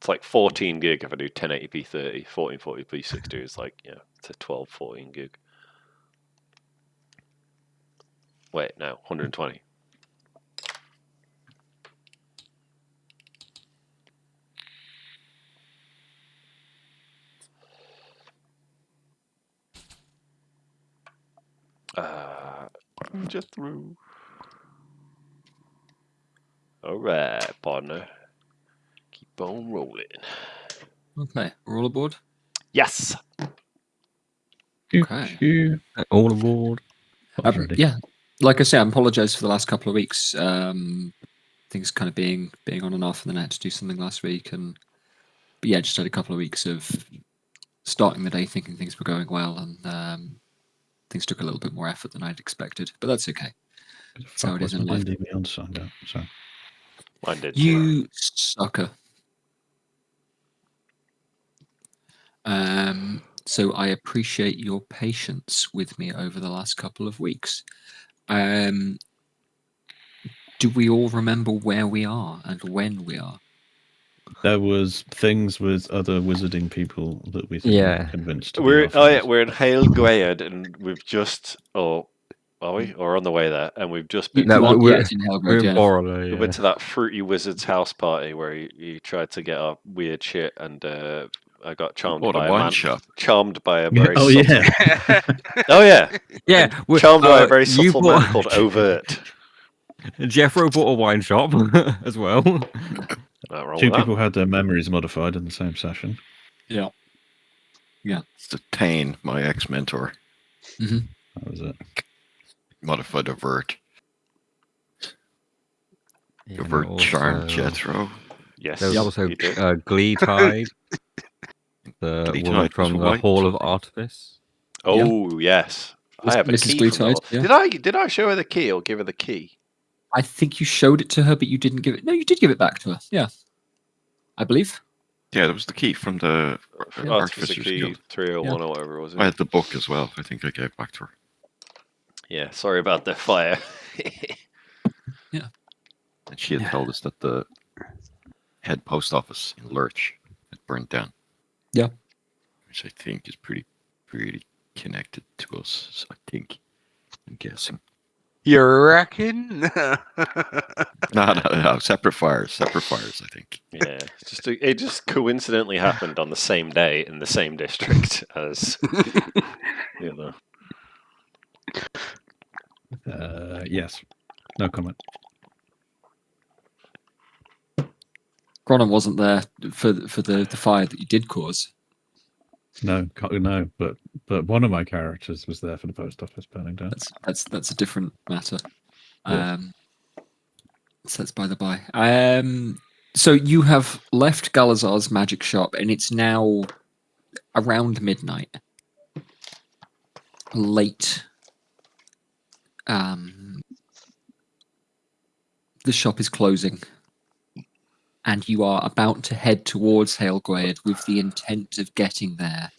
It's like 14 gig if I do 1080p 30. 1440p 60 is like, yeah, it's a 12, 14 gig. Wait, no, 120. Just through. Alright, partner. Keep on rolling. Okay, we're all aboard? Yes! Okay. All aboard. Yeah, like I say, I apologise for the last couple of weeks. Things kind of being on and off, and then I had to do something last week, but yeah, just had a couple of weeks of starting the day thinking things were going well, and things took a little bit more effort than I'd expected, but that's okay. That's how it is in life. D&D Beyond signed out, so. Mine did You sucker. So I appreciate your patience with me over the last couple of weeks. Do we all remember where we are and when we are? There was things with other wizarding people that we think we're convinced to be we're in Hale Gwayard, and we've just are we? Or on the way there, and we've just been we're in Hale we're in Gwayard, Borrowlow, we went to that fruity wizard's house party where he tried to get our weird shit, and I got charmed by a wine shop. Charmed by a very oh subtle... yeah. Oh yeah. Yeah, charmed by a very subtle man called Overt. Jeffro bought a wine shop as well. Two people had their memories modified in the same session. Yeah. It's Tane, my ex-mentor. Mm-hmm. That was it. Modified Avert. Yeah, Avert charmed Jethro. Yes. There was also Glee Tide. The Glee woman Tide from was the white. Hall of Artifice. Oh yes. I have a Mrs. key Gleetide, from the hall. Did I show her the key or give her the key? I think you showed it to her, but you didn't give it. No, you did give it back to her. Yeah, I believe. Yeah, that was the key from the Artificer Artificer's key Guild. 301 or whatever it was. I had the book as well. I think I gave back to her. Yeah, sorry about the fire. Yeah. And she had told us that the head post office in Lurch had burnt down. Yeah. Which I think is pretty connected to us. So I'm guessing. You reckon? No. Separate fires, I think. Yeah, it just coincidentally happened on the same day in the same district as the other. Yes. No comment. Cronin wasn't there for the fire that you did cause. No, but one of my characters was there for the post office burning down. That's a different matter. Yes. So that's by the by. So you have left Galazar's magic shop, and it's now around midnight. Late. The shop is closing, and you are about to head towards Hale Gwayard with the intent of getting there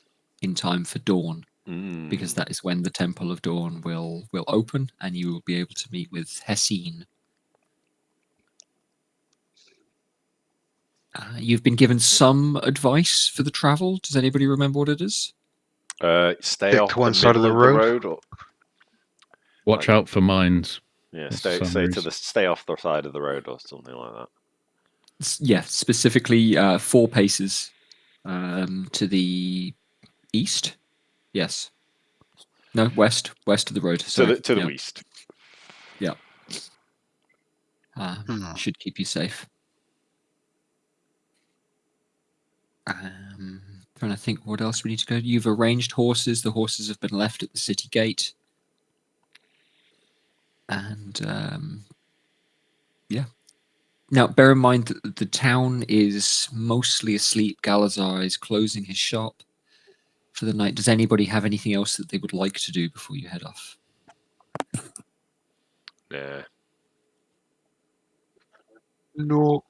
in time for dawn, because that is when the Temple of Dawn will open, and you will be able to meet with Hessin. You've been given some advice for the travel. Does anybody remember what it is? Stay off to one the side of the road. or... Watch out for mines. Yeah, stay off the side of the road or something like that. Yeah, specifically 4 paces to the east. Yes. No, west of the road. To the east. Yeah. Should keep you safe. Trying to think what else we need to go. You've arranged horses. The horses have been left at the city gate. And yeah. Now, bear in mind that the town is mostly asleep. Galazar is closing his shop for the night. Does anybody have anything else that they would like to do before you head off? Yeah. No.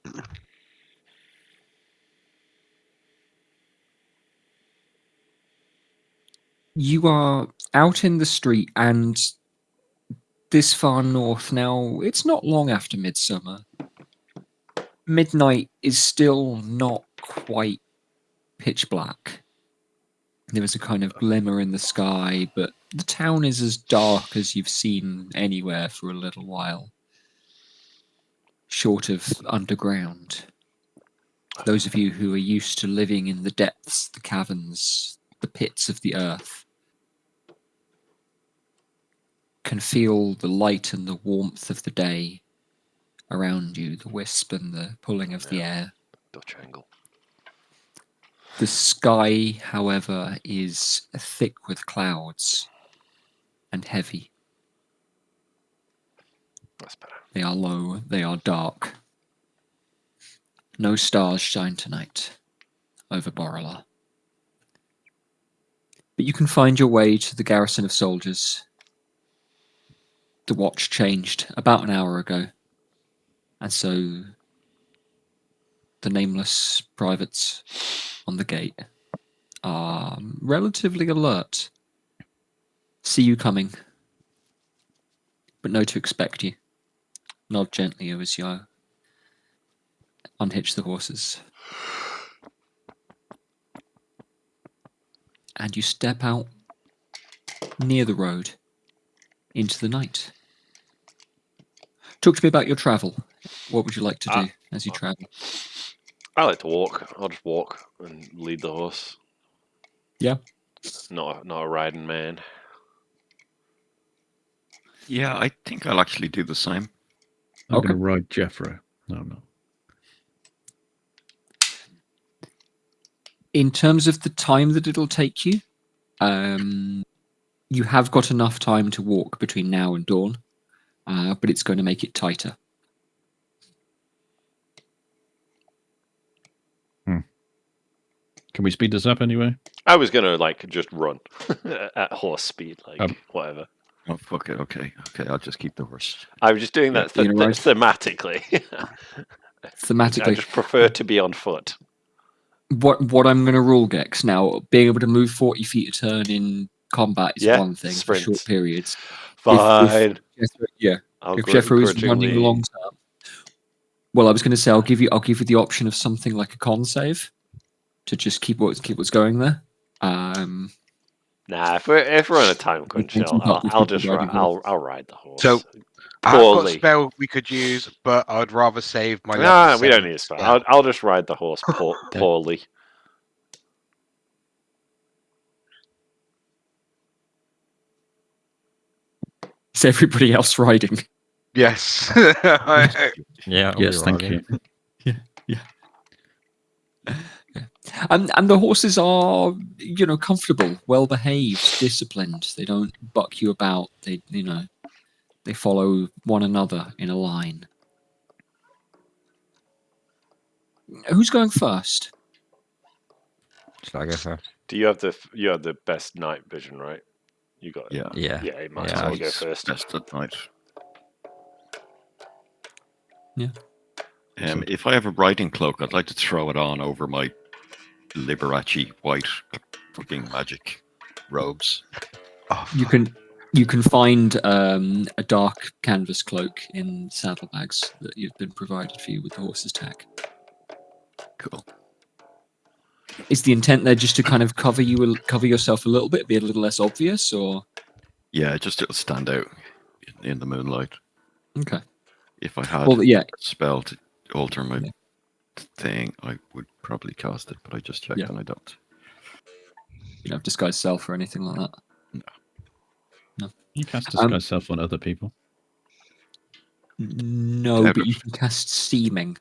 You are out in the street, and this far north now, it's not long after midsummer. Midnight is still not quite pitch black. There is a kind of glimmer in the sky, but the town is as dark as you've seen anywhere for a little while, short of underground. Those of you who are used to living in the depths, the caverns, the pits of the earth, can feel the light and the warmth of the day around you, the wisp and the pulling of the air. Dutch angle. The sky, however, is thick with clouds and heavy. That's better. They are low, they are dark. No stars shine tonight over Borrela. But you can find your way to the garrison of soldiers. The watch changed about an hour ago, and so the nameless privates on the gate are relatively alert. See you coming, but know to expect you. Nod gently as you unhitch the horses. And you step out near the road into the night. Talk to me about your travel. What would you like to do as you travel? I like to walk. I'll just walk and lead the horse. Yeah. Not a riding man. Yeah, I think I'll actually do the same. I'm going to ride Jeffro. No. In terms of the time that it'll take you, you have got enough time to walk between now and dawn, but it's going to make it tighter. Can we speed this up anyway? I was going to just run at horse speed, whatever. Oh, fuck it. Okay, I'll just keep the horse. I was just doing that thematically. Thematically. I just prefer to be on foot. What I'm going to rule, Gex, now, being able to move 40 feet a turn in combat is one thing for short periods. Fine. If Jeffro is running long term, well, I was going to say I'll give you the option of something like a con save to just keep what's going there. Nah, if we're on a time crunch, I'll ride the horse. So I've got a spell we could use, but I'd rather save my. We don't need a spell. I'll just ride the horse poorly. Is everybody else riding? Yes. Yeah. Yes, thank you. Yeah. And the horses are, comfortable, well behaved, disciplined. They don't buck you about. They follow one another in a line. Who's going first? Shall I go first? Do you have the best night vision, right? You got it. Yeah. Yeah, you might as well go first. Best at night. Yeah. If I have a riding cloak, I'd like to throw it on over my Liberace white fucking magic robes. You can find a dark canvas cloak in saddlebags that you've been provided for you with the horse's tack. Cool. Is the intent there just to kind of cover yourself a little bit, be a little less obvious, or? Yeah, just it'll stand out in the moonlight. Okay. If I had a spell to alter my thing, I would probably cast it, but I just checked and I don't. You don't have disguise self or anything like that? No. You cast disguise self on other people? No, but you can cast seeming.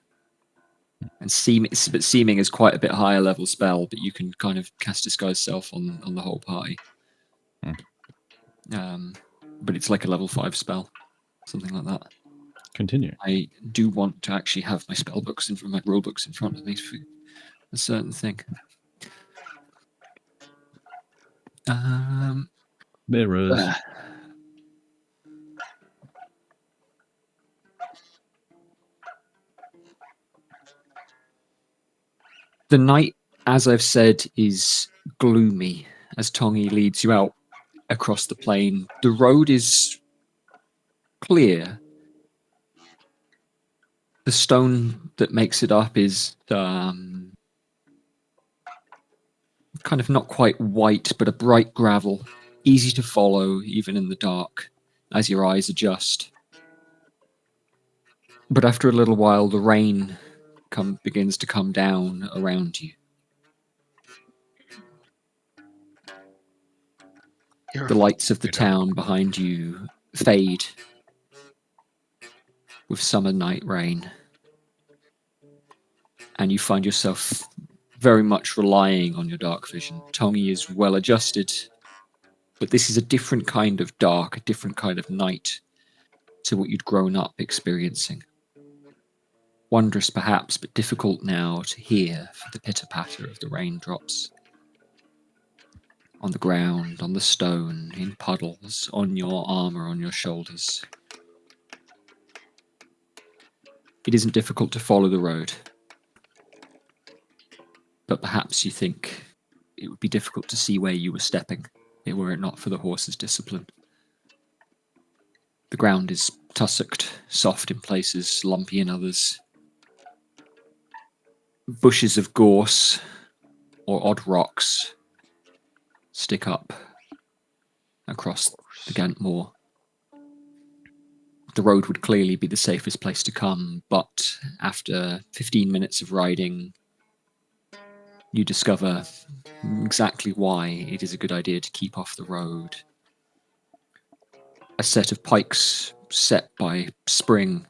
And seeming is quite a bit higher level spell, but you can kind of cast disguise self on the whole party. But it's like a level 5 spell, something like that. Continue. I do want to actually have my spell books my rule books in front of me for a certain thing. Mirrors. The night, as I've said, is gloomy as Tongi leads you out across the plain. The road is clear. The stone that makes it up is kind of not quite white, but a bright gravel, easy to follow even in the dark as your eyes adjust. But after a little while, the rain begins to come down around you. The lights of the town behind you fade with summer night rain. And you find yourself very much relying on your dark vision. Tongi is well adjusted, but this is a different kind of dark, a different kind of night to what you'd grown up experiencing. Wondrous perhaps, but difficult now to hear for the pitter-patter of the raindrops. On the ground, on the stone, in puddles, on your armor, on your shoulders. It isn't difficult to follow the road. But perhaps you think it would be difficult to see where you were stepping, were it not for the horse's discipline. The ground is tussocked, soft in places, lumpy in others. Bushes of gorse or odd rocks stick up across the Gant Moor. The road would clearly be the safest place to come, but after 15 minutes of riding, you discover exactly why it is a good idea to keep off the road. A set of pikes set by spring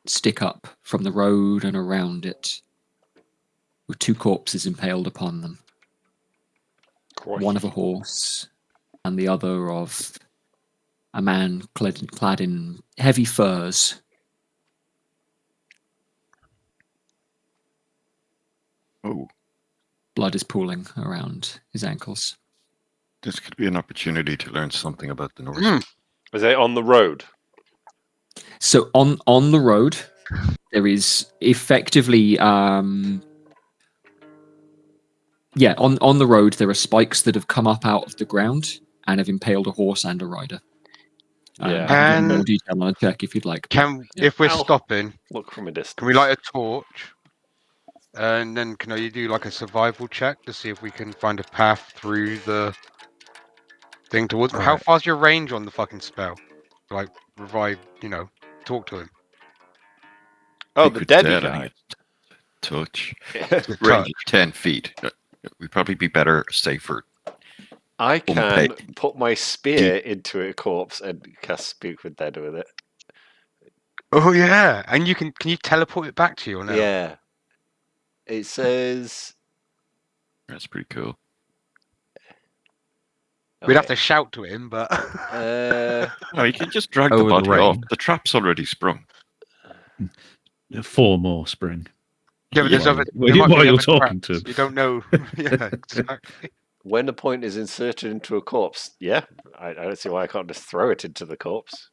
stick up from the road and around it, with 2 corpses impaled upon them. Crikey. One of a horse, and the other of a man clad in heavy furs. Oh. Blood is pooling around his ankles. This could be an opportunity to learn something about the Norse. Is it on the road? So on the road, there is effectively, on the road, there are spikes that have come up out of the ground and have impaled a horse and a rider. Yeah. I can give more detail on a check if you'd like. If we're stopping, look from a distance. Can we light a torch? And then can you do like a survival check to see if we can find a path through the thing towards him? How far's your range on the fucking spell? Like revive, talk to him. Oh, the dead guy. Touch. Range 10 feet. We'd probably be better, safer. I can put my spear into a corpse and cast Speak with Dead with it. Oh yeah, and can you teleport it back to you or no? Yeah. It says... That's pretty cool. We'd have to shout to him, but... No, you can just drag the body off. The trap's already sprung. 4 more spring. Yeah, but there's other... While you're talking to him. You don't know. Yeah, exactly. When a point is inserted into a corpse, I don't see why I can't just throw it into the corpse.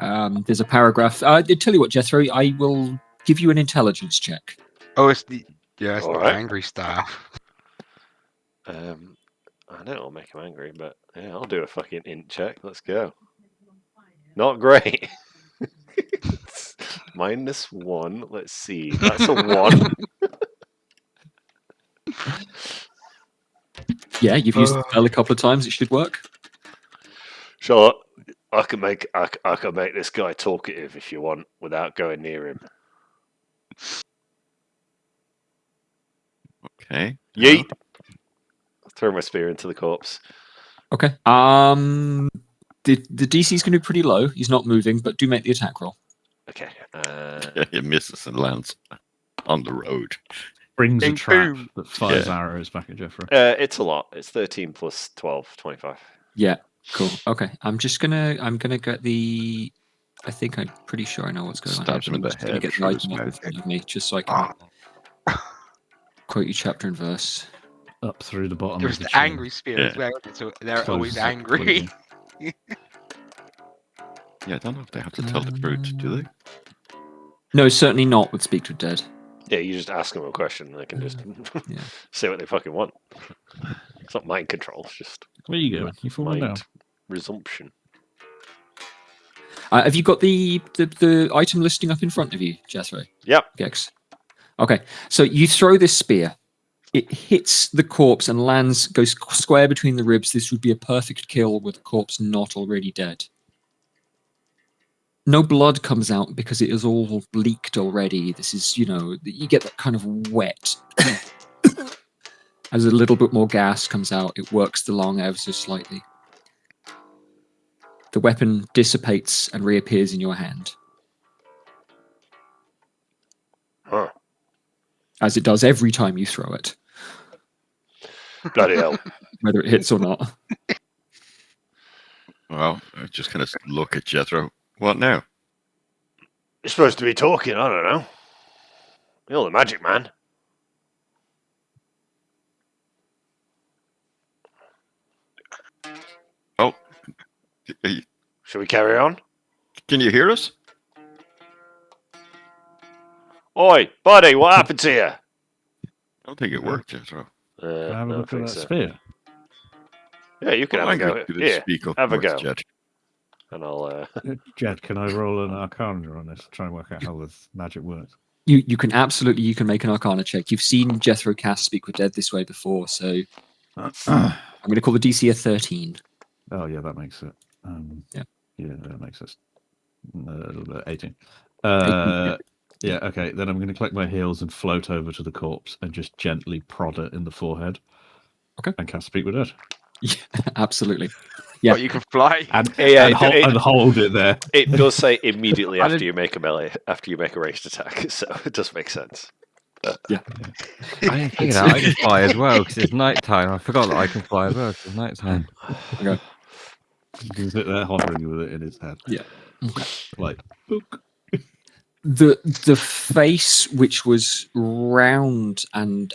There's a paragraph. I'll tell you what, Jethro, I will give you an intelligence check. Oh, it's the angry staff. I know it'll make him angry, but yeah, I'll do a fucking int check. Let's go. Not great. -1. Let's see. That's a 1. Yeah, you've used the spell a couple of times. It should work. Sure. I can make this guy talkative if you want without going near him. Okay. Yeet. I'll throw my spear into the corpse. Okay. The DC is going to be pretty low. He's not moving, but do make the attack roll. Okay. It misses and lands on the road. Brings a trap that fires arrows back at Jeffrey. It's a lot. It's 13 plus 12, 25. Yeah. Cool. Okay. I'm gonna get the. I'm pretty sure I know what's going on. Stabs him in the head. Get the item up in front of me, just so I can quote you chapter and verse. Up through the bottom. There's the angry spear as well, so they're always angry. Yeah, I don't know if they have to tell the truth, do they? No, certainly not with Speak to Dead. Yeah, you just ask them a question and they can just say what they fucking want. It's not mind control, it's just where you going? You falling down? Resumption. Have you got the item listing up in front of you, Jethro? Yep. Gex. Okay, so you throw this spear It hits the corpse and goes square between the ribs. This would be a perfect kill with the corpse not already dead. No blood comes out because it is all leaked already. This is, you get that kind of wet. As a little bit more gas comes out, it works the lung ever so slightly. The weapon dissipates and reappears in your hand. Huh. As it does every time you throw it. Bloody hell. Whether it hits or not. Well, I just kind of look at Jethro. What now? You're supposed to be talking, I don't know. You're the magic man. Oh. Shall we carry on? Can you hear us? Oi, buddy, what happened to you? I don't think it worked, Jethro. Can I have a look at that sphere? Yeah, you can have a go. Here, have a go. Jed. And I'll... Jed, can I roll an Arcana on this to try and work out how this magic works? You can absolutely make an Arcana check. You've seen Jethro cast Speak with Dead this way before, so I'm going to call the DC a 13. Oh yeah, that makes it. Yeah, that makes it 18. 18, yeah, okay. Then I'm going to collect my heels and float over to the corpse and just gently prod it in the forehead. Okay. And cast Speak with Dead. Yeah, absolutely. Yeah, what, you can fly and hold it there. It does say immediately after you make a ranged attack, so it does make sense. Yeah. I didn't think that I can fly as well because it's nighttime. I forgot that I can fly as well because it's nighttime. Okay. You sit there hovering with it in his head. Yeah. Okay. Like, book. The face, which was round and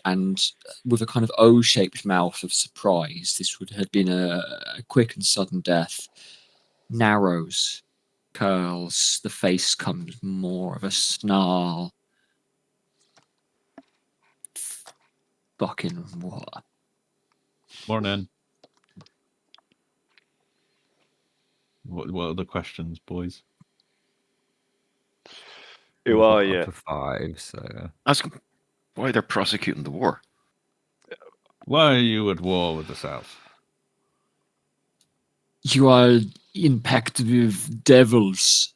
with a kind of O-shaped mouth of surprise, this had been a quick and sudden death, narrows, curls, the face comes more of a snarl. Fucking what? Morning. What are the questions, boys? Who are you? For 5, so... Ask them why they're prosecuting the war. Why are you at war with the South? You are in pact with devils.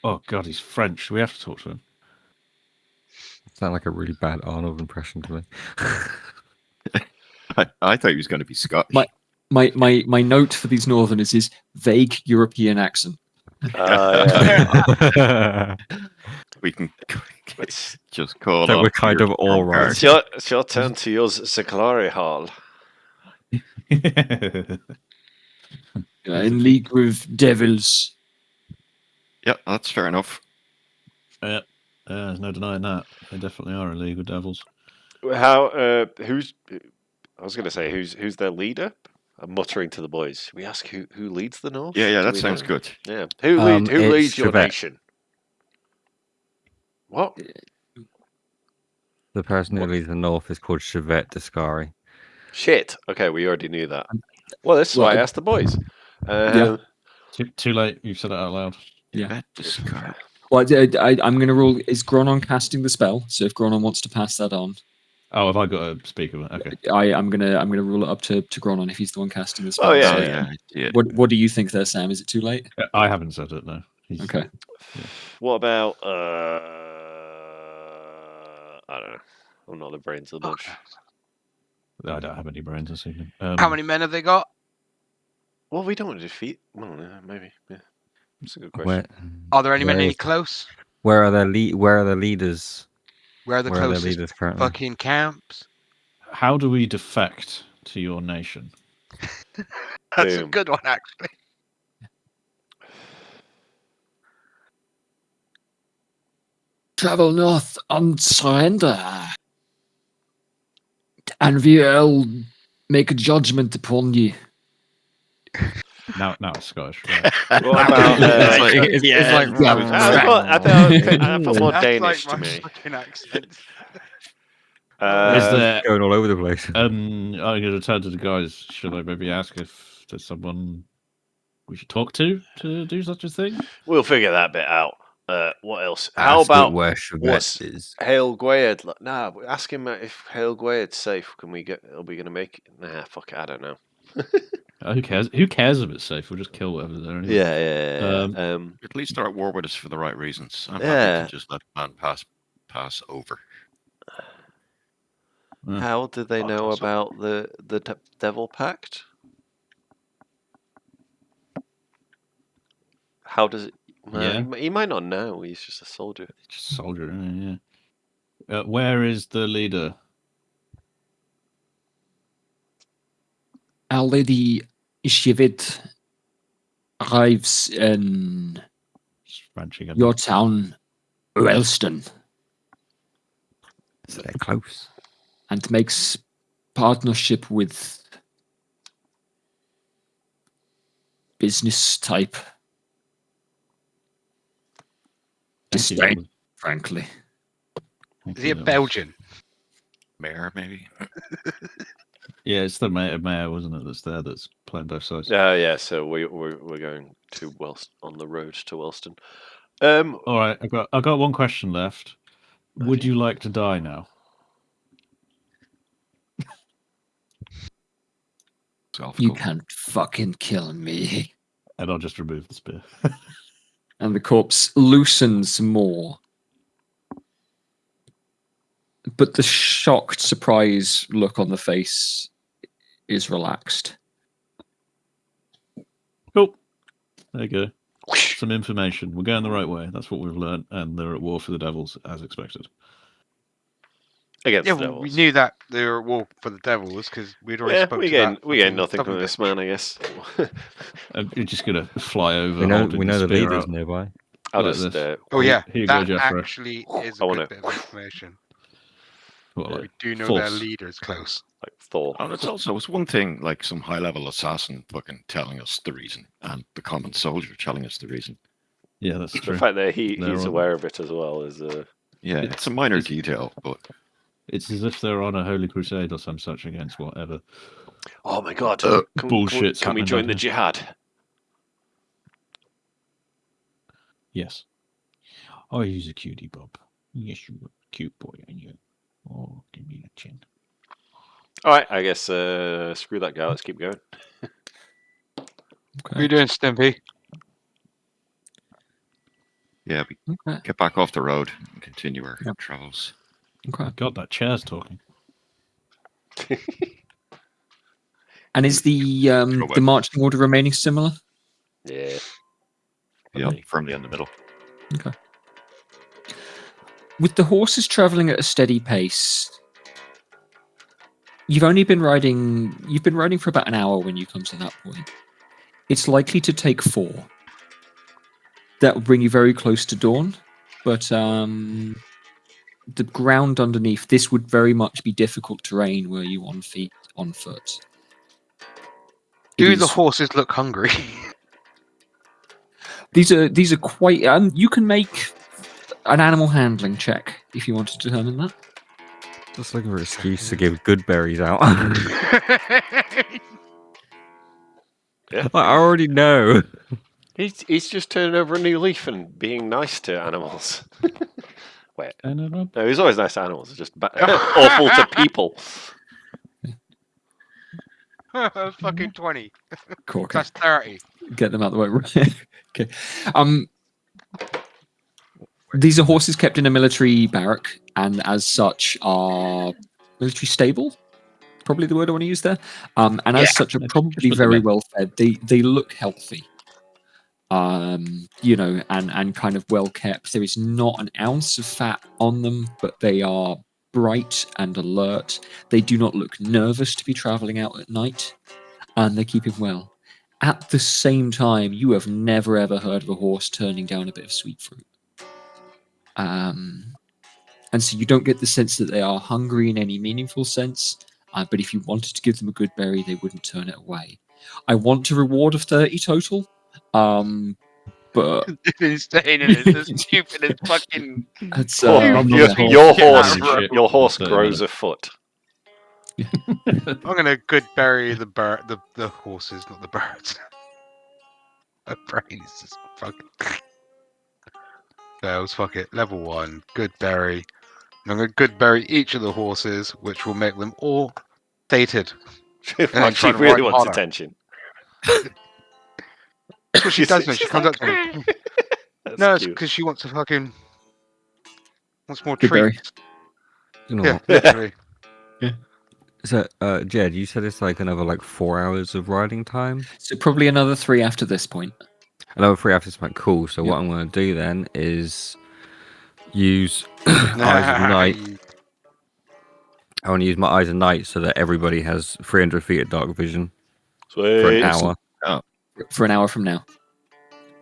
Oh God, he's French. We have to talk to him. Sound like a really bad Arnold impression to me. I thought he was going to be Scottish. My note for these Northerners is vague European accent. Yeah. We can just call so we're kind of all right. It's your turn to use the glory hall. In league with devils. Yeah, that's fair enough. There's no denying that. They definitely are in league with devils. I was going to say, who's their leader? I'm muttering to the boys. We ask who leads the North? Yeah, that sounds good. Yeah. Who leads your nation? What? The person who leads the North is called Chevette Descari. Shit. Okay, we already knew that. Well, this is why I asked the boys. Yeah. Too late. You've said it out loud. Yeah. Descari. Well, I'm going to rule. Is Gronon casting the spell? So if Gronon wants to pass that on. Oh, have I got a speaker? Okay. I'm gonna rule it up to Gronon if he's the one casting the spell. Oh yeah. What do you think there, Sam? Is it too late? I haven't said it. No. Okay. Yeah. What about? I don't know. I'm not the brains of the bunch. I don't have any brains this evening. How many men have they got? Well, we don't want to defeat. Well, yeah, maybe. Yeah, that's a good question. Are there any men any close? Where are their leaders? Where are the closest leaders currently? fucking camps? How do we defect to your nation? That's a good one, actually. Travel north and surrender, and we'll make a judgment upon you. Now it's Scottish. Right? What about? I put more That's Danish like to my me. fucking accent. Is there? Going all over the place. I'm going to turn to the guys. Should I maybe ask if there's someone we should talk to do such a thing? We'll figure that bit out. What else? How about where what's Chevette is? Hail Gwayard? Nah, ask him if Hail Gwayard's safe. Can we get? Are we gonna make it? Nah, fuck it. I don't know. Who cares? Who cares if it's safe? We'll just kill whatever's there anyway. Yeah. At least they're at war with us for the right reasons. I'm happy Yeah. to just let man pass over. How did they know toss up. about the Devil Pact? How does it? Yeah. He might not know. He's just a soldier. Just a soldier, yeah. Where is the leader? Our Lady Ishivit arrives in your town, Wellston, So they're close. and makes partnership with business type disdain, frankly. Is he a Belgian? Mayor, maybe? Yeah, it's the mayor, wasn't it? That's playing both sides. Yeah. So we're going to Wellston, on the road to Wellston. All right, I've got one question left. Would you like to die now? You can't fucking kill me. And I'll just remove the spear. And the corpse loosens more. But the shocked, surprised look on the face is relaxed. Cool. There you go. Some information. We're going the right way. That's what we've learned. And they're at war for the devils, as expected. Against Yeah, the devils. we knew that they were at war for the devils because we'd already spoken to that. We gain nothing from this man, I guess. You're just gonna fly over. We know the leaders nearby. I'll like just. Oh yeah, here that go, Jeffrey. actually is a good bit of information. We do know their leader's close. Like Thor. And it's one thing, like some high-level assassin fucking telling us the reason, and the common soldier telling us the reason. Yeah, that's true. The fact that he's aware of it as well is. Yeah, it's a minor detail, but it's as if they're on a holy crusade or some such against whatever. Oh my god! Bullshit. Can we join the jihad? Yes. Oh, he's a cutie, Bob. Yes, you're a cute boy, and you. Oh, give me a chin. All right, I guess screw that guy. Let's keep going. What are you doing, Stimpy? yeah, we get back off the road and continue our travels. Okay. God, that chair's talking. And is the marching order remaining similar? Yeah. Yep, firmly in the middle. Okay. With the horses traveling at a steady pace, you've been riding for about an hour when you come to that point. It's likely to take 4. That will bring you very close to dawn, but the ground underneath this would very much be difficult terrain were you on foot. Do the horses look hungry? These are quite. You can make an animal handling check if you want to determine that. Just looking for an excuse to give good berries out. Yeah. I already know. He's just turning over a new leaf and being nice to animals. Wait. No, he's always nice to animals. It's just awful to people. Fucking 20. Cool. That's 30. Get them out the way. Okay. These are horses kept in a military barrack, and as such are military stable. Probably the word I want to use there. And as such are probably very well fed. They look healthy. And kind of well kept. There is not an ounce of fat on them, but they are bright and alert. They do not look nervous to be traveling out at night, and they're keeping well. At the same time, you have never ever heard of a horse turning down a bit of sweet fruit. And so you don't get the sense that they are hungry in any meaningful sense, but if you wanted to give them a good berry, they wouldn't turn it away. I want a reward of 30 total, but it's insane and it's as stupid as fucking. It's, your horse grows a foot. I'm gonna good bury the horses, not the birds. My brain is just fucking. spells. Fuck it. Level 1, good berry. And I'm going to good berry each of the horses, which will make them all dated. Like she try to really ride wants harder. attention. That's what she does when she comes up to me. That's No, it's cute. because she wants to fucking wants more Good berry. treats. You know Yeah, what? literally. So, Jed, you said it's like another like 4 hours of riding time. So probably another 3 after this point. Another 3 after this point. Cool. So Yep. what I'm going to do then is use Eyes of Night. I want to use my Eyes of Night so that everybody has 300 feet of dark vision for an Sweet. hour. For an hour from now.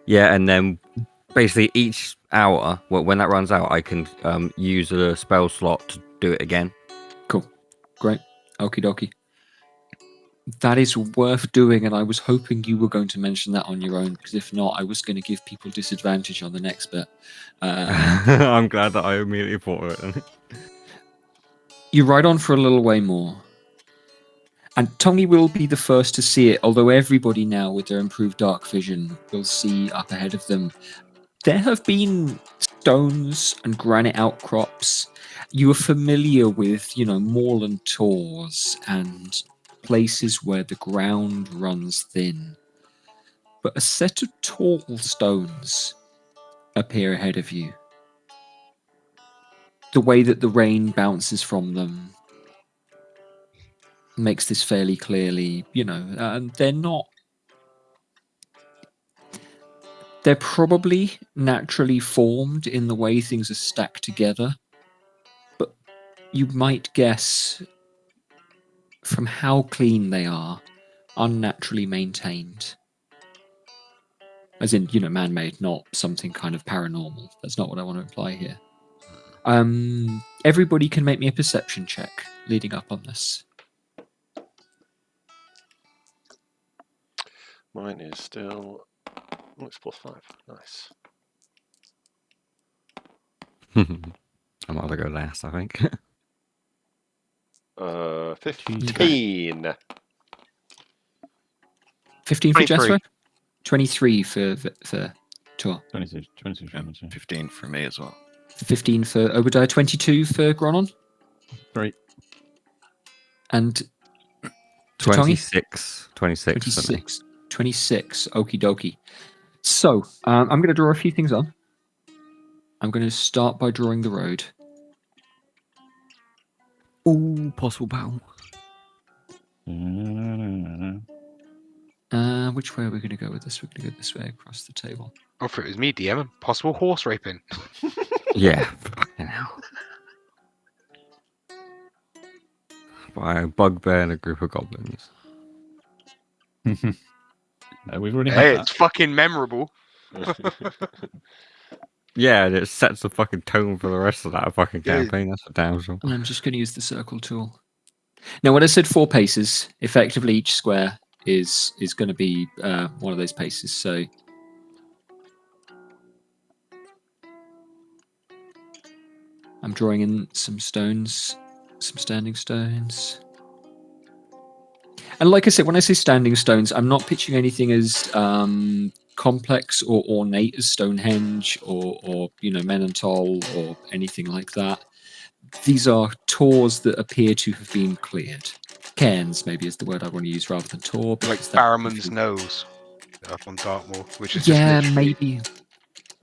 Yeah, and then basically each hour, when that runs out, I can use a spell slot to do it again. Cool. Great. Okie dokie. That is worth doing, and I was hoping you were going to mention that on your own, because if not, I was going to give people disadvantage on the next bit. I'm glad that I immediately thought of it. You ride on for a little way more. And Tongi will be the first to see it, although everybody now with their improved dark vision will see up ahead of them. There have been stones and granite outcrops. You are familiar with, moorland tors and places where the ground runs thin. But a set of tall stones appear ahead of you. The way that the rain bounces from them makes this fairly clearly, they're probably naturally formed in the way things are stacked together, but you might guess from how clean they are, unnaturally maintained. As in, man-made, not something kind of paranormal. That's not what I want to imply here. Everybody can make me a perception check leading up on this. Mine is still. Oh, it's +5. Nice. I might as well go last, I think. 15. 15 for 23. Jethro? 23 for Tor. 22. 15 for me as well. 15 for Obadiah. 22 for Gronon. Great. And for Tongi? 26. 26 for me. 26. Okie dokie. So, I'm going to draw a few things on. I'm going to start by drawing the road. Ooh, possible battle. Which way are we going to go with this? We're going to go this way across the table. Oh, if it was me, DM, possible horse raping. Yeah. Fucking hell. By a bugbear and a group of goblins. We've already Hey, had it's fucking memorable. Yeah, and it sets the fucking tone for the rest of that fucking Yeah. campaign. That's for damn sure. And I'm just going to use the circle tool. Now, when I said 4 paces, effectively each square is going to be one of those paces. So I'm drawing in some stones, some standing stones. And like I said, when I say standing stones, I'm not pitching anything as complex or ornate as Stonehenge or Menantol or anything like that. These are tors that appear to have been cleared. Cairns, maybe, is the word I want to use rather than tor. Like because that- Barrowman's nose up on Dartmoor, which is Yeah, just literally maybe.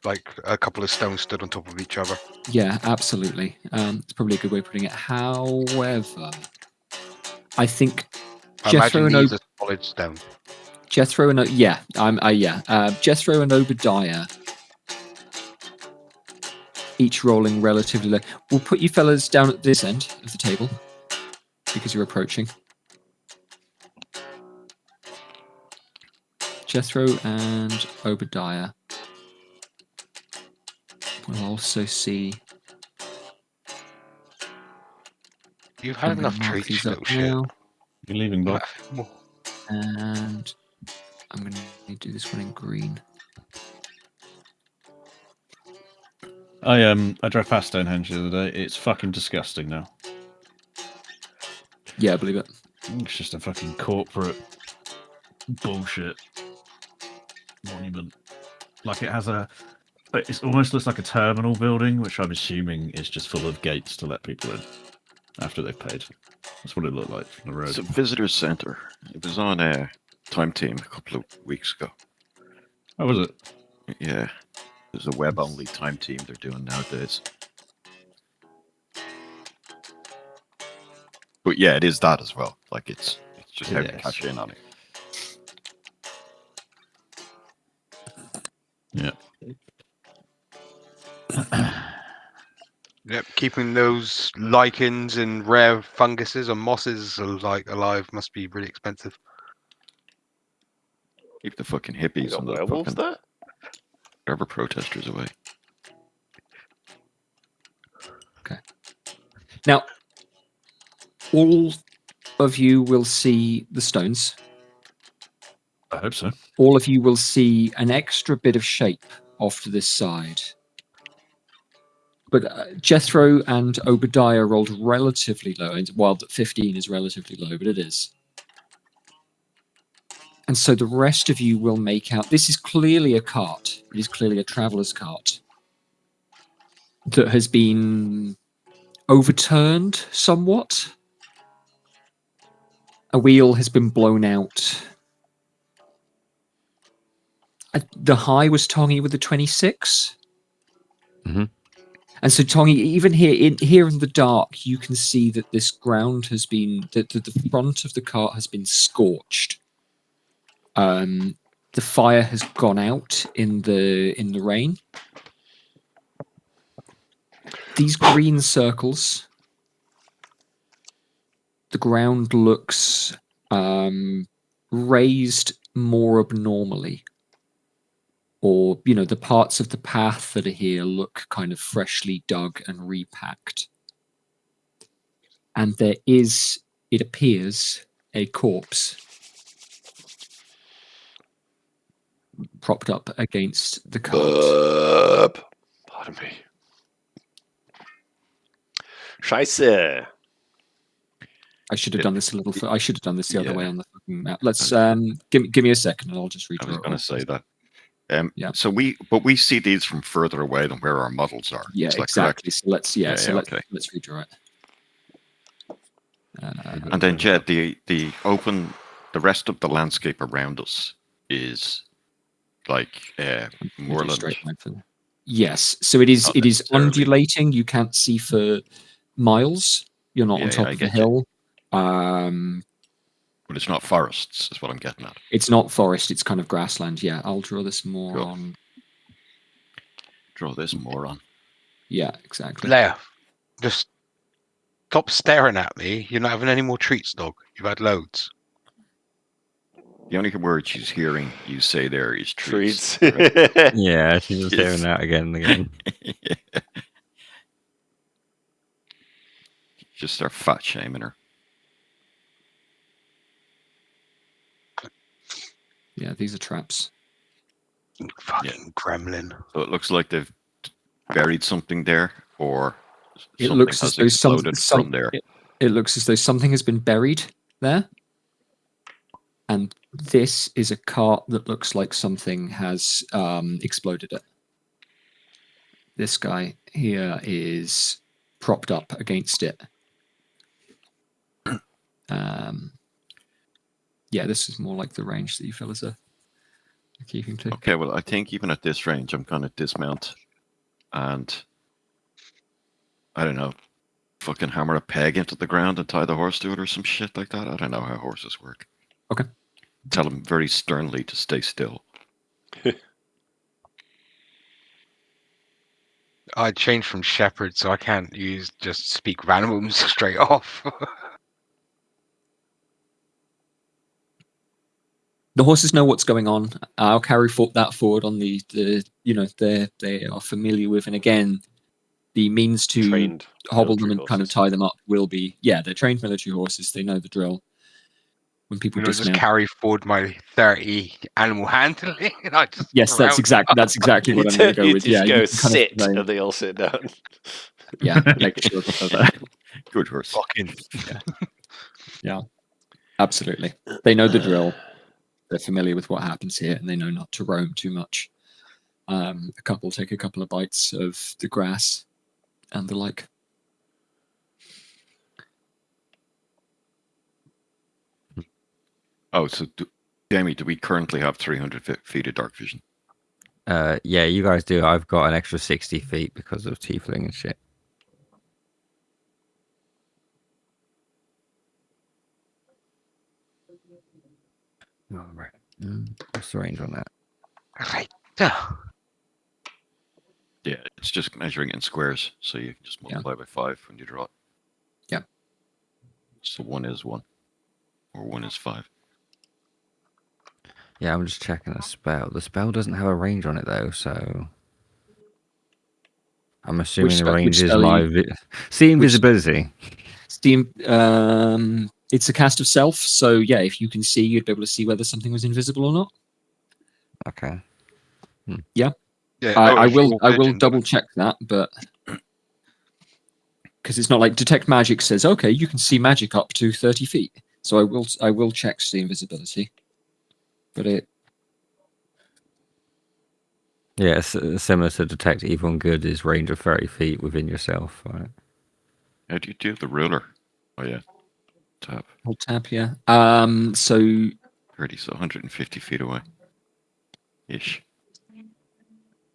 like a couple of stones stood on top of each other. Yeah, absolutely. It's probably a good way of putting it. However, I think I Jethro imagine and these are solid stone. Jethro and Jethro and Obadiah, each rolling relatively low. We'll put you fellas down at this end of the table because you're approaching. Jethro and Obadiah will also see. You've had I'm gonna enough mark treats, these you up little shit. now, You're leaving, Bob. and I'm going to do this one in green. I drove past Stonehenge the other day. It's fucking disgusting now. Yeah, I believe it. It's just a fucking corporate bullshit monument. Like it has a It almost looks like a terminal building, which I'm assuming is just full of gates to let people in after they've paid. That's what it looked like from the road. It's a visitor center. It was on a Time Team a couple of weeks ago. Oh, was it? Yeah, there's a web-only Time Team they're doing nowadays. But yeah, it is that as well. Like it's just how you Yes. cash in on it. Yeah. Yep, keeping those lichens and rare funguses or mosses alive must be really expensive. Keep the fucking You hippies got and the werewolves fucking there? whatever protesters away. Now, all of you will see the stones. I hope so. All of you will see an extra bit of shape off to this side. But Jethro and Obadiah rolled relatively low, and while 15 is relatively low, but it is. And so the rest of you will make out, this is clearly a cart. It is clearly a traveler's cart that has been overturned somewhat. A wheel has been blown out. The high was Tongi with the 26. Mhm. And so, Tongi, even here in the dark, you can see that this ground has been, the front of the cart has been scorched. The fire has gone out in the rain. These green circles, the ground looks raised more abnormally. Or, the parts of the path that are here look kind of freshly dug and repacked. And there is, it appears, a corpse propped up against the cart. Pardon me. Scheiße. I should have done this a little. I should have done this the other way Yeah. on the fucking map. Let's give me a second, and I'll just redraw. I was going to say that. Yeah. So we see these from further away than where our models are. Yeah, Is that exactly. correct? So let's okay. let's redraw it. And then Jed, the rest of the landscape around us is like moorland. Yes, so it is. Not It is necessarily. undulating. You can't see for miles. You're not on top I of the get you. hill. But it's not forests, is what I'm getting at. It's not forest. It's kind of grassland. Yeah, I'll draw this more Cool. on. Draw this more on. Yeah, exactly. Leia, just stop staring at me. You're not having any more treats, dog. You've had loads. The only word she's hearing you say there is treats. Treats. Yeah, she's just Yes. hearing that again and again. Yeah. Just start fat shaming her. Yeah, these are traps. Fucking gremlin. So it looks like they've buried something there, or It something looks has as though exploded from there. It looks as though something has been buried there. And this is a cart that looks like something has exploded it. This guy here is propped up against it. Yeah, this is more like the range that you fellas are keeping to. Okay, well, I think even at this range, I'm going to dismount and, I don't know, fucking hammer a peg into the ground and tie the horse to it or some shit like that. I don't know how horses work. Okay. Tell him very sternly to stay still. I changed from shepherd, so I can't just speak with animals straight off. The horses know what's going on. I'll carry that forward on the they are familiar with, and again, the means to Trained hobble them military and kind of horses. tie them up will be, they're trained military horses. They know the drill. When people I'll just dismount. carry forward my 30 animal handling. And I just Yes, that's exactly what I'm going to go You with. just Yeah, go you can kind sit, of, and they all sit down. yeah, make sure that Good horse. fucking. yeah, absolutely. They know the drill. They're familiar with what happens here, and they know not to roam too much. A couple take a couple of bites of the grass and the like. Oh, so Jamie, do we currently have 300 feet of dark vision? Yeah, you guys do. I've got an extra 60 feet because of tiefling and shit. Oh, right. What's the range on that? Right. Yeah, it's just measuring in squares, so you can just multiply by 5 when you draw it. Yeah. So 1 is 1, or 1 is 5. Yeah, I'm just checking the spell. The spell doesn't have a range on it though, so I'm assuming the range is my see invisibility. Steam. It's a cast of self, so yeah, if you can see, you'd be able to see whether something was invisible or not. Okay. Yeah. Yeah. I if you're will vigilant. double check that, but because it's not like detect magic says, okay, you can see magic up to 30 feet. So I will check the invisibility, but it. Yeah, it's similar to detect evil and good is range of 30 feet within yourself. Right? How do you do the ruler? Oh yeah, tab. Hold tab, yeah. So 30, so 150 feet away. Ish.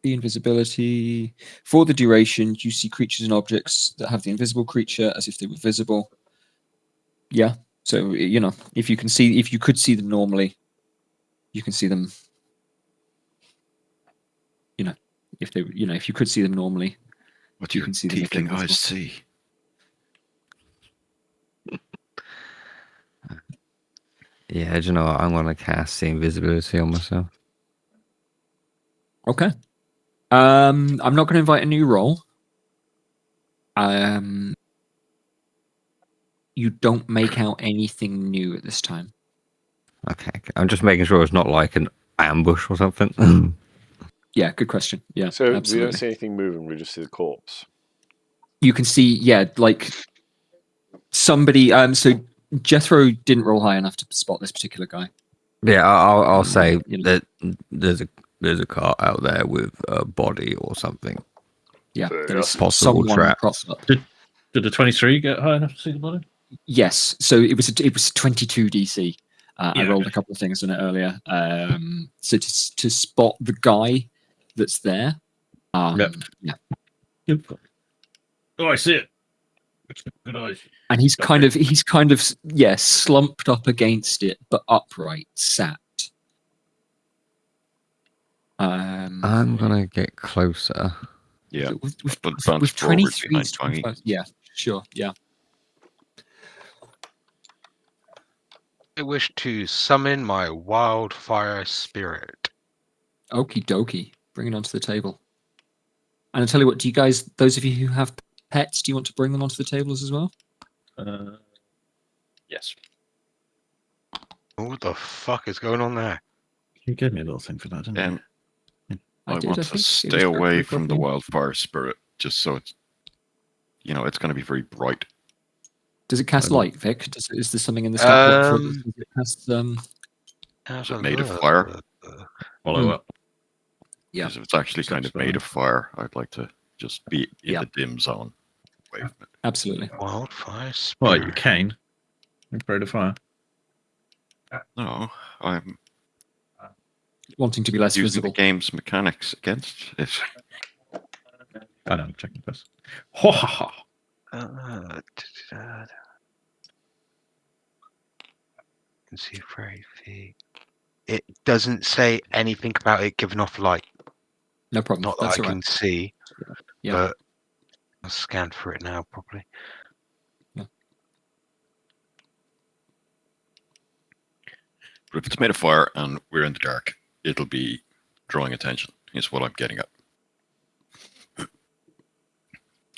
the invisibility for the duration, you see creatures and objects that have the invisible creature as if they were visible. Yeah. So if you could see them normally, you can see them. If you could see them normally, What you your can see them if they're tiefling eyes invisible. see? Yeah, do you know what? I'm going to cast the invisibility on myself. Okay. I'm not going to invite a new roll. You don't make out anything new at this time. Okay. I'm just making sure it's not like an ambush or something. Yeah, good question. Yeah, So we absolutely. don't see anything moving. We just see the corpse. You can see, yeah, like somebody. So Jethro didn't roll high enough to spot this particular guy. Yeah, I'll say you know. that there's a car out there with a body or something. Yeah, Fair there is enough. Possible someone trap. propped up. Did the 23 get high enough to see the body? Yes, so it was 22 DC. I Yeah, rolled okay. a couple of things on it earlier. So to spot the guy that's there. Yep. Yeah, Oh, I see it. Good eyes. and he's kind of slumped up against it, but upright, sat. I'm gonna get closer. Yeah. With Advance forward 23, behind Twangy. yeah, sure, yeah. I wish to summon my wildfire spirit. Okie dokie. Bring it onto the table. And I'll tell you what, do you guys, those of you who have pets, do you want to bring them onto the tables as well? Yes. What the fuck is going on there? You gave me a little thing for that, didn't you? I did, want I to think. It stay was away very from the appropriate. wildfire spirit, just so it's, it's going to be very bright. Does it cast Um, light, Vic? Is there something in the stat block for it? Does it cast, Is it made of fire? Follow up. Yeah. Because if it's actually kind of made of fire, I'd like to just be in Yeah. the dim zone. Away from it. Absolutely. Wildfire spirit. Well, you can. Afraid of fire. No, I'm Wanting to be less using visible. the game's mechanics against it. I know, I'm checking this. Ho ha ha. Can see 30 feet. It doesn't say anything about it giving off light. No problem. Not that That's I all can right. see, Yeah. but I'll scan for it now properly. But if it's made of fire and we're in the dark, it'll be drawing attention, is what I'm getting at.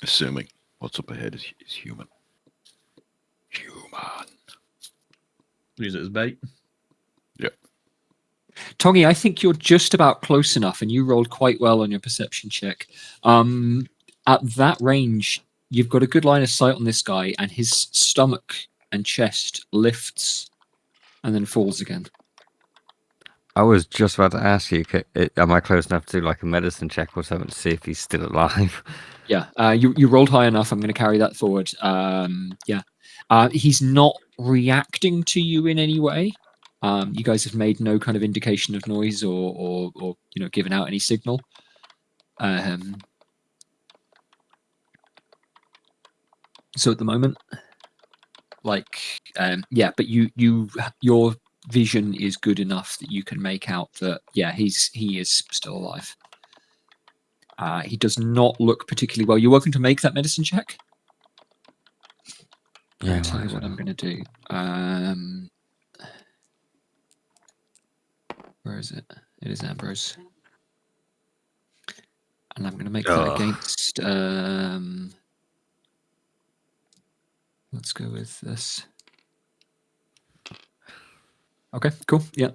Assuming what's up ahead is human. Human. Use it as bait. Yeah. Tongi, I think you're just about close enough, and you rolled quite well on your perception check. At that range, you've got a good line of sight on this guy, and his stomach and chest lifts and then falls again. I was just about to ask you, am I close enough to do like a medicine check or something to see if he's still alive? Yeah, you rolled high enough. I'm going to carry that forward. Yeah, he's not reacting to you in any way. You guys have made no kind of indication of noise or given out any signal. So at the moment, yeah, but your vision is good enough that you can make out that he is still alive. He does not look particularly well. You're welcome to make that medicine check. Yeah, I'll tell you what I'm going to do. Where is it? It is Ambrose. And I'm going to make that against... let's go with this. Okay, cool. Yeah.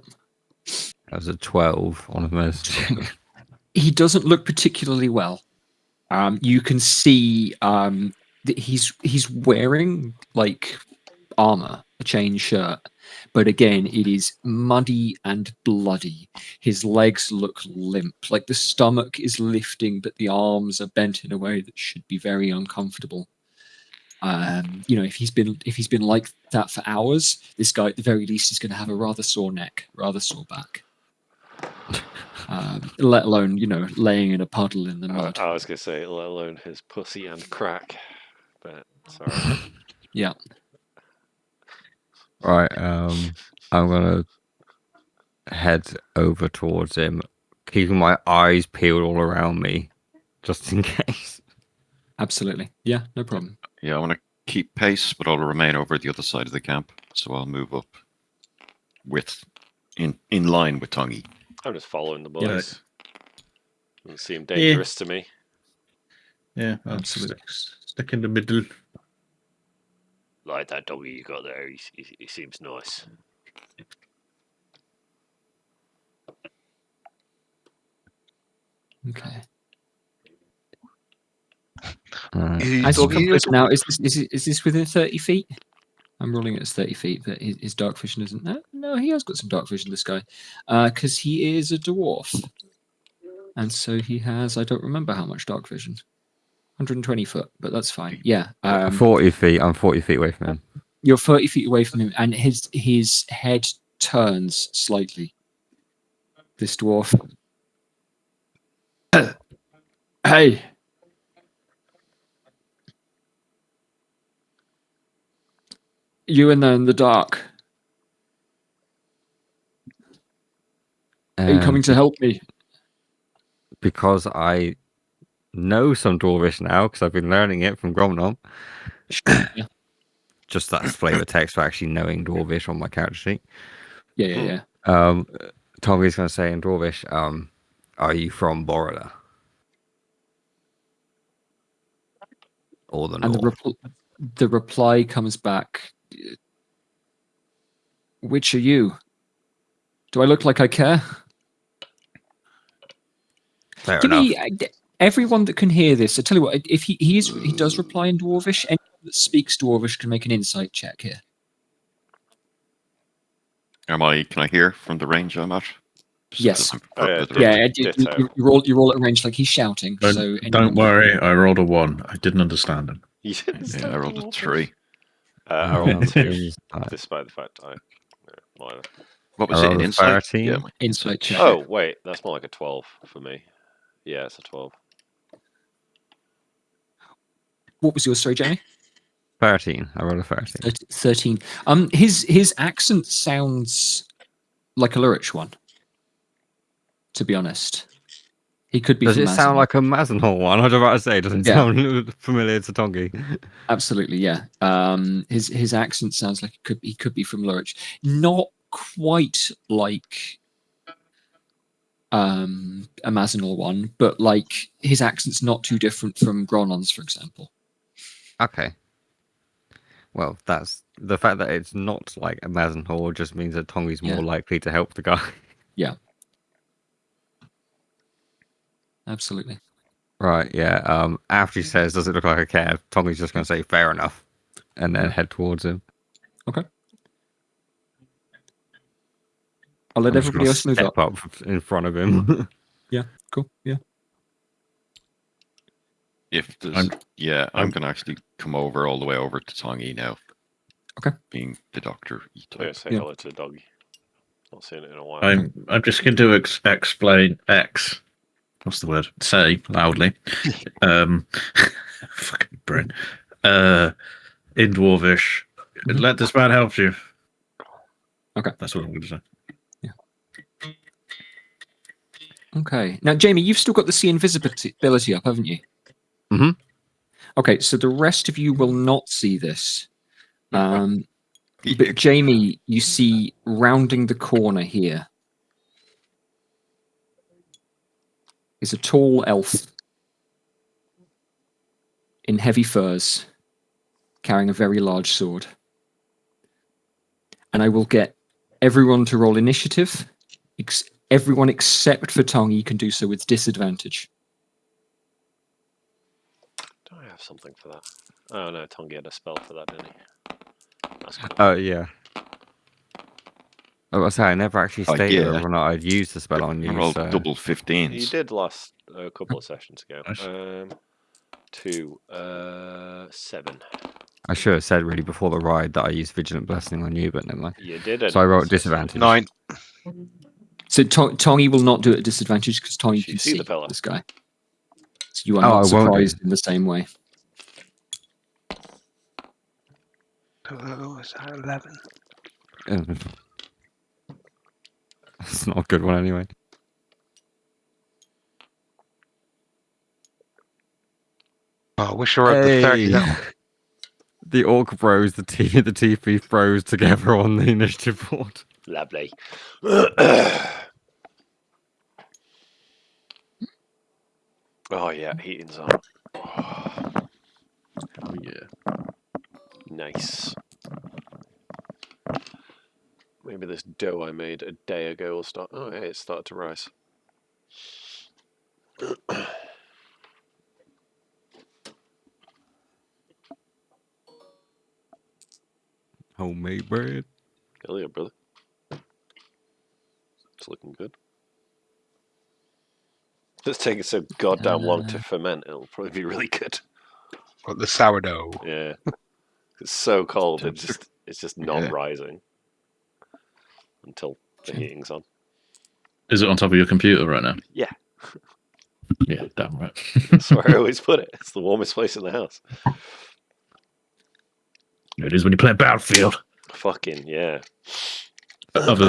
That was a 12 on a medicine check. He doesn't look particularly well. You can see that he's wearing like armor, a chain shirt, but again, it is muddy and bloody. His legs look limp, like the stomach is lifting, but the arms are bent in a way that should be very uncomfortable. If he's been like that for hours, this guy at the very least is going to have a rather sore neck, rather sore back. Let alone, laying in a puddle in the mud. I was going to say, let alone his pussy and crack. But sorry. Yeah. Right. I'm gonna head over towards him, keeping my eyes peeled all around me, just in case. Absolutely. Yeah. No problem. Yeah, I want to keep pace, but I'll remain over at the other side of the camp, so I'll move up in line with Tongi. I'm just following the boys. Doesn't seem dangerous to me. Yeah, absolutely. Stick in the middle. Like that doggy you got there, he seems nice. Okay. Is he Now, is this within 30 feet? I'm rolling it as 30 feet, but his dark vision isn't that. No, he has got some dark vision, this guy. Because he is a dwarf. And so he has, I don't remember how much dark vision. 120 foot, but that's fine. Yeah. 40 feet. I'm 40 feet away from him. You're 30 feet away from him, and his head turns slightly. This dwarf. Hey. You in there in the dark. Are you coming to help me? Because I know some Dwarvish now, because I've been learning it from Gromnom. Yeah. Just that flavor text for actually knowing Dwarvish on my character sheet. Yeah. Tommy's going to say in Dwarvish, are you from Borada? Or the and North? the reply comes back. Which are you? Do I look like I care? Fair Give enough. me everyone that can hear this. I tell you what, if he does reply in Dwarvish, anyone that speaks Dwarvish can make an insight check here. Can I hear from the range I'm at? Yes. Ditto. You roll at range like he's shouting. Don't worry, I rolled a 1. I didn't understand him. You didn't Yeah, stand I rolled a 3. I rolled 2, despite the fact minor. What was it? An insight? 13? Yeah, Insight check. Oh, wait, that's more like a 12 for me. Yeah, it's a 12. What was yours, sorry, Jamie? 13. I rolled a 13. 13. His accent sounds like a Lurich one. To be honest, he could be. Does from it sound Mazin. like a Mazenhall one? I was about to say, does it sound familiar to Tongi? Absolutely, yeah. His accent sounds like he could be from Lurich. Not quite like a Mazenhall one, but like his accent's not too different from Gronon's, for example. Okay. Well, that's the fact that it's not like a Mazenhall just means that Tongi's more likely to help the guy. Yeah. Absolutely. Right, yeah. After he says, does it look like a cab? Tongi's just going to say, fair enough. And then head towards him. Okay. I'll let I'm just everybody gonna else move step up. up in front of him. Yeah, cool. Yeah. If there's, I'm I'm going to actually come over all the way over to Tongi now. Okay. Being the doctor. Yeah, say Yeah. hello to the doggy. Not seen it in a while. I'm just going to explain X. What's the word? Say loudly. Fucking brain. In Dwarvish. Mhm. Let this man help you. Okay. That's what I'm going to say. Okay. Now, Jamie, you've still got the see invisibility up, haven't you? Mhm. Okay, so the rest of you will not see this. Yeah. But Jamie, you see rounding the corner here is a tall elf in heavy furs carrying a very large sword. And I will get everyone to roll initiative. Everyone except for Tongi can do so with disadvantage. Do I have something for that? Oh no, Tongi had a spell for that, didn't he? That's cool. Oh yeah. I was say I never actually Oh, stated yeah. whether or not I'd used the spell on I you. rolled So double You 15s. did last a couple of sessions ago. Nice. 7. I should have said really before the ride that I used Vigilant Blessing on you, but never mind. You didn't. So I rolled so disadvantage. 9. So Tongi will not do it at disadvantage because Tongi You can see see the fella? this guy. So you are Oh, not I won't do. surprised in the same way. Oh, is that 11? It's not a good one anyway. Oh, I wish I were up to 30 now. The Orc Bros, the TP Bros together on the initiative board. Lovely. Oh yeah, heating's on. Oh, yeah. Nice. Maybe this dough I made a day ago will start. Oh, hey, it started to rise. Homemade bread. Hell yeah, brother. It's looking good. It's taking so goddamn long to ferment. It'll probably be really good. Got the sourdough. Yeah, it's so cold. It's just not Yeah. rising until the heating's on. Is it on top of your computer right now? Yeah, Yeah, damn right. that's where I always put it. It's the warmest place in the house. It is when you play Battlefield. Fucking yeah. Other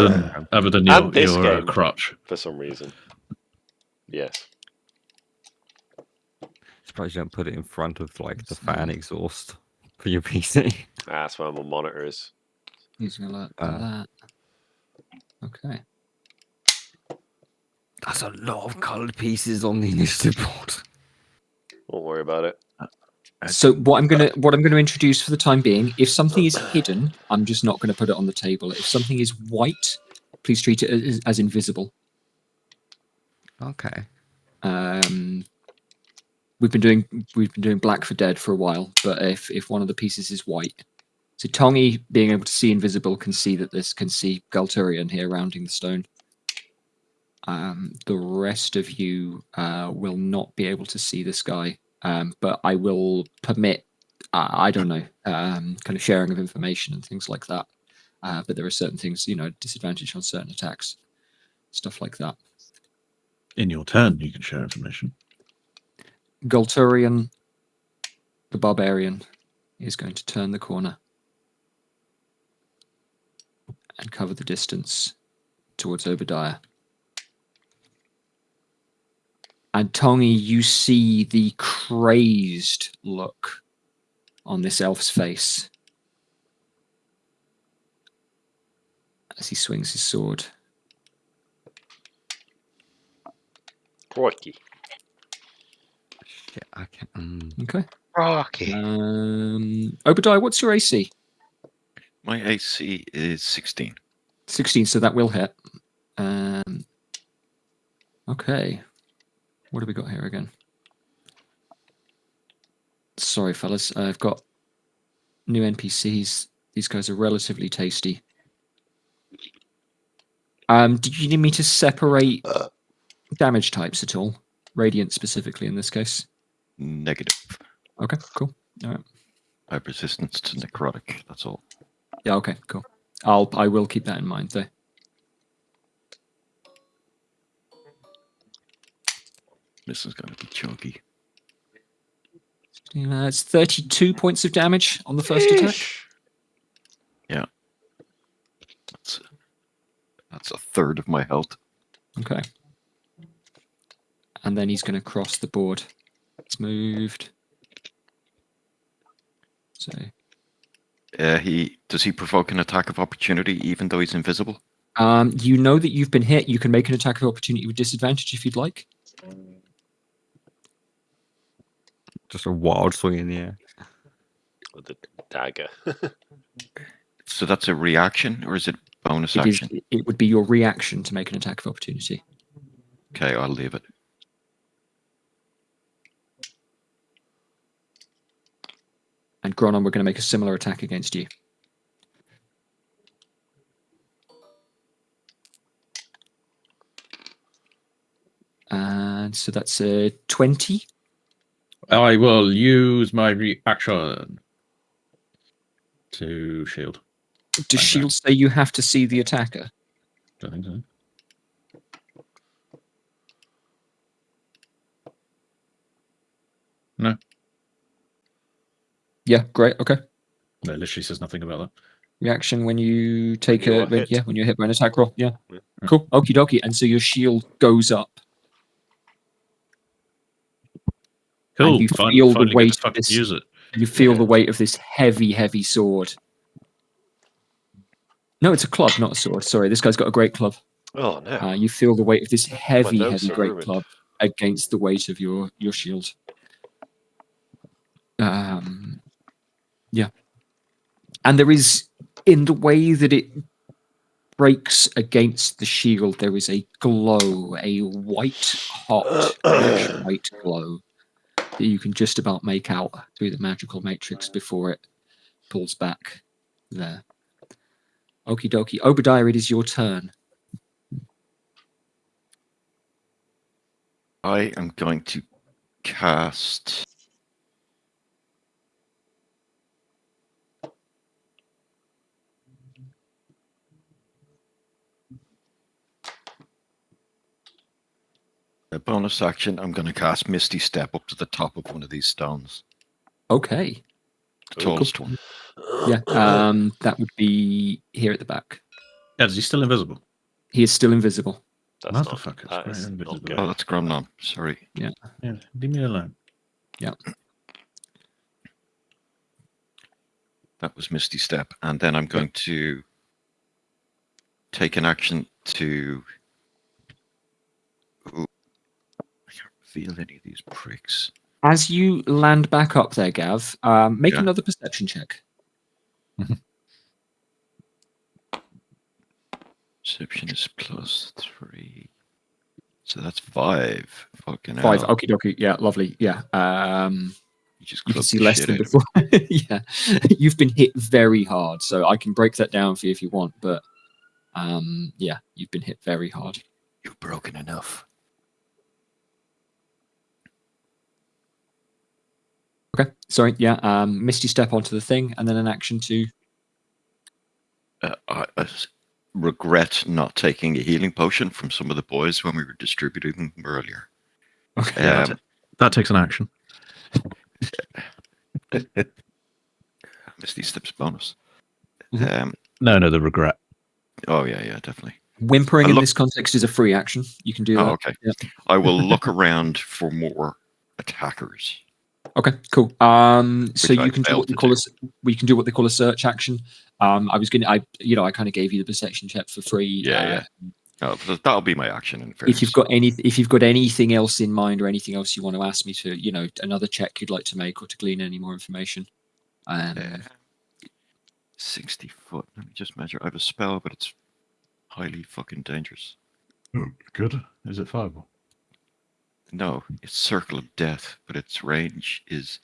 than your, And this game. crotch. For some reason. Yes. Surprised you don't put it in front of like the fan exhaust for your PC. That's where my monitor is. Using a lot of that. Okay. That's a lot of coloured pieces on the initiative board. Don't worry about it. So what I'm gonna introduce for the time being, if something is hidden, I'm just not gonna put it on the table. If something is white, please treat it as invisible. Okay. We've been doing black for dead for a while, but if one of the pieces is white, so Tongi being able to see invisible can see Galturian here rounding the stone. The rest of you will not be able to see this guy, but I will permit, I don't know, kind of sharing of information and things like that. But there are certain things, disadvantage on certain attacks, stuff like that. In your turn, you can share information. Galturian, the barbarian, is going to turn the corner and cover the distance towards Obadiah. And Tongi, you see the crazed look on this elf's face as he swings his sword. Crikey. Shit, I can't. Okay. Rocky. Obadiah, what's your AC? My AC is 16. 16, so that will hit. Okay. What have we got here again? Sorry, fellas. I've got new NPCs. These guys are relatively tasty. Did you need me to separate damage types at all? Radiant specifically in this case? Negative. Okay, cool. All right. I have resistance to necrotic. That's all. Yeah, okay, cool. I will keep that in mind though. This is going to be chunky. It's 32 points of damage on the first attack. Yeah. That's a third of my health. Okay. And then he's going to cross the board. It's moved. So. Does he provoke an attack of opportunity even though he's invisible? You know that you've been hit. You can make an attack of opportunity with disadvantage if you'd like. Just a wild swing in the air. With the dagger. So that's a reaction, or is it bonus action? It would be your reaction to make an attack of opportunity. Okay, I'll leave it. And Gronon, we're going to make a similar attack against you. And so that's a 20. I will use my reaction to shield. Does shield say you have to see the attacker? Don't think so. No. Yeah, great. Okay. No, it literally says nothing about that. Reaction when you take When when you're hit by an attack roll. Yeah. Yeah. Cool. Okie dokie. And so your shield goes up. Cool. And you Finally feel the get weight to fucking of this. use it. You feel the weight of this heavy, heavy sword. No, it's a club, not a sword. Sorry, this guy's got a great club. Oh no. You feel the weight of this heavy, My heavy notes are great ruined. club against the weight of your shield. Yeah. And there is, in the way that it breaks against the shield, there is a glow, a white, hot, ash white glow that you can just about make out through the magical matrix before it pulls back there. Okie dokie. Obadiah, it is your turn. I am going to cast... A bonus action, I'm going to cast Misty Step up to the top of one of these stones. Okay. The tallest one. Yeah. That would be here at the back. Yeah, is he still invisible? He is still invisible. That's not, Motherfuckers, that is very not invisible. good. Oh, that's Gromnom. Sorry. Yeah, leave me alone. Yeah. That was Misty Step. And then I'm going to take an action to... Ooh. I can't feel any of these pricks. As you land back up there, Gav, make Yeah. another perception check. Perception is +3. So that's 5. Fucking 5. hell. Okie dokie. Yeah, lovely. Yeah. You just You can clubbed see the less shit than out of before. Yeah. You've been hit very hard, so I can break that down for you if you want, but yeah, you've been hit very hard. You've broken enough. Okay. Sorry, yeah. Misty Step onto the thing, and then an action to... I regret not taking a healing potion from some of the boys when we were distributing them earlier. Okay. Yeah, that takes an action. Misty Steps bonus. Mhm. No, the regret. Oh, yeah, definitely. Whimpering in this context is a free action. You can do that. Oh, okay. Yeah. I will look around for more attackers. Okay, cool. So Which you I can do failed what they to call do. we can do what they call a search action. I kind of gave you the perception check for free. Yeah. Oh, that'll be my action. In fairness. If you've got anything else in mind or anything else you want to ask me to, another check you'd like to make or to glean any more information. 60 foot. Let me just measure. I have a spell, but it's highly fucking dangerous. Oh, good. Is it fireball? No, it's Circle of Death, but its range is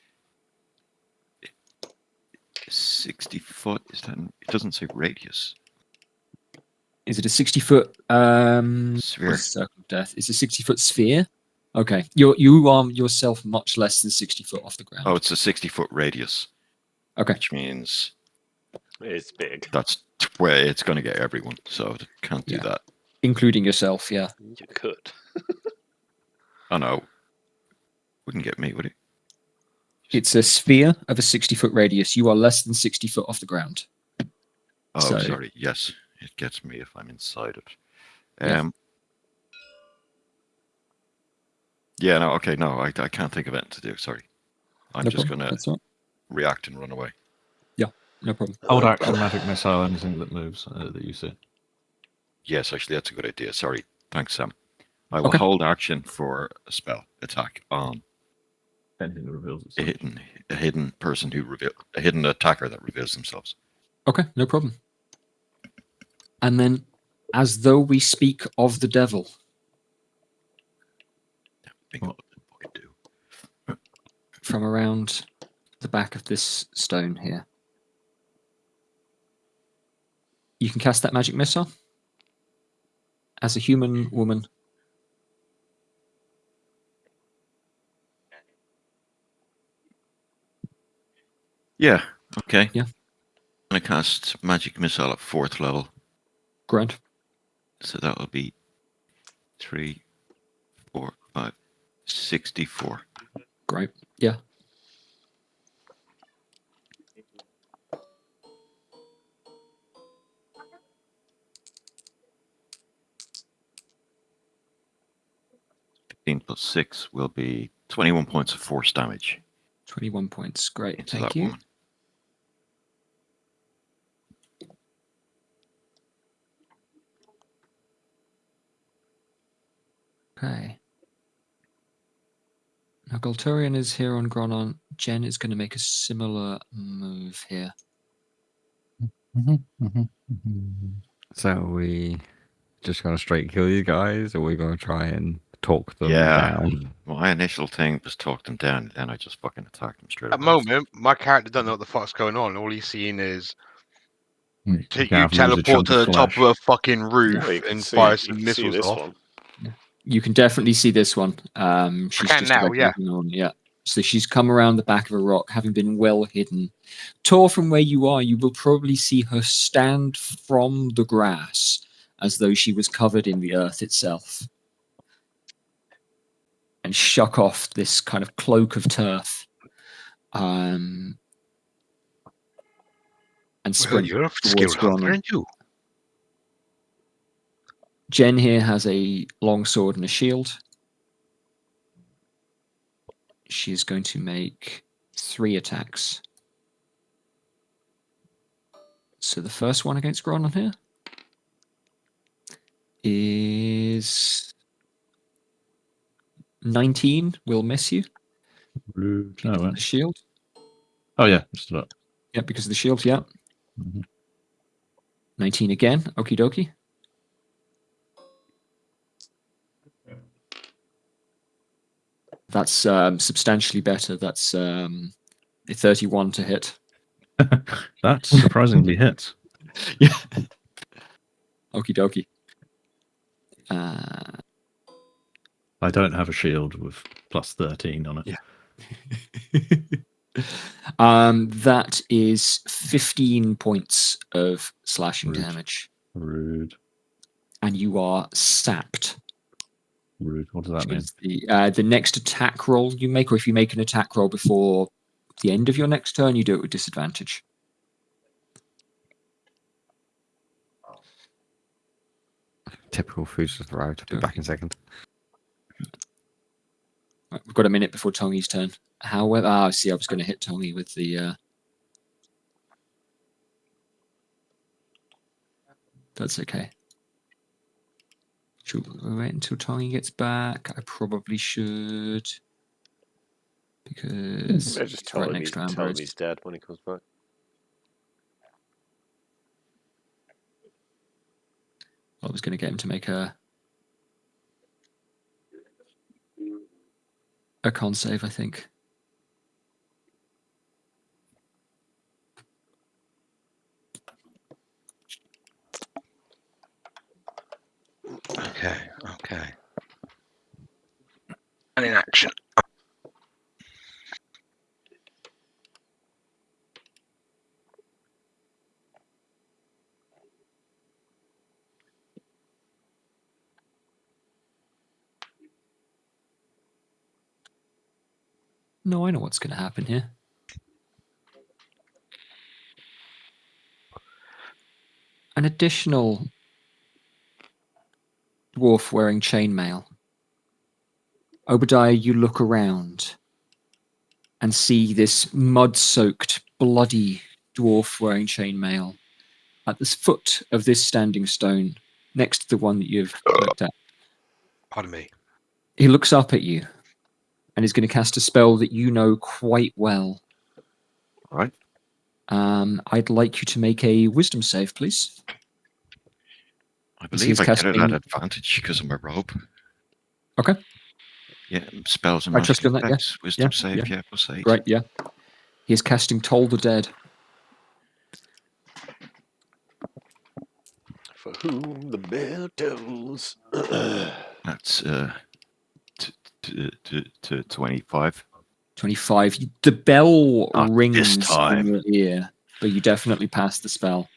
60 foot. Is that? It doesn't say radius. Is it a 60-foot Sphere. circle of death? It's a 60-foot sphere. Okay, you are yourself much less than 60 foot off the ground. Oh, it's a 60-foot radius, Okay. which means It's big. that's where it's going to get everyone. So can't do Yeah. that. Including yourself, yeah. You could. Oh no, wouldn't get me, would it? It's a sphere of a 60-foot radius. You are less than 60 foot off the ground. Oh, So- sorry. Yes, it gets me if I'm inside it. Yeah. Yeah, no, okay, no, I can't think of anything to do. Sorry. I'm No just problem. going to That's all right. react and run away. No problem. Hold action, magic missile, anything that moves that you see. Yes, actually, that's a good idea. Sorry. Thanks, Sam. I will Okay. hold action for a spell attack on Anything that reveals a itself. hidden person a hidden attacker that reveals themselves. Okay, no problem. And then, as though we speak of the devil, Think what they fucking do. from around the back of this stone here, you can cast that magic missile as a human woman. Yeah, okay. Yeah. I'm going to cast Magic Missile at 4th level. Grand. So that will be 3, 4, 5, 64. Great. Yeah. Plus 6 will be 21 points of force damage 21 points. Great. into Thank that you. woman. Okay. Now, Golturian is here on Gronon. Jen is going to make a similar move here. So are we just going to straight kill these guys, or are we going to try and talk them Yeah. down? My initial thing was talk them down, and then I just fucking attacked them straight At away. the moment, my character doesn't know what the fuck's going on. All he's seeing is You you have them as a teleport chunk to the of top flesh. of a fucking roof Oh, you can and see, fire you some can see missiles this off. one. You can definitely see this one. She's can just now, about yeah. moving on. Yeah. So she's come around the back of a rock, having been well hidden. Tor, from where you are, you will probably see her stand from the grass as though she was covered in the earth itself, and shuck off this kind of cloak of turf, and Well, sprint you're a towards skilled hunter, Gronon. aren't you? Jen here has a long sword and a shield. She is going to make 3 attacks. So the first one against Gronon here is 19. Will miss you. Rude. Because Oh, of the shield. oh yeah, just up. Yeah, because of the shield. Yeah. Mhm. 19 again. Okie dokie. That's substantially better. That's a 31 to hit. That surprisingly hits. Yeah. Okie dokie. Uh, I don't have a shield with plus 13 on it. Yeah. That is 15 points of slashing Rude. damage, Rude. and you are sapped. Rude. What does that mean? The next attack roll you make, or if you make an attack roll before the end of your next turn, you do it with disadvantage. Typical food's just arrived. I'll be back in a second. Right, we've got a minute before Tongi's turn. However, I see. I was going to hit Tongi with the. That's okay. Should we wait until Tongi gets back? I probably should, because Yeah, just it's tell right him, next to tell him Ambrose. he's dead when he comes back. I was going to get him to make a con save, I think. Okay. And in action. No, I know what's going to happen here. An additional dwarf wearing chainmail. Obadiah, you look around and see this mud-soaked, bloody dwarf wearing chainmail at the foot of this standing stone, next to the one that you've looked at. Pardon me. He looks up at you and is going to cast a spell that you know quite well. All right. I'd like you to make a wisdom save, please. I He's believe I get it casting- at advantage because of my robe. Okay. Yeah, spells and I trust magic you on that, yeah. effects. Wisdom Yeah, save, yeah. yeah, +8. Right, yeah. He is casting Toll the Dead. For whom the bell tolls. That's 25. 25. The bell Not rings this in time. your ear, but you definitely pass the spell.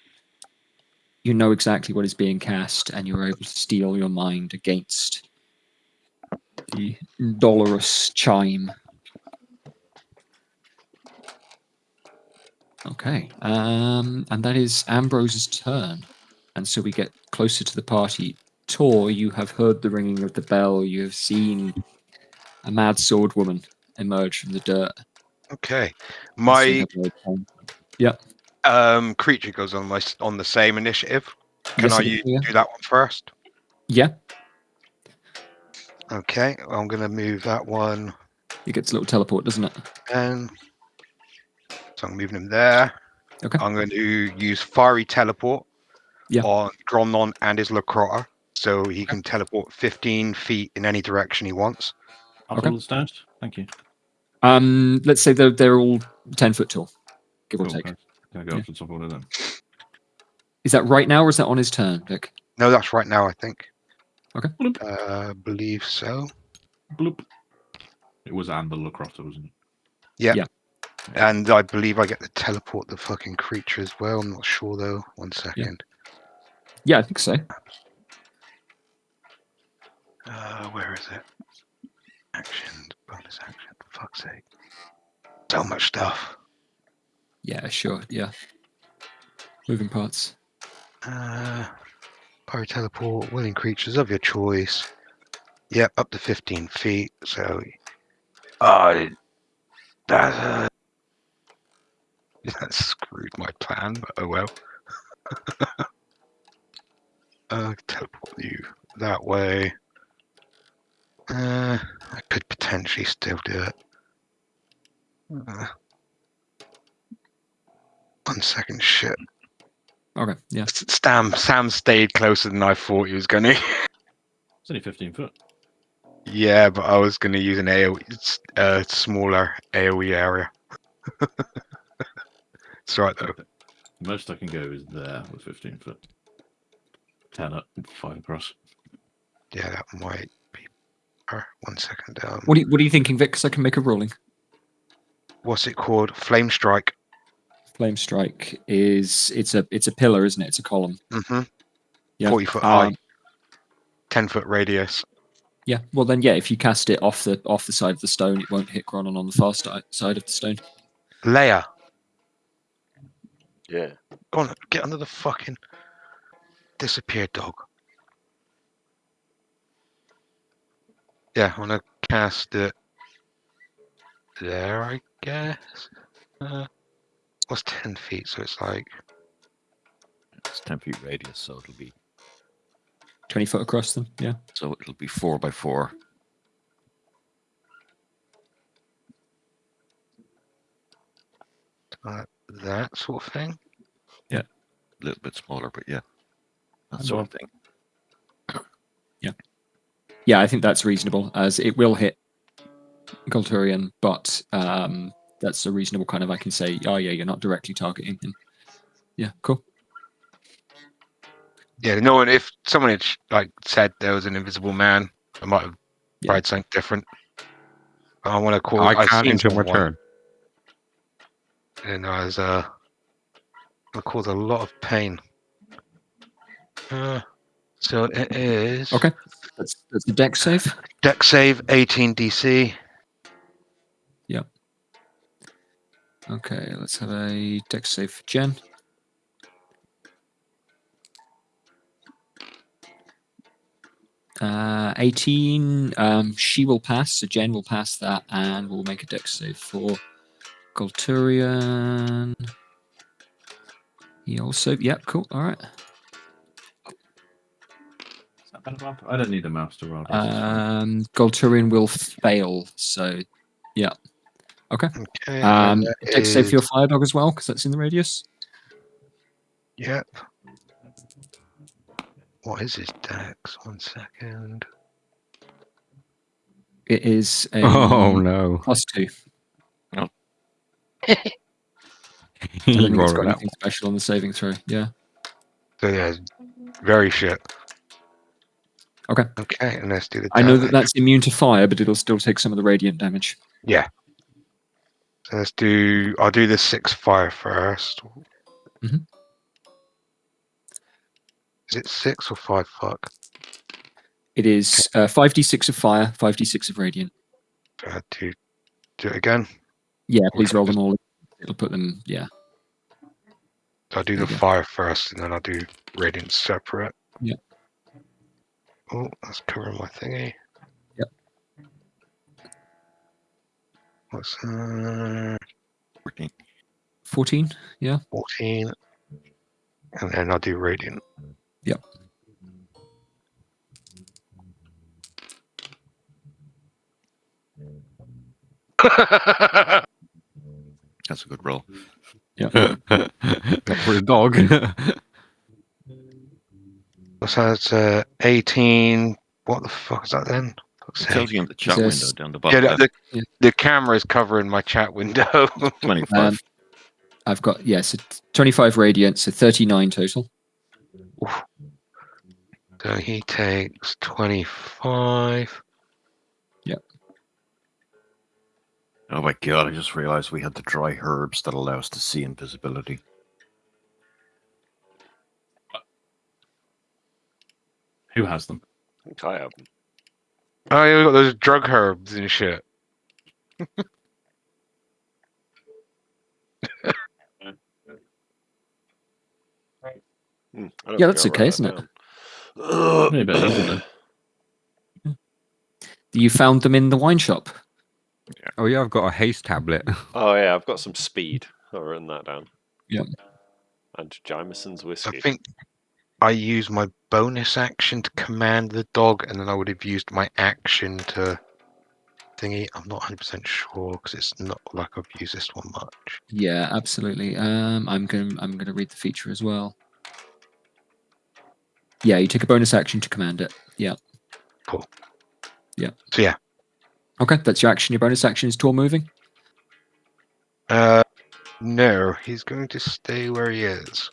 You know exactly what is being cast, and you're able to steel your mind against the dolorous chime. Okay. And that is Ambrose's turn. And so we get closer to the party. Tor, you have heard the ringing of the bell. You have seen a mad sword woman emerge from the dirt. Okay. and see My her blade come. Yeah. creature goes on the same initiative. Can Yes, I it is, yeah. do that one first? Yeah. Okay, I'm gonna move that one, It gets a little teleport, doesn't it? and so I'm moving him there. Okay. I'm going to use fiery teleport Yeah. on Gromnon and his Lacroix, so he can teleport 15 feet in any direction he wants. I'll Okay. pull the stairs. Thank you. Let's say they're all 10 foot tall, give or Cool, take. guys. Can I go up to the top of one of them? Is that right now, or is that on his turn, Vic? No, that's right now, I think. Okay. Believe so. Bloop. It was Amber Lacrotta, wasn't it? Yeah. Yeah. And I believe I get to teleport the fucking creature as well. I'm not sure though. 1 second. Yeah, I think so. Where is it? Action, bonus action. For fuck's sake. So much stuff. Yeah, sure. Yeah. Moving parts. Fiery teleport, willing creatures of your choice. Yep, up to 15 feet. So, that screwed my plan, but oh well. Teleport you that way. I could potentially still do it. 1 second, shit. Okay. Yeah. Sam stayed closer than I thought he was going to. It's only 15 foot. Yeah, but I was going to use an AoE, smaller AoE area. It's right though. The most I can go is there with 15 foot. 10 up, 5 across. Yeah, that might be. 1 second down. What are you thinking, Vic? Because I can make a rolling. What's it called? Flame strike. Flame strike is it's a pillar, isn't it? It's a column. Mm-hmm. Yeah. 40 foot high. 10 foot radius. Yeah. Well, then, yeah. If you cast it off the side of the stone, it won't hit Gronon on the far side of the stone. Leia. Yeah. Go on, get under the fucking disappear dog. Yeah, I'm gonna cast it there, I guess. What's 10 feet? So it's like It's 10 feet radius, so it'll be 20 foot across them. Yeah. 4 by 4. that sort of thing. A little bit smaller, but yeah, that sort of thing. Yeah, I think that's reasonable, as it will hit Golturian, but that's a reasonable kind of, I can say, oh yeah, you're not directly targeting him. Yeah, cool. Yeah, no one. If someone had like said there was an invisible man, I might have Yeah. tried something different. I want to call. I I can't seen until my someone, turn. and I was gonna cause a lot of pain. So it is. Okay. That's the deck save. Deck save 18 DC. Okay, let's have a deck save for Jen. Uh, 18. She will pass, so Jen will pass that, and we'll make a deck save for Golturian. He also, yep, cool. All right. I don't need a mouse to roll. This is fine. Golturian will fail, so yeah. Okay. Okay. And that Deck save for your is- fire dog as well, because that's in the radius. Yep. What is his dex? 1 second. It is a Oh no. +2. No. I He don't think it's rolled got that. anything special on the saving throw. Yeah. So yeah, very shit. Okay. Okay, and let's do the. I know that damage. that's immune to fire, but it'll still take some of the radiant damage. Yeah. So let's do. I'll do the 6 fire first. Mhm. Is it 6 or 5? Fuck. It is 5d6 of fire, 5d6 of radiant. Do it again. Yeah, please roll them all. It'll put them, yeah. So I'll do There the you go. fire first, and then I'll do radiant separate. Yeah. Oh, that's covering my thingy. Yep. What's 14. 14, yeah. 14? And then I'll do radiant. Yep. That's a good roll. Yeah. Not for a dog. So it's 18. What the fuck is that then? It tells you in the chat Is window this- down the Yeah, bottom left. the camera is covering my chat window. 25. I've got, so 25 radiant, so 39 total. So he takes 25. Oh my god, I just realized we had the dry herbs that allow us to see invisibility. Who has them? I think I have them. Oh, yeah, we got those drug herbs and shit. I don't Yeah, think that's I wrote okay, that isn't it? down. Maybe better using them. You found them in the wine shop. Oh yeah, I've got a haste tablet. Oh yeah, I've got some speed. I've written that down. Yep. And Jameson's I whiskey. think I used my bonus action to command the dog, and then I would have used my action to thingy. I'm not 100% sure because it's not like I've used this one much. Yeah, absolutely. I'm gonna read the feature as well. Yeah, you take a bonus action to command it. Yeah. Cool. Yeah. So yeah. Okay, that's your action. Your bonus action is tall moving. No, he's going to stay where he is.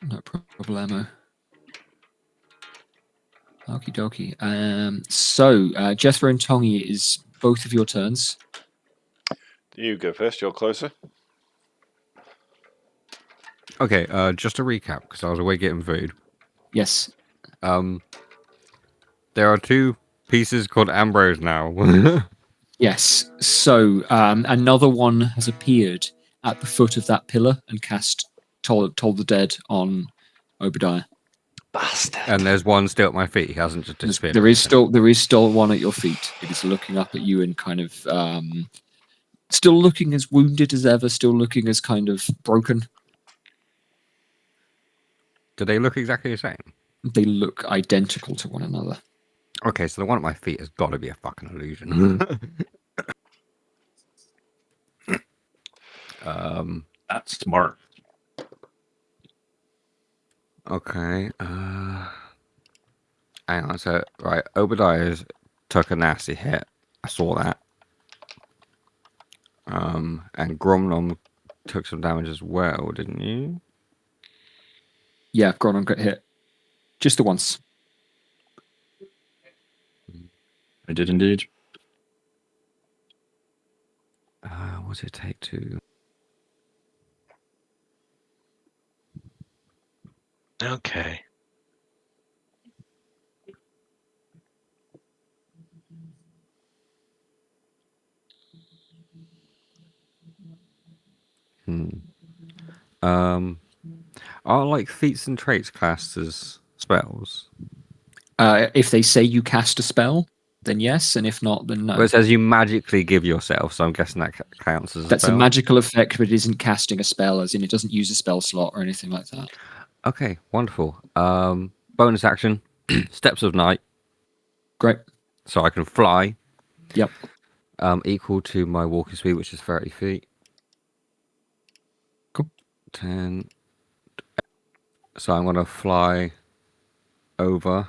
No problemo. Okie dokie. So Jethro and Tongi is both of your turns. You go first. You're closer. Okay, just to recap, because I was away getting food. Yes. There are 2 pieces called Ambrose now. Yes. So another one has appeared at the foot of that pillar and cast Toll the Dead on Obadiah. Bastard. And there's one still at my feet. He hasn't just disappeared. There is still one at your feet. It is looking up at you and kind of still looking as wounded as ever, still looking as kind of broken. Do they look exactly the same? They look identical to one another. Okay, so the one at my feet has got to be a fucking illusion. That's smart. Okay. Hang on. So, right, Obadiah's took a nasty hit. I saw that. And Gromlom took some damage as well, didn't you? Yeah, Grodon got hit. Just the once. I did indeed. What does it take to? Okay. Are like feats and traits classed as spells? If they say you cast a spell, then yes, and if not, then no. Well, it says you magically give yourself, so I'm guessing that counts as a That's spell. a magical effect, but it isn't casting a spell, as in it doesn't use a spell slot or anything like that. Okay, wonderful. Bonus action, Steps of Night, Great. so I can fly. Yep. Equal to my walking speed, which is 30 feet. Cool. 10. So I'm gonna fly over,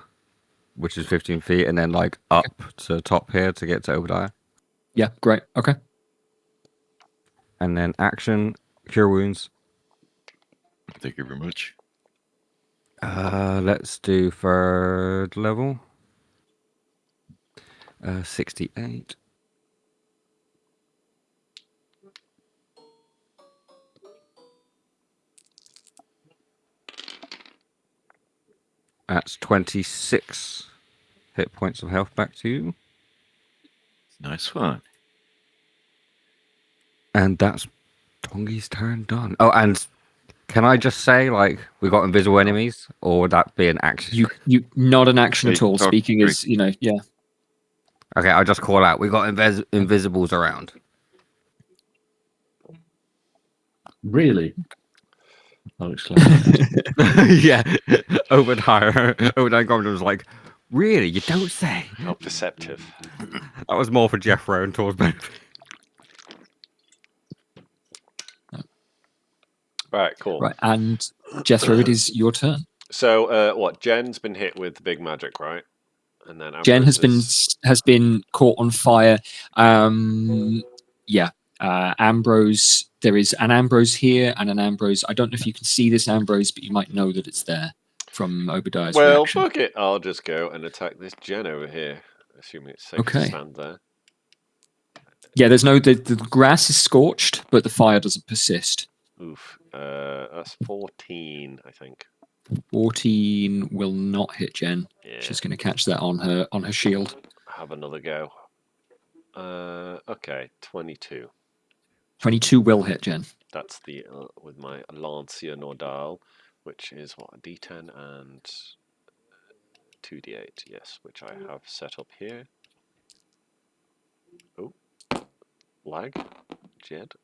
which is 15 feet, and then like up to the top here to get to Obadiah. Yeah, great. Okay. And then action, Cure Wounds. Thank you very much. Let's do third level. 68. That's 26 hit points of health back to you. Nice one. And that's Tongi's turn done. Oh, and can I just say, like, we got invisible enemies, or would that be an action? You not an action Yeah, at all. talk Speaking Greek. as, yeah. Okay, I'll just call out. We got invisibles around. Really? I'll explain. Yeah. Obadiah Gordon was like, really? You don't say? How perceptive. That was more for Jeffro and towards benefit. Right, cool. Right, and Jethro, it is your turn. So, what? Jen's been hit with big magic, right? And then Jen Ambrose has been caught on fire. Yeah. Ambrose, there is an Ambrose here and an Ambrose. I don't know if you can see this Ambrose, but you might know that it's there from Obadiah's Well, reaction. fuck it. I'll just go and attack this Jen over here, assuming it's safe to Okay. stand there. Yeah, there's the grass is scorched, but the fire doesn't persist. Oof. That's 14, I think. 14 will not hit Jen. Yeah. She's going to catch that on her shield. Have another go. Okay, 22. 22 will hit Jen. That's the with my Lancia Nordal, which is what, a D10 and 2d8, yes, which I have set up here. Oh, lag, Jed.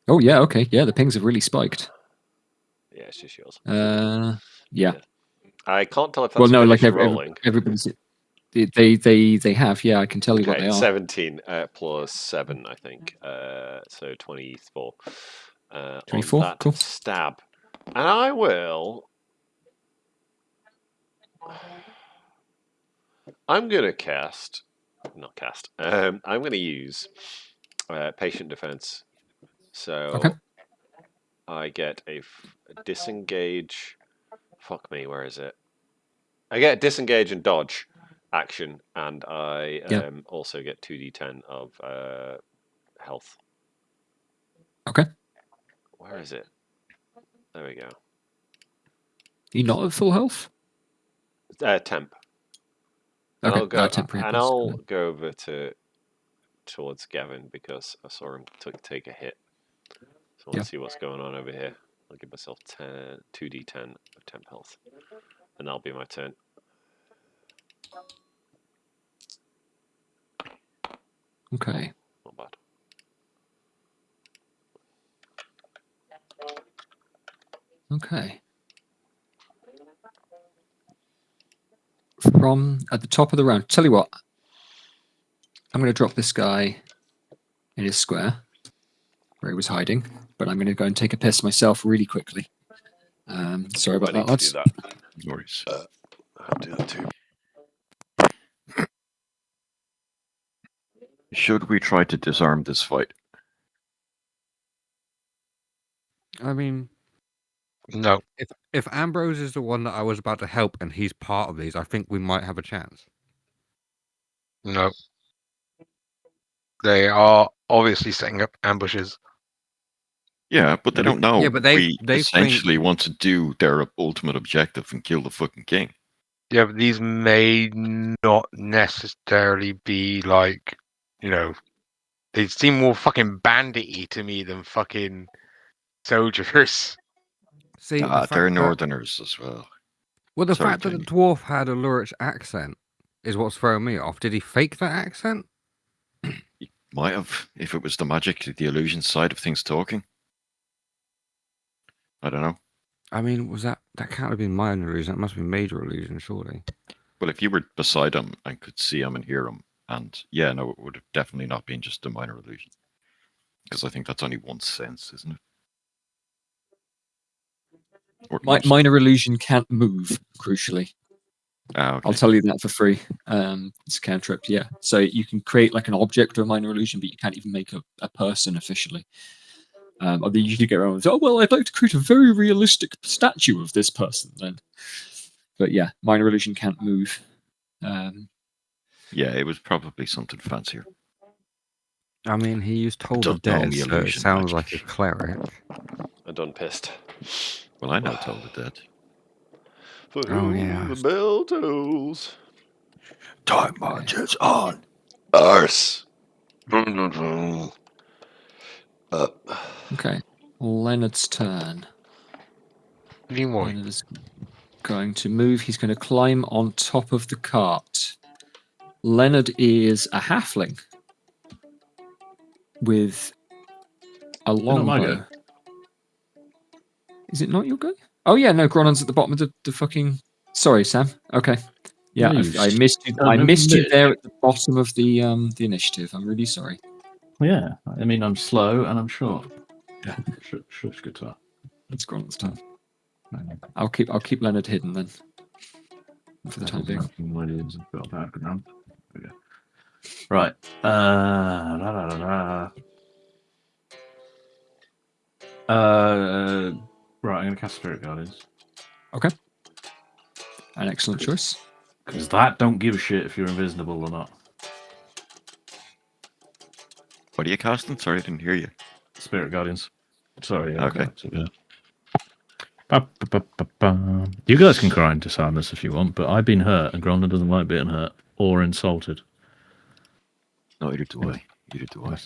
Oh yeah, okay, yeah, the pings have really spiked. Yeah, it's just yours. Yeah. I can't tell if that's Well, no, like rolling. everybody's. They have, yeah. I can tell you what they are. 17 plus 7, I think. So 24. 24, on that cool. stab. And I will. I'm going to cast. Not cast. I'm going to use patient defense. So Okay. I get a disengage. Fuck me, where is it? I get disengage and dodge action, and I also get 2d10 of health. Okay. Where is it? There we go. You not at full health? Temp. And Okay. I'll go. Temporary And health. I'll go over towards Gavin because I saw him take a hit. So let's see what's going on over here. I'll give myself 2d10 of temp health, and that'll be my turn. Okay. Not bad. Okay. From at the top of the round. Tell you what. I'm going to drop this guy in his square where he was hiding, but I'm going to go and take a piss myself really quickly. Sorry about that, lads. No worries. I'll do that too. Should we try to disarm this fight? I mean, No, If Ambrose is the one that I was about to help and he's part of these, I think we might have a chance. no. They are obviously setting up ambushes. Yeah, but they don't know. Yeah, but they essentially want to do their ultimate objective and kill the fucking king. Yeah, but these may not necessarily be like, they seem more fucking bandity to me than fucking soldiers. See, the They're fact that, northerners as well. the Sorry, fact that the Jamie. dwarf had a Lurich accent is what's throwing me off. Did he fake that accent? Might have, if it was the magic, the illusion side of things talking. I don't know. I mean, that can't have been minor illusion? That must have been major illusion, surely. Well, if you were beside him and could see him and hear him, and yeah, no, it would have definitely not been just a minor illusion. Because I think that's only one sense, isn't it? Or Minor illusion can't move, crucially. Okay. I'll tell you that for free. It's a cantrip, yeah. So you can create like an object or a minor illusion, but you can't even make a person officially. They usually get around and say, oh, well, I'd like to create a very realistic statue of this person then. But yeah, minor illusion can't move. Yeah, it was probably something fancier. I mean, he used Toll the don't know Dead, me so it illusion sounds magic. like a cleric. I'm done pissed. Well, I know Toll the Dead. For Oh, whom yeah. the bell tolls. Time marches on. Arse. Okay, Leonard's turn. Leroy. Leonard is going to move. He's going to climb on top of the cart. Leonard is a halfling with a not my longbow. go. Is it not your go? Oh yeah, no, Gronon's at the bottom of the fucking. Sorry, Sam. Okay. Yeah, No, I missed you. son I of a missed you bitch. there at the bottom of the initiative. I'm really sorry. Yeah, I mean, I'm slow and I'm short. Yeah, sure, good to know. It's Gronon's turn. I'll keep Leonard hidden then. For the time being. Williams have got a background. Okay. Right. Right, I'm going to cast Spirit Guardians. Okay. An excellent choice. Because that don't give a shit if you're invisible or not. What are you casting? Sorry, I didn't hear you. Spirit Guardians. Sorry. Okay. You guys can cry and disarm this if you want, but I've been hurt, and Gromda doesn't like being hurt or insulted. No, either do I. Either do I.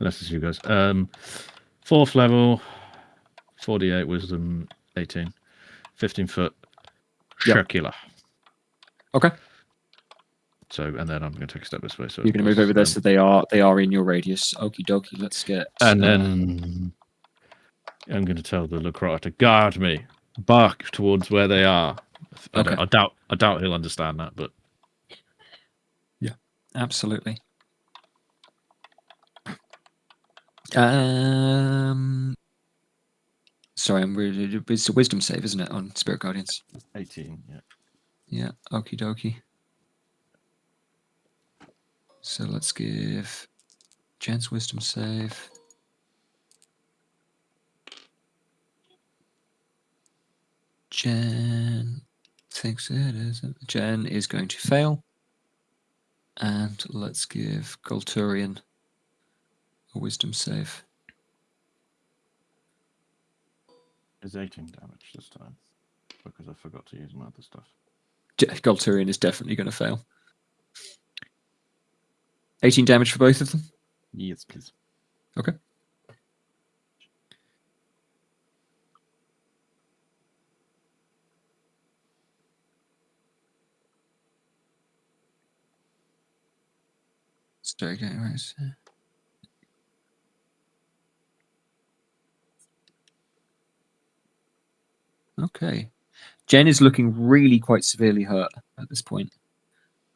Unless it's you guys. 4th level, 48 wisdom, 18. 15 foot, Yep. circular. Okay. So, and then I'm going to take a step this way. So You're going to move over there, so they are in your radius. Okie dokie. Let's get. And then I'm going to tell the Lacroix to guard me, bark towards where they are. Okay. I doubt he'll understand that, but yeah, absolutely. Sorry, it's a wisdom save, isn't it, on Spirit Guardians? 18. Yeah. Yeah. Okie dokie. So let's give Jen's wisdom save. Jen thinks it is. Jen is going to fail. And let's give Golturian a wisdom save. It's 18 damage this time because I forgot to use my other stuff. Golturian is definitely going to fail. 18 damage for both of them? Yes, please. Okay. Sorry, right. Okay. Jen is looking really quite severely hurt at this point.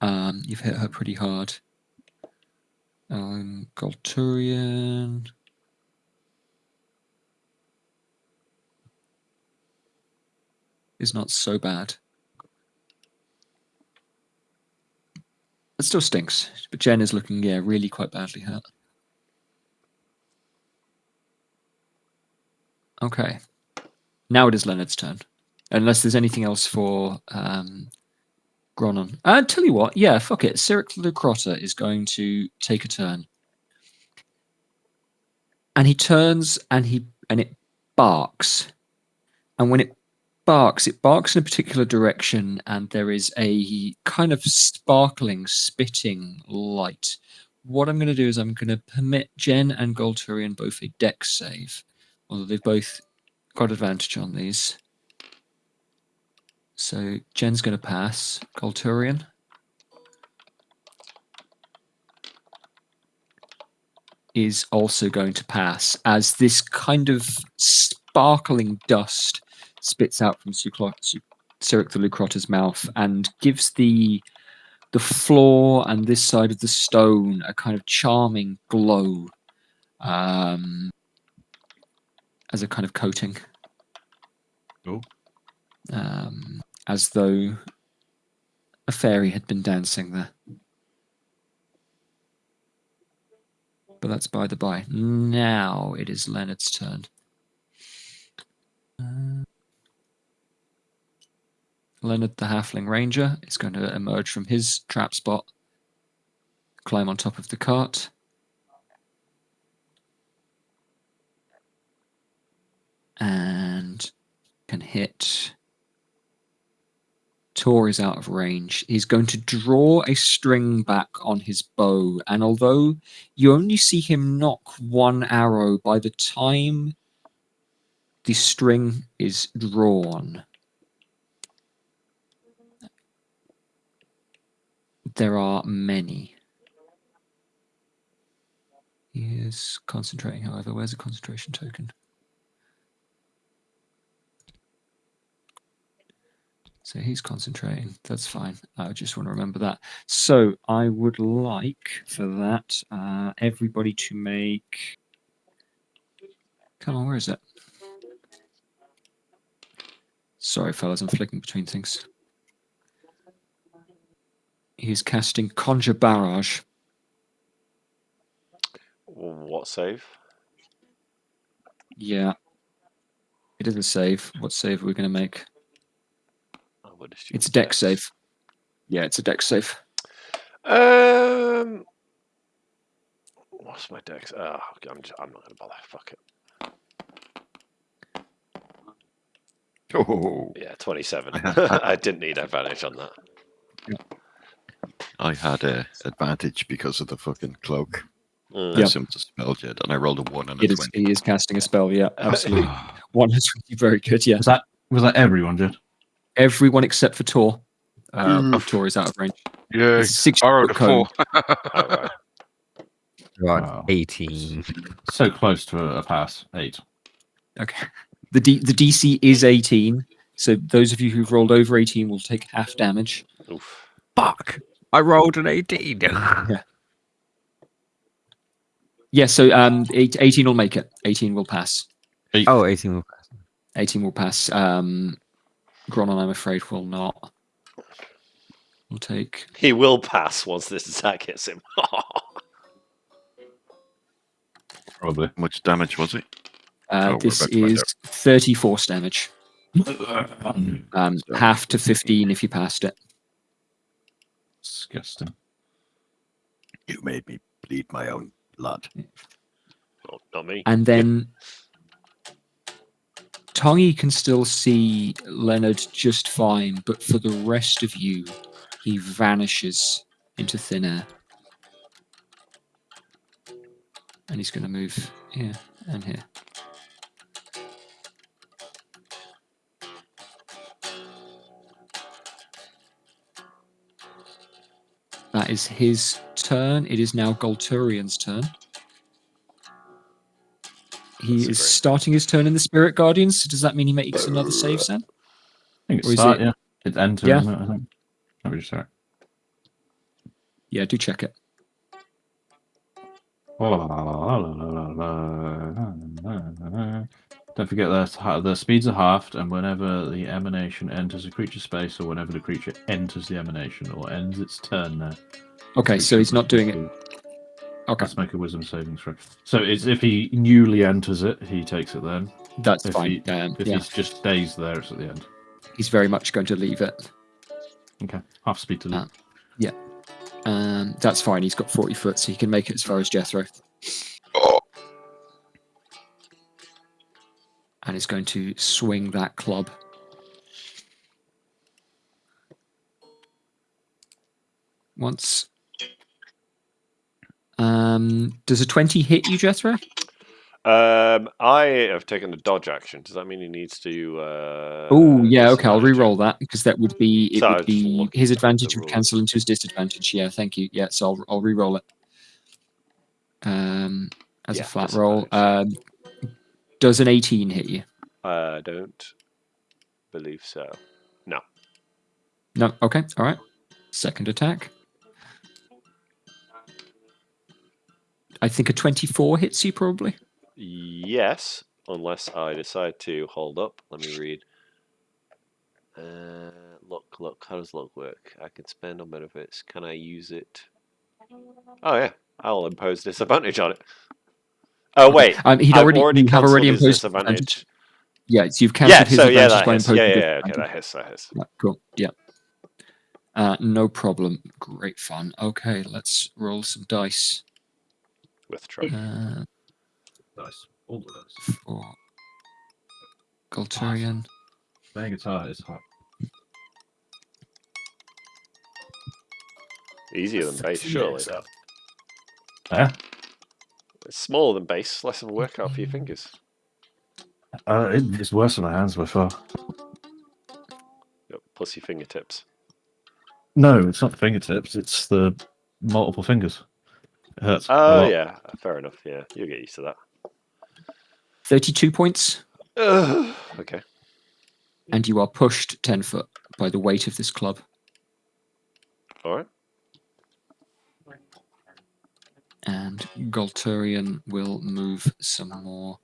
You've hit her pretty hard. Golturian. Is not so bad. It still stinks, but Jen is looking, really quite badly hurt. Okay. Now it is Leonard's turn. Unless there's anything else for Gronon. Tell you what, yeah, fuck it. Cyric Lucrotta is going to take a turn. And he turns and it barks. And when it barks in a particular direction, and there is a kind of sparkling, spitting light. What I'm going to do is I'm going to permit Jen and Golturian both a dex save, although they've both got advantage on these. So Jen's going to pass. Golturian is also going to pass, as this kind of sparkling dust spits out from Cyric the Lucrotta's mouth and gives the floor and this side of the stone a kind of charming glow, as a kind of coating. Cool. As though a fairy had been dancing there. But that's by the by. Now it is Leonard's turn. Leonard, the Halfling Ranger, is going to emerge from his trap spot, climb on top of the cart. And can hit. Tor is out of range. He's going to draw a string back on his bow, and although you only see him knock one arrow, by the time the string is drawn, there are many. He is concentrating, however. Where's the concentration token? So he's concentrating. That's fine. I just want to remember that. So I would like for that everybody to make. Come on, where is it? Sorry, fellas, I'm flicking between things. He's casting Conjure Barrage. What save? Yeah. It is a save. What save are we going to make? I would assume It's a dex save. Yeah, it's a dex save. What's my dex? I'm not going to bother. Fuck it. Oh, Yeah, 27. I didn't need advantage on that. I had a advantage because of the fucking cloak. I Yep. assumed it's a spell, Jed, and I rolled a 1 and a It is, 20. he is casting a spell, yeah, absolutely. 120, very good, yeah. Was that everyone, Jed? Everyone except for Tor. Oof. Tor is out of range. Yeah, It's a 60 I rolled a foot 4. Oh, right. Right, Wow. 18. So close to a pass. 8. Okay. The DC is 18, so those of you who've rolled over 18 will take half damage. Oof. Fuck! I rolled an 18. Yeah, so 18 will make it. 18 will pass. 18 will pass. 18 will pass. Gronon, I'm afraid, will not. We'll take. He will pass once this attack hits him. Probably. How much damage was it? we're This about to find is 30 force damage. So Half to 15 if you passed it. disgusting. You made me bleed my own blood. Not me. And then Tongi can still see Leonard just fine, but for the rest of you, he vanishes into thin air. And he's going to move here and here. That is his turn. It is now Golturian's turn. He is starting his turn in the Spirit Guardians. So does that mean he makes another save, Sam? I think it's Or is start, it- yeah. It's enter, Yeah. isn't it? I think. Let me just check. Yeah, do check it. Don't forget that the speeds are halved, and whenever the emanation enters a creature space, or whenever the creature enters the emanation or ends its turn there. Okay, so he's not doing it. Okay. Let's make a wisdom saving throw. So it's if he newly enters it, he takes it then. That's If fine. he if Yeah, he just stays there, it's at the end. he's very much going to leave it. Okay, half speed to leave. Yeah. That's fine. He's got 40 foot, so he can make it as far as Jethro. Oh, And is going to swing that club. Once. Does a 20 hit you, Jethro? I have taken a dodge action. Does that mean he needs to? Oh, yeah. Okay, I'll disadvantage it? re-roll that because that would be So I was just looking his at the advantage would rules. cancel into his disadvantage. Yeah, thank you. Yeah, so I'll re-roll it. As a Yeah, flat roll. disadvantage. Does an 18 hit you? I don't believe so. No. No. Okay. All right. Second attack. I think a 24 hits you probably. Yes, unless I decide to hold up. Let me read. Look. How does look work? I can spend on benefits. Can I use it? Oh yeah, I'll impose disadvantage on it. Oh wait, You I've have already cancelled his imposed disadvantage. Yeah, so you've cancelled his Yeah, advantage that by hits. imposing Yeah. Okay, disadvantage. that hits. Yeah, cool. Yeah. No problem. Great fun. Okay, let's roll some dice. With trouble. Dice. All the dice. For Golturian. Playing guitar is hard. Easier than bass, surely. Yeah. It's smaller than bass, less of a workout for your fingers. It's worse than my hands by far. Plus your fingertips. No, it's not the fingertips. It's the multiple fingers. It hurts. Oh yeah, fair enough. Yeah, you'll get used to that. 32 points. Okay. And you are pushed 10 foot by the weight of this club. All right. And Golturian will move some more.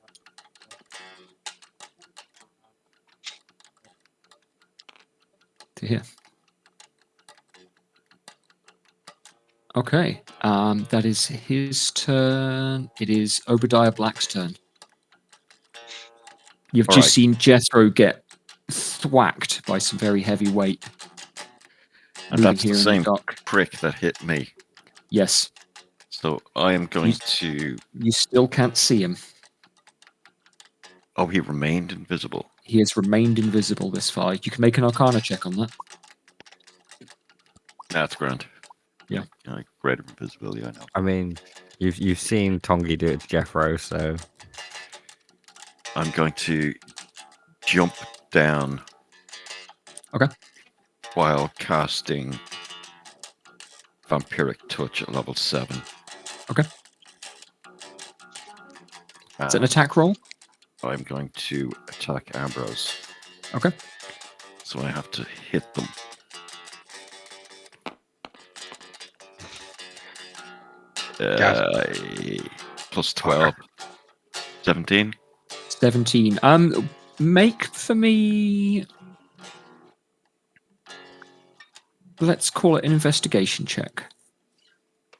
To here. Okay. That is his turn. It is Obadiah Black's turn. You've All just right. seen Jethro get thwacked by some very heavy weight. And Moving that's the here in same dark. prick that hit me. Yes. So I am going to. You still can't see him. Oh, he remained invisible. He has remained invisible this far. You can make an Arcana check on that. That's grand. Yeah. Greater invisibility, I know. I mean, you've seen Tongi do it to Jeffro, so I'm going to jump down. Okay. While casting Vampiric Touch at level 7. Okay. Is it an attack roll? I'm going to attack Ambrose. Okay. So I have to hit them. Plus 12. 17. 17. Make for me. Let's call it an investigation check.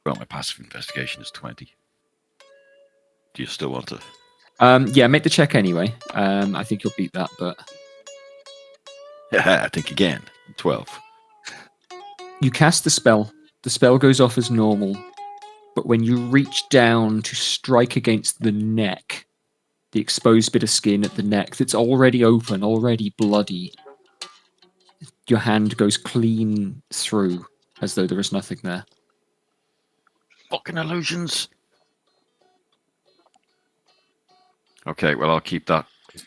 Well, my passive investigation is 20. Do you still want to? Yeah, make the check anyway. I think you'll beat that, but I think again. 12. you cast the spell. The spell goes off as normal, but when you reach down to strike against the neck, the exposed bit of skin at the neck that's already open, already bloody, your hand goes clean through as though there is nothing there. Fucking illusions. Okay, well, I'll keep that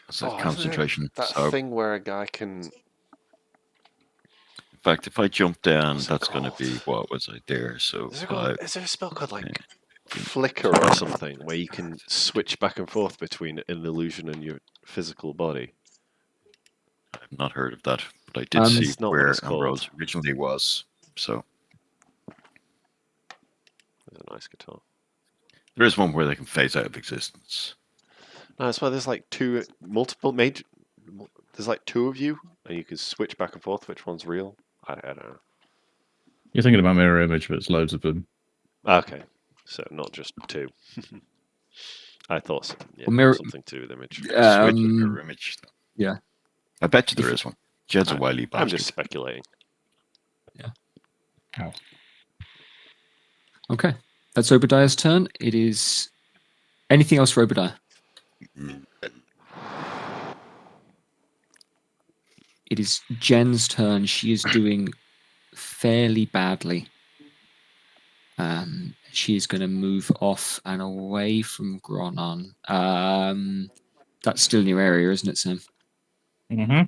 as a concentration. That So, thing where a guy can. in fact, if I jump down, What's it that's going to called? be, what was I there? So, Is there a spell called like 10, Flicker or something where you can switch back and forth between an illusion and your physical body? I've not heard of that, but I did see It's not what where it's called. Ambrose originally was. So, There's a nice guitar. there is one where they can phase out of existence. No, that's why there's like multiple major. There's like two of you, and you can switch back and forth which one's real. I don't know. You're thinking about mirror image, but it's loads of them. Okay, so not just two. I thought so. Yeah, Well, mirror- something to do with image. Switch a mirror image. yeah. I bet you there is one. Jed's a wily I'm bastard. just speculating. How? Okay, that's Obadiah's turn. It is anything else for Obadiah? It is Jen's turn. She is doing fairly badly. She is going to move off and away from Gronon. That's still in your area, isn't it, Sam? Mm-hmm.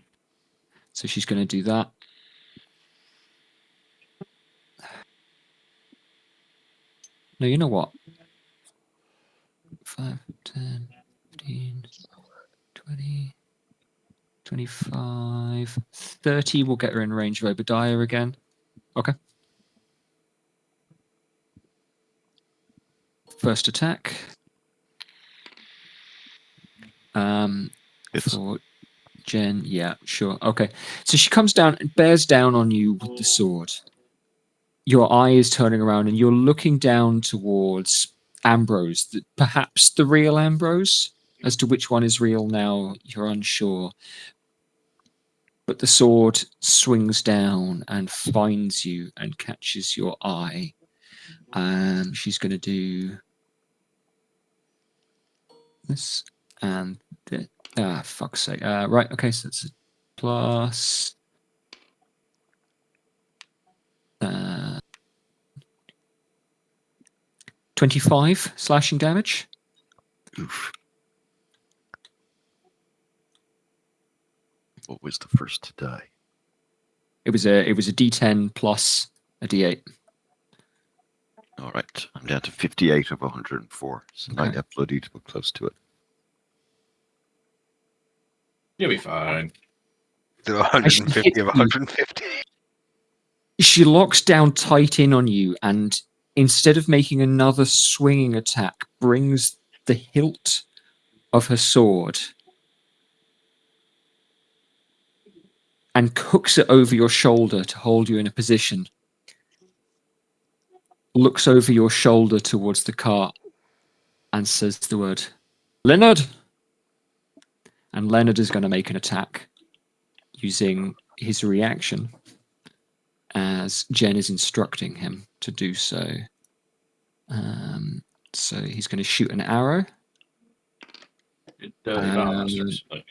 So she's going to do that. No, you know what? 5, 10, 15, 20, 25, 30 will get her in range of Obadiah again. Okay. First attack. It's For Jen, yeah, sure. Okay. So she comes down and bears down on you with the sword. Your eye is turning around and you're looking down towards Ambrose, perhaps the real Ambrose. As to which one is real now, you're unsure. But the sword swings down and finds you and catches your eye. She's going to do this and this. Fuck's sake. Right, okay, so that's a plus. 25 slashing damage. oof. What was the first to die? It was a D10 plus a D8. All right, I'm down to 58 of 104. So Okay. not yet bloodied, but close to it. You'll be fine. Do 150 of you. 150. She locks down tight in on you, and instead of making another swinging attack, brings the hilt of her sword and cooks it over your shoulder to hold you in a position. Looks over your shoulder towards the cart and says the word, Leonard! And Leonard is going to make an attack using his reaction as Jen is instructing him to do so. So he's going to shoot an arrow. Dirty Battlemaster strike.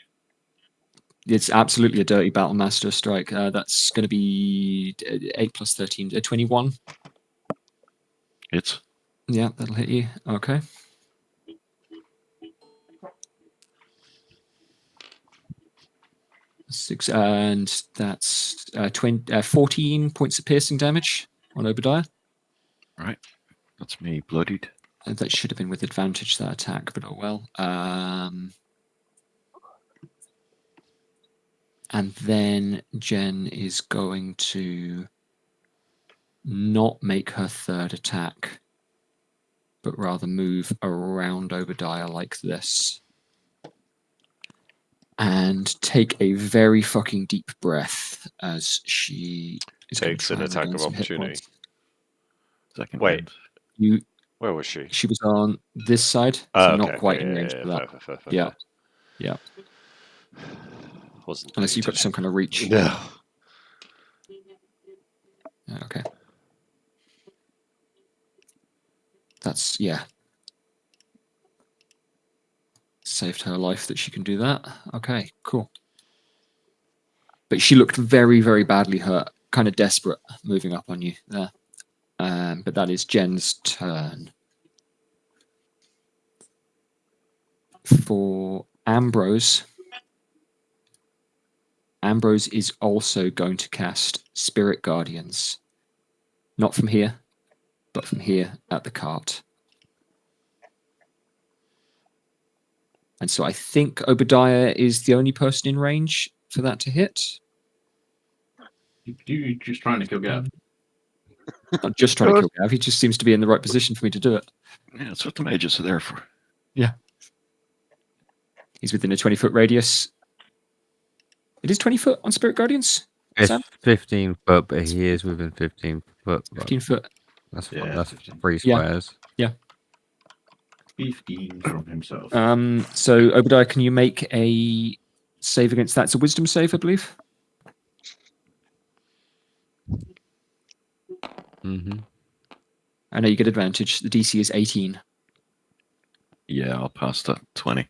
It's absolutely a dirty Battlemaster strike. That's going to be 8 plus 13, 21. It's Yeah, that'll hit you. Okay. Six, and that's 14 points of piercing damage on Obadiah. right. That's me bloodied. That should have been with advantage, that attack, but oh well. And then Jen is going to not make her third attack, but rather move around Obadiah like this. And take a very fucking deep breath as she is going to Takes try an and attack regain of some hit opportunity. points. Second Wait. round. Where was she? She was on this side, so Oh, not okay. quite Yeah, in range yeah, for that. fair. Yeah. Yeah. Wasn't Unless paying you've got some kind of reach. attention. No. Okay. That's, yeah. Saved her life that she can do that. Okay, cool. But she looked very, very badly hurt, kind of desperate, moving up on you there. But that is Jen's turn. For Ambrose, Ambrose is also going to cast Spirit Guardians. Not from here, but from here at the cart. And so I think Obadiah is the only person in range for that to hit. You're just trying to kill Gav. Not just trying to kill Gav, he just seems to be in the right position for me to do it. Yeah, that's what the mages are there for. He's within a 20-foot radius. It is 20 foot on Spirit Guardians? It's Sam? 15 foot, but he is within 15 foot. 15 foot. That's Yeah, that's 15. 3 Yeah. squares. 15 from himself. So Obadiah, can you make a save against that? It's a wisdom save, I believe. Mm-hmm. I know you get advantage. The DC is 18. Yeah, I'll pass that. 20.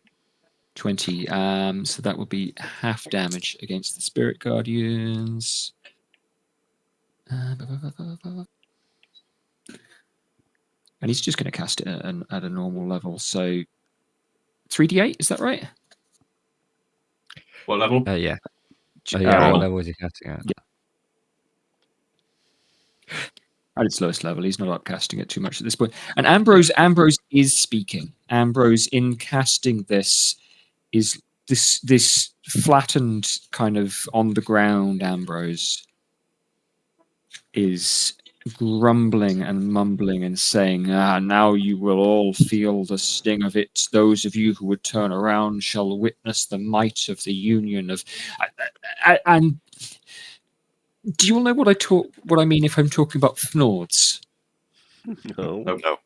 20. So that would be half damage against the Spirit Guardians. And he's just going to cast it at a normal level. So 3d8, is that right? What level? Yeah. Yeah. Well, What level is he casting at? yeah. At its lowest level, he's not upcasting it too much at this point. And Ambrose is speaking. Ambrose, in casting this, is this flattened kind of on the ground. Ambrose is grumbling and mumbling and saying, now you will all feel the sting of it. Those of you who would turn around shall witness the might of the union of... And do you all know what I mean if I'm talking about Fnords? No. No.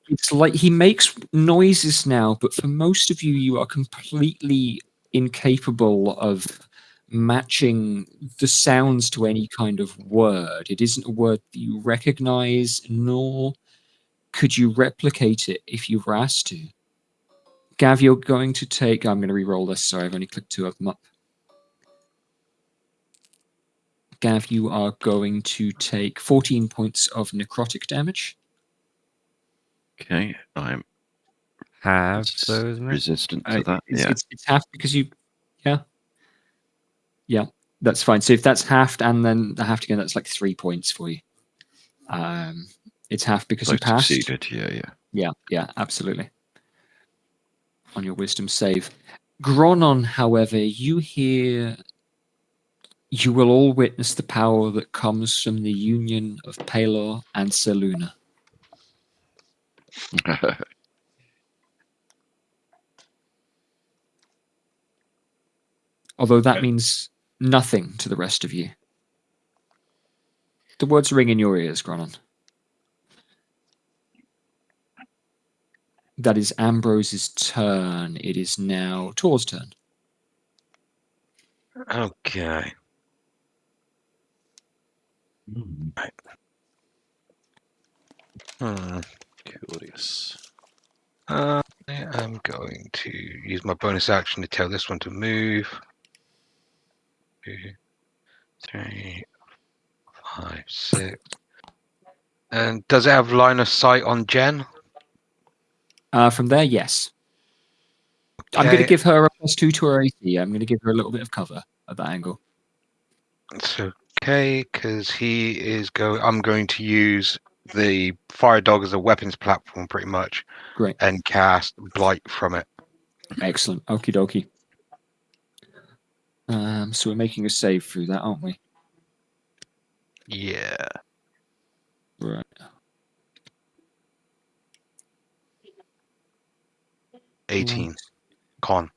It's like he makes noises now, but for most of you, you are completely incapable of matching the sounds to any kind of word. It isn't a word that you recognize, nor could you replicate it if you were asked to. Gav, you're going to take... I'm going to re-roll this. Sorry, I've only clicked 2 of them up. Gav, you are going to take 14 points of necrotic damage. Okay, I'm Have those, isn't it? resistant to that. Yeah. It's half because you... Yeah, that's fine. So if that's halved and then the halved again, that's like 3 points for you. It's half because you I passed. succeeded. Yeah. Yeah, absolutely. On your wisdom save. Gronon, however, you hear... You will all witness the power that comes from the union of Palor and Seluna. Although that means nothing to the rest of you. The words ring in your ears, Gronon. That is Ambrose's turn. It is now Tor's turn. Okay. Hmm. Curious. I am going to use my bonus action to tell this one to move. 2, 3, 5, 6. And does it have line of sight on Jen? From there, yes. I'm going to give her a +2 to her AC. I'm going to give her a little bit of cover at that angle. It's okay, because he is going. I'm going to use the fire dog as a weapons platform, pretty much. Great. And cast blight from it. Excellent. Okie dokie. So we're making a save through that, aren't we? Yeah. Right. 18. Con.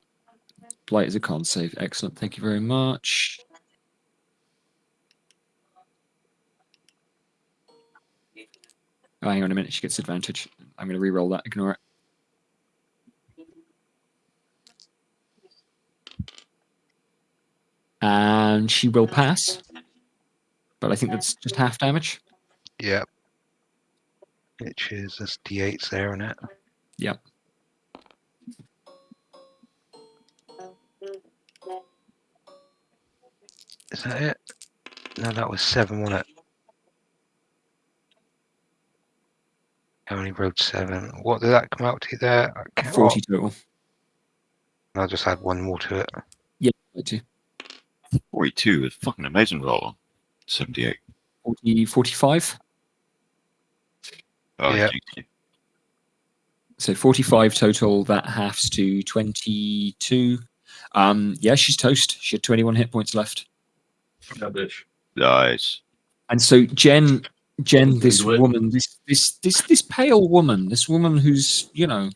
Blight is a con save. Excellent. Thank you very much. Oh, hang on a minute. She gets advantage. I'm going to re-roll that. Ignore it. And she will pass. But I think that's just half damage. Yep. Which is this D8's there, isn't it? Yep. Is that it? No, that was 7, wasn't it? I only rolled 7. What did that come out to there? 40 total. I'll just add 1 more to it. Yeah, 42. 42 is fucking amazing roll. 78. 45. Oh, Yeah. geez. So 45 total. That halves to 22. Yeah, she's toast. She had 21 hit points left. That bitch. Nice. And so Jen, this Do it. woman, this pale woman, this woman who's, you know,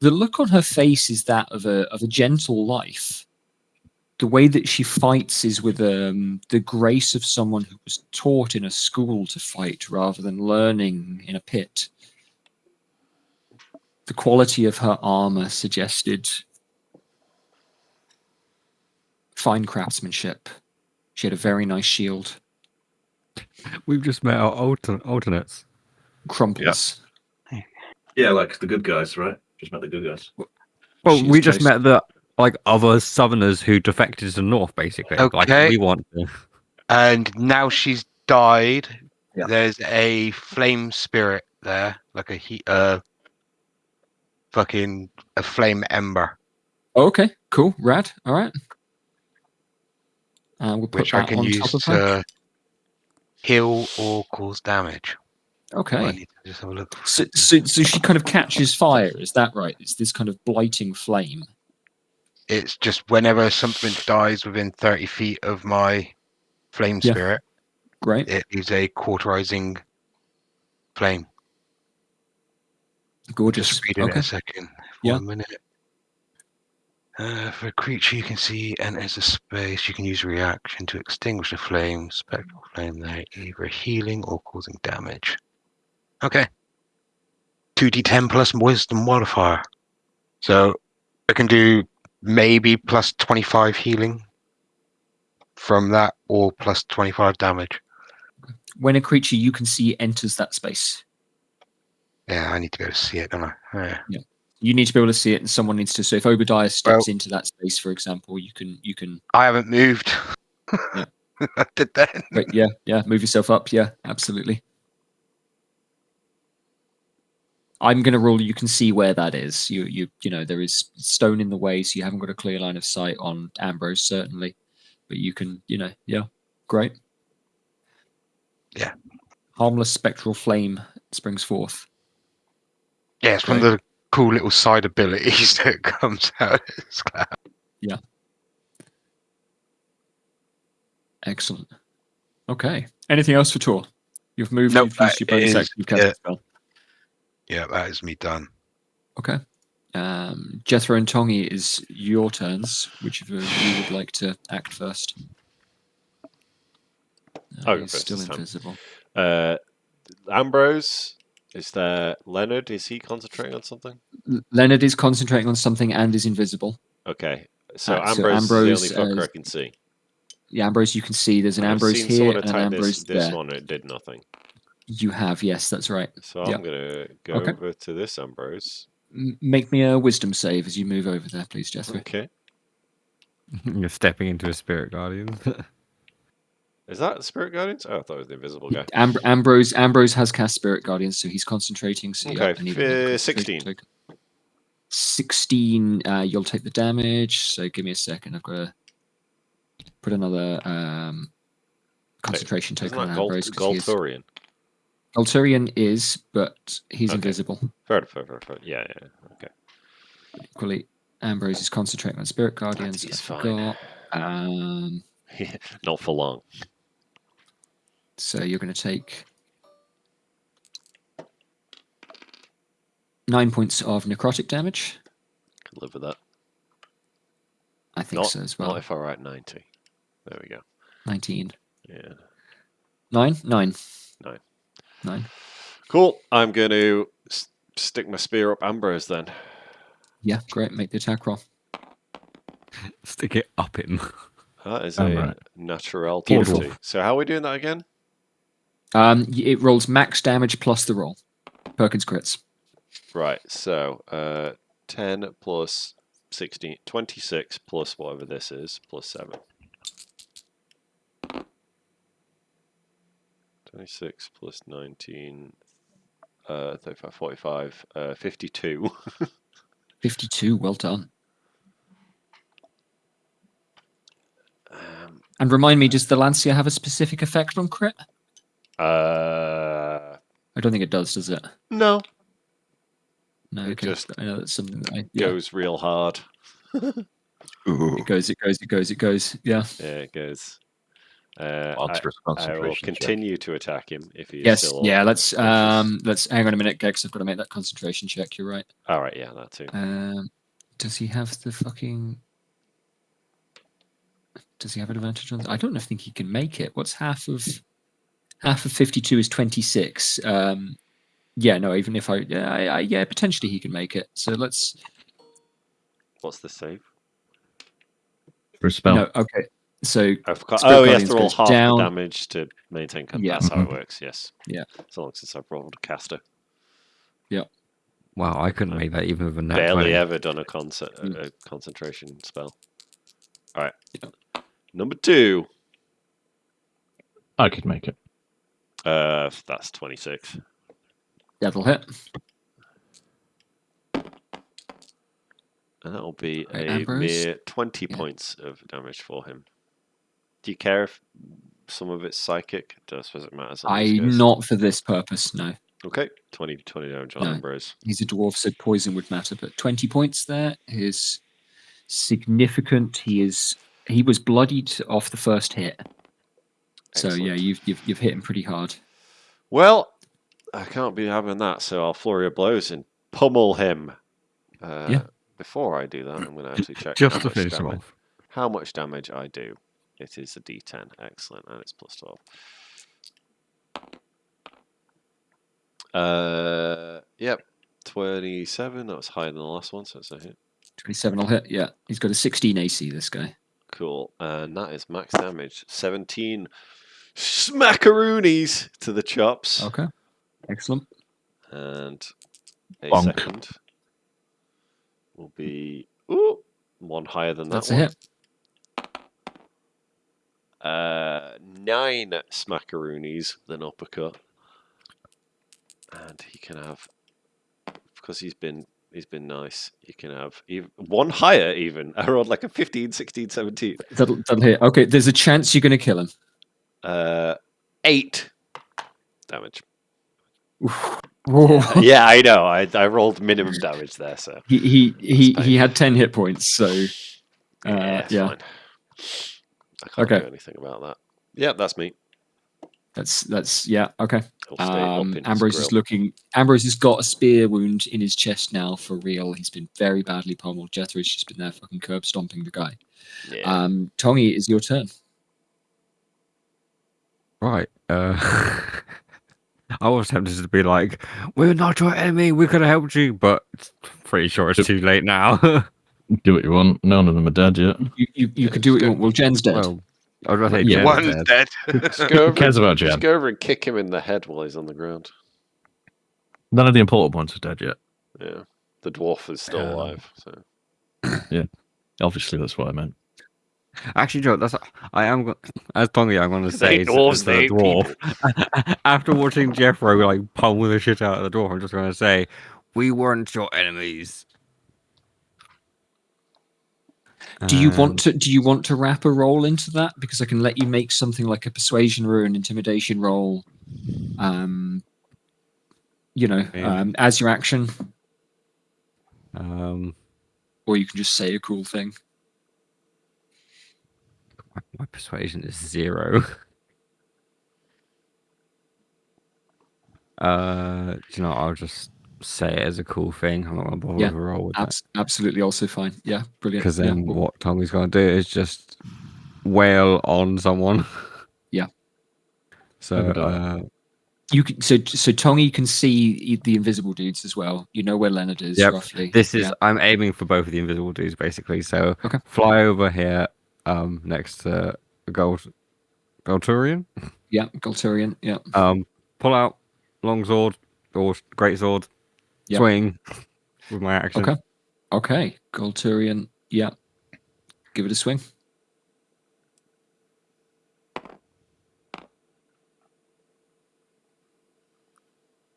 the look on her face is that of a gentle life. The way that she fights is with the grace of someone who was taught in a school to fight rather than learning in a pit. the quality of her armor suggested fine craftsmanship. She had a very nice shield. We've just met our alternates. Crumples. Yeah, like the good guys, right? Just met the good guys. Well, She we is just close. met the other Southerners who defected to the north, basically. Like Okay. we want to. And now she's died. Yeah. There's a flame spirit there, like a flame ember, Oh, okay, cool, rad. All right. We'll put which I that can on use top of her. to heal or cause damage. Okay. I need to just have a look. So she kind of catches fire. Is that right? It's this kind of blighting flame. It's just whenever something dies within 30 feet of my flame Yeah. spirit, Great. it is a cauterizing flame. Gorgeous. Just reading it Okay. a second. Yeah. 1 minute. For a creature you can see enters a space, you can use reaction to extinguish a flame, spectral flame there, either healing or causing damage. Okay. 2d10 plus wisdom modifier. So I can do maybe plus 25 healing from that or plus 25 damage. When a creature you can see enters that space, Yeah, I need to be able to see it, don't I? Yeah. you need to be able to see it, and someone needs to. So if Obadiah steps into that space, for example, you can. I haven't moved. Yeah. I did that. But yeah, move yourself up. Yeah, absolutely. I'm going to rule you can see where that is. You know there is stone in the way, so you haven't got a clear line of sight on Ambrose certainly, but you can great. Yeah. Harmless spectral flame springs forth. Yeah, it's one of the cool little side abilities that comes out of this class. Yeah. Excellent. Okay. Anything else for Tor? You've moved. Nope, You've used your bonus action. You've cast a spell. Yeah, that is me done. Okay. Jethro and Tongi, is your turns. Which of you would like to act first? I'll go He's first still this time. invisible. Ambrose, is there Leonard? Is he concentrating on something? Leonard is concentrating on something and is invisible. Okay, so So Ambrose is the only fucker I can see. Yeah, Ambrose, you can see. There's an I've Ambrose seen here someone and an attack Ambrose this there. one. It did nothing. You have, yes, that's right. So I'm gonna go over to this Ambrose. Make me a wisdom save as you move over there, please, Jethro. Okay. You're stepping into a spirit guardian. Is that Spirit Guardians? Oh, I thought it was the invisible guy. Ambrose has cast Spirit Guardians, so he's concentrating. So Okay, I need another 16. token. 16. You'll take the damage. So give me a second. I've got to put another concentration token on Ambrose. Golturian? Golturian is, but he's invisible. Fair. Yeah. Okay. Equally, Ambrose is concentrating on Spirit Guardians. He's fine. Not for long. So you're going to take 9 points of necrotic damage. Could live with that. I think so as well. Not if I write 90. There we go. 19. Yeah. 9. Cool. I'm going to stick my spear up Ambrose then. Yeah, great. Make the attack roll. Stick it up him. That is a natural Beautiful. 20. So how are we doing that again? It rolls max damage plus the roll. Perkins crits. Right. So 10 plus 16, 26 plus whatever this is, plus 7. 26 plus 19, 35, 45, 52. 52, well done. And remind me, does the Lancia have a specific effect on crit? I don't think it does it? No. No, It okay. just I know that's something that goes real hard. It goes. Yeah. Yeah, it goes. Monstrous I will concentration check. continue to attack him if he is Yes. still. Yeah. Let's hang on a minute, Gex. I've got to make that concentration check. You're right. All right. Yeah, that too. Does he have the fucking? Does he have an advantage on? I don't think he can make it. What's half of 52 is 26. Yeah, no, even if yeah, potentially he can make it. So let's. What's the save? For a spell. No, okay. So I forgot. Spirit Oh, he has to Guardians roll goes half down. the damage to maintain. Yeah. That's how it works. Yes. Yeah. As long as I've rolled a caster. Wow, I couldn't make that even with a nat Barely 20. ever done a concentration spell. All right. Number 2. I could make it. That's 26. That'll hit. And that'll be Right, a Ambrose? mere 20 points of damage for him. Do you care if some of it's psychic? I suppose it matters on these guys. Not for this purpose, no. Okay, 20 damage on No. Ambrose. He's a dwarf, so poison would matter, but 20 points there is significant. He was bloodied off the first hit. So yeah, Excellent. you've hit him pretty hard. Well, I can't be having that, so I'll flurry of blows and pummel him. Before I do that, I'm going to actually check Just to finish him off. how much damage I do. It is a D10. Excellent, and it's plus 12. Yep, 27. That was higher than the last one, so it's a hit. 27 will hit. Yeah, he's got a 16 AC. This guy. Cool, and that is max damage. 17 smackaroonies to the chops. Okay, excellent. And a Bonk. second will be one higher than That's that a one. hit. 9 smackaroonies with an uppercut, and he can have, because he's been nice, he can have even one higher. Even I rolled like a 15, 16, 17. That'll hit. Okay, there's a chance you're going to kill him. 8 damage. Whoa. Yeah, I know. I rolled minimum damage there, so He had 10 hit points. So yeah, it's yeah. fine. I can't Okay. do anything about that. Yeah, that's me. That's yeah. Okay. He'll stay up in his Ambrose is grill. looking. Ambrose has got a spear wound in his chest now for real. He's been very badly pummeled. Jethro's just been there fucking curb stomping the guy. Yeah. Tongi, is your turn. Right. I was tempted to be like, "We're not your enemy. We could have helped you," but pretty sure it's too late now. Do what you want. None of them are dead yet. You could do what you want. Well, Jen's dead. Well, I was going to say, Yeah. Jen's One's dead. dead. Just go over, cares about just Jen? go over and kick him in the head while he's on the ground. None of the important ones are dead yet. Yeah. The dwarf is still alive. So Obviously, that's what I meant. Actually, Joe, I am as Tongi. I'm going to say dwarves, the they ain't dwarf. After watching Jeffro like pummel the shit out of the dwarf, I'm just going to say, we weren't your enemies. Do you want to wrap a roll into that? Because I can let you make something like a persuasion or an intimidation roll. As your action, or you can just say a cruel thing. My persuasion is 0. Do you know? I'll just say it as a cool thing. I'm not going to bother with a roll with that. Absolutely, also fine. Yeah, brilliant. Because then what Tommy's going to do is just wail on someone. Yeah. So you can so Tongi can see the invisible dudes as well. You know where Leonard is roughly. This is I'm aiming for both of the invisible dudes basically. So fly over here, next to Golturian. Yeah, Golturian. Yeah. Pull out long sword or great sword. Yep. Swing with my action. Okay. Golturian. Yeah. Give it a swing.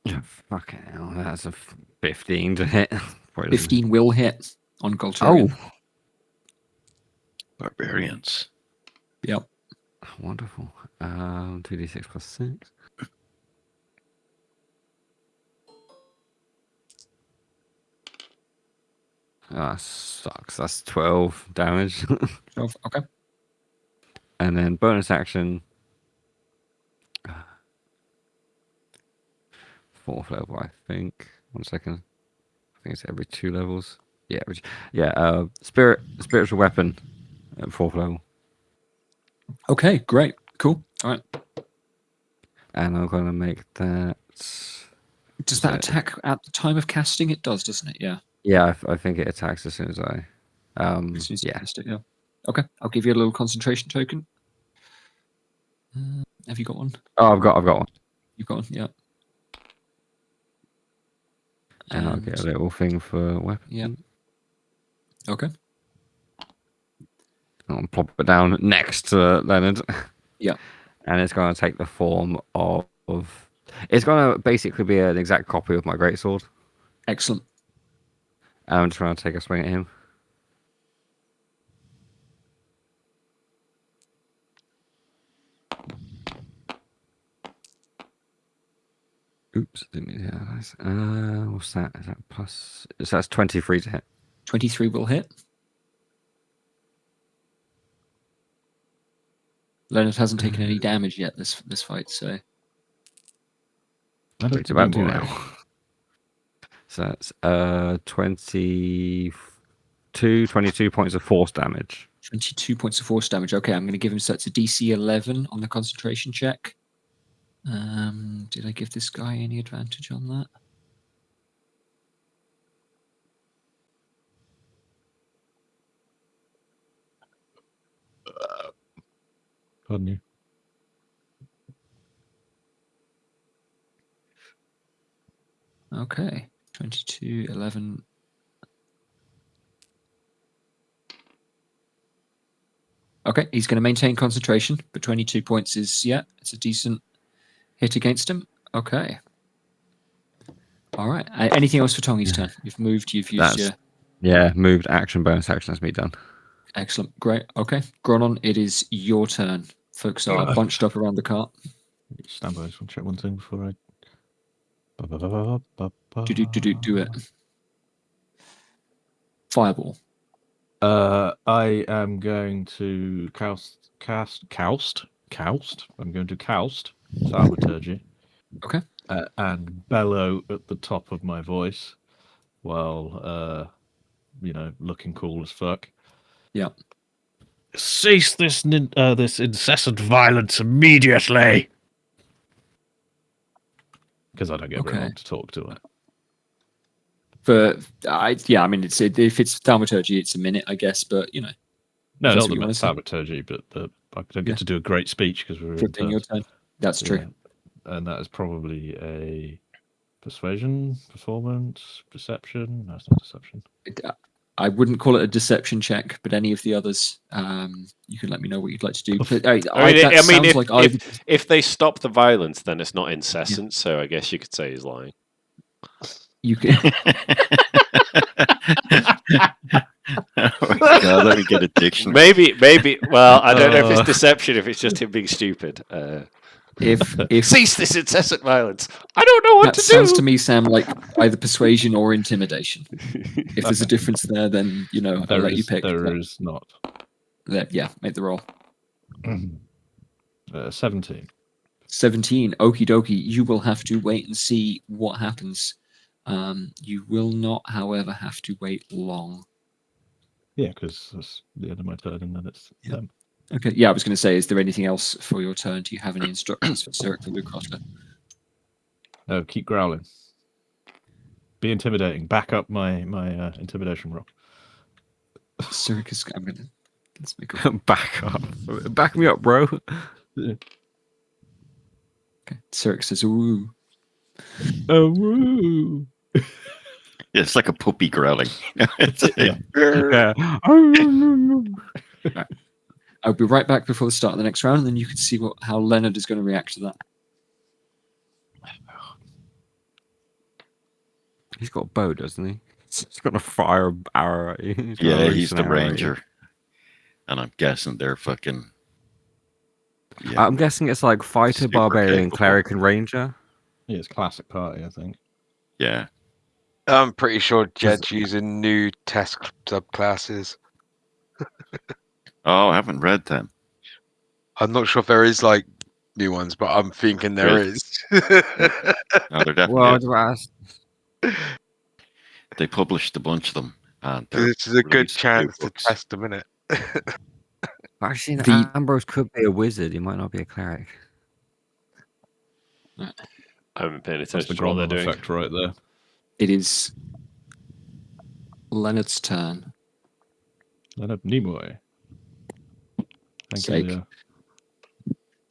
Oh, fucking hell, that's a 15 to hit. 15 will hit on Golturian. Oh. Barbarians. Yep. Wonderful. 2d6 plus 6. That sucks. That's 12 damage. 12. Okay. And then bonus action. 4th level, I think. 1 second. I think it's every 2 levels. Yeah. Spiritual weapon at 4th level. Okay, great. Cool. All right. And I'm going to make that Does So- that attack at the time of casting? It does, doesn't it? Yeah. Yeah, I think it attacks as soon as I. As soon as you Yeah. cast it, yeah. Okay, I'll give you a little concentration token. Have you got one? Oh, I've got one. You've got one, yeah. And I'll get a little thing for weapon. Yeah. Okay. I'll plop it down next to Leonard. Yeah. And it's going to take the form of. It's going to basically be an exact copy of my greatsword. Excellent. And I'm just going to take a swing at him. Oops, didn't mean to hit that. What's that? Is that plus? So that's 23 to hit. 23 will hit. Leonard hasn't taken any damage yet this fight, so It's about to now. So that's 22 points of force damage. 22 points of force damage. Okay, I'm going to give him, so it's a DC 11 on the concentration check. Did I give this guy any advantage on that? Pardon you. Okay, 22, 11. Okay, he's going to maintain concentration, but 22 points is, yeah, it's a decent hit against him. Okay. All right. Anything else for Tongi's turn? You've moved, you've used your... Yeah, moved action, bonus action, that's me done. Excellent. Great. Okay. Gronon, it is your turn. Folks are bunched up around the cart. Stand by, I just want to check one thing before I... Do it. Fireball. I am going to cast. I'm going to cast Thaumaturgy. Okay. And bellow at the top of my voice while, looking cool as fuck. Yeah. Cease this incessant violence immediately. Because I don't get very long to talk to her. I mean, if it's thaumaturgy, it's a minute, I guess. But no, that's not what the thaumaturgy, but I don't get to do a great speech because we're in your turn. That's true. And that is probably a persuasion, performance, deception. No, it's not deception. I wouldn't call it a deception check, but any of the others, you can let me know what you'd like to do. But, if they stop the violence, then it's not incessant. So I guess you could say he's lying. You can. Oh my God, let me get a dictionary. Maybe. Well, I don't know if it's deception, if it's just him being stupid. If cease this incessant violence, I don't know what to do. That sounds to me, Sam, like either persuasion or intimidation. If there's a difference there, then I'll let you pick. There is not. Yeah, make the roll. 17. 17. Okie dokie. You will have to wait and see what happens. You will not, however, have to wait long. Yeah, because that's the end of my turn, and then it's them. Okay. Yeah, I was going to say, is there anything else for your turn? Do you have any instructions for Zurich and Lucrotta? No, keep growling. Be intimidating. Back up my intimidation roll. Zurich is. I'm gonna. Let's make a. Back up. Back me up, bro. Okay. Zurich says, "Ooh." Oh, woo. Yeah, it's like a puppy growling. Yeah. I'll be right back before the start of the next round, and then you can see how Leonard is going to react to that. He's got a bow, doesn't he? He's got a fire arrow at you. He's the ranger. And I'm guessing they're fucking... Yeah. I'm guessing it's like fighter, Super barbarian, capable. cleric, and ranger. Yeah, it's classic party, I think. Yeah. I'm pretty sure Jed's using new test subclasses. Oh, I haven't read them. I'm not sure if there is like new ones, but I'm thinking there Really? is. No, they're definitely... Well, They published a bunch of them. And they're This is a good releasing new chance to books. test them, innit? actually, Ambrose could be a wizard. He might not be a cleric. I haven't paid That's the attention to what they're Gromov doing. effect right there. It is Leonard's turn. Leonard Nimoy. Thank you, Sake. Leo.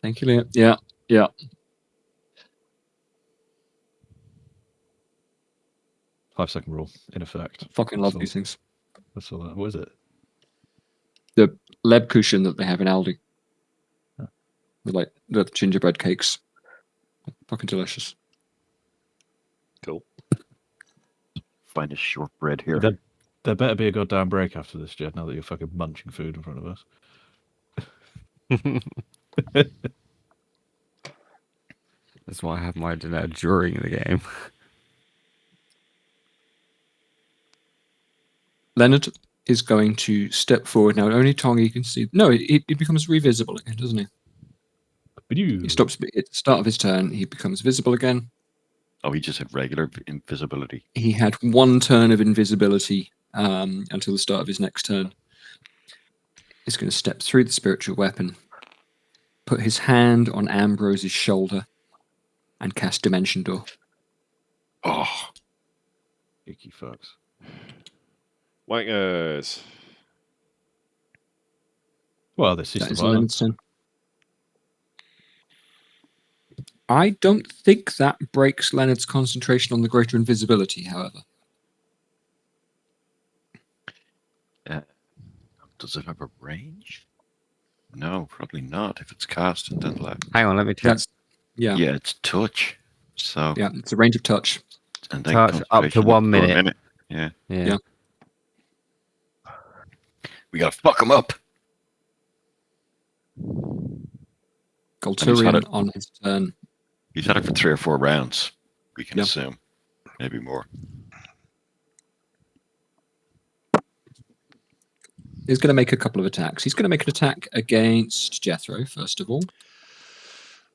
Thank you, Leo. Yeah, yeah. Five-second rule, in effect. Fucking love So- these things. That's all that. What is it? The Lebkuchen that they have in Aldi. Huh. They're like the gingerbread cakes. Fucking delicious. Cool. Find a shortbread here. There better be a goddamn break after this, Jed, now that you're fucking munching food in front of us. That's why I have my dinner during the game. Leonard is going to step forward now. Only Tongi can see. No, he becomes revisible again, doesn't he? But He stops at the start of his turn. He becomes visible again. Oh, he just had regular invisibility. He had one turn of invisibility until the start of his next turn. He's going to step through the spiritual weapon, put his hand on Ambrose's shoulder, and cast Dimension Door. Oh, icky fucks. Wankers. Well, this is That the is violence. Leonard's turn. I don't think that breaks Leonard's concentration on the greater invisibility, however. does it have a range? No, probably not. If it's cast and then left. Hang on, let me check. That's yeah, Yeah, it's touch. So yeah. It's a range of touch. and then Touch up to concentration 1 minute. Yeah. Yeah. We gotta fuck him up. Golturian it. on his turn. He's had it for 3 or 4 rounds. We can Yeah. assume. Maybe more. He's going to make a couple of attacks. He's going to make an attack against Jethro, first of all.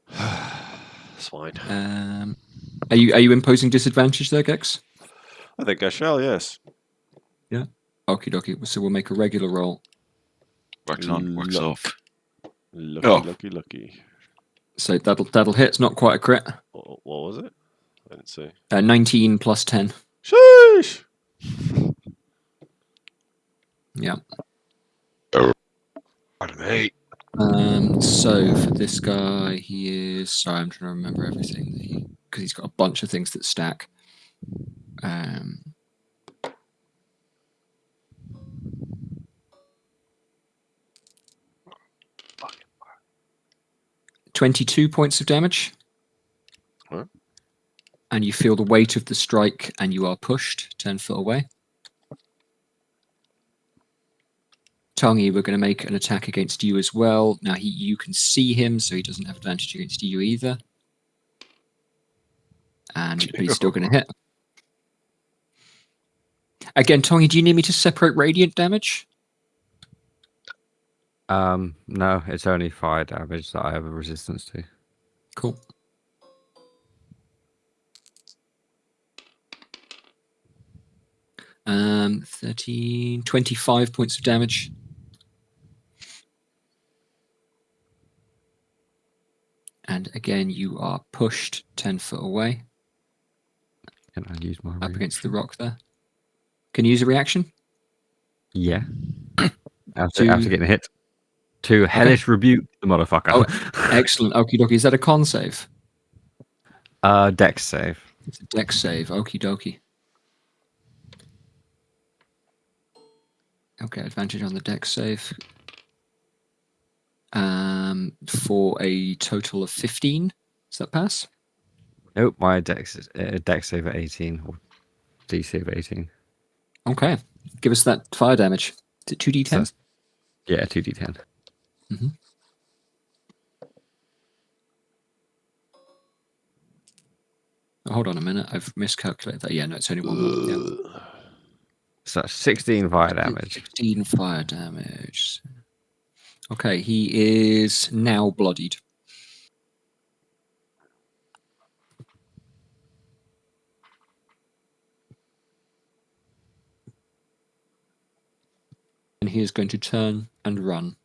That's fine. Are you imposing disadvantage there, Gex? I think I shall, yes. Okie dokie. So we'll make a regular roll. Works on, works Luck. off. Lucky, Oh. lucky, lucky. So that'll hit. It's not quite a crit. What was it? I didn't see. 19 plus 10. Sheesh! Yeah. Pardon me. So for this guy, he is. Sorry, I'm trying to remember everything because he's got a bunch of things that stack. 22 points of damage. Huh? And you feel the weight of the strike, and you are pushed 10 foot away. Tongi, we're going to make an attack against you as well. Now you can see him, so he doesn't have advantage against you either. But he's still going to hit. Again, Tongi, do you need me to separate radiant damage? No, it's only fire damage that I have a resistance to. Cool. Um, 13, 25 points of damage. And again, you are pushed 10 foot away. Can I use my Up against the reaction? rock there. Can you use a reaction? Yeah. To- After getting hit. To hellish rebuke the motherfucker. Oh, excellent. Okie dokie. Is that a con save? Dex save. It's a dex save. Okie dokie. Okay, advantage on the dex save. For a total of 15. Does that pass? Nope, my dex is dex save at 18 or DC of 18. Okay. Give us that fire damage. Is it 2d10? So that's- yeah, 2d10. Oh, hold on a minute. I've miscalculated that. Yeah, no, it's only one more. Yeah. So that's 16 fire damage. 16 fire damage. Okay, he is now bloodied. And he is going to turn and run.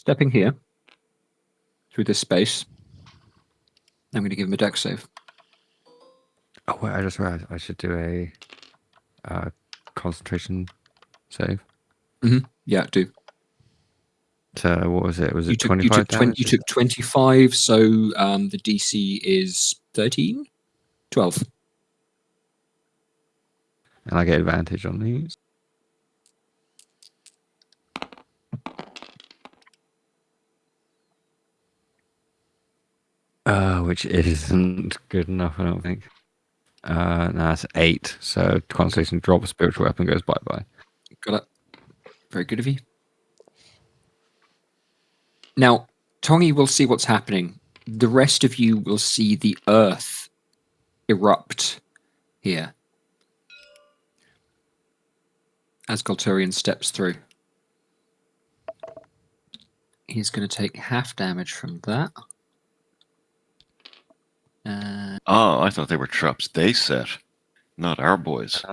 Stepping here through this space. I'm going to give him a dex save. Oh wait, I just realized I should do a concentration save. Yeah, do. So what was it? Was You it took 25 damage? You took 25, so the DC is 13? 12. And I get advantage on these. Which isn't good enough, I don't think. No, that's 8. So concentration drop, spiritual weapon goes bye-bye. Got it. Very good of you. Now, Tongi will see what's happening. The rest of you will see the earth erupt here as Golturian steps through. He's going to take half damage from that. Oh, I thought they were traps they set, not our boys.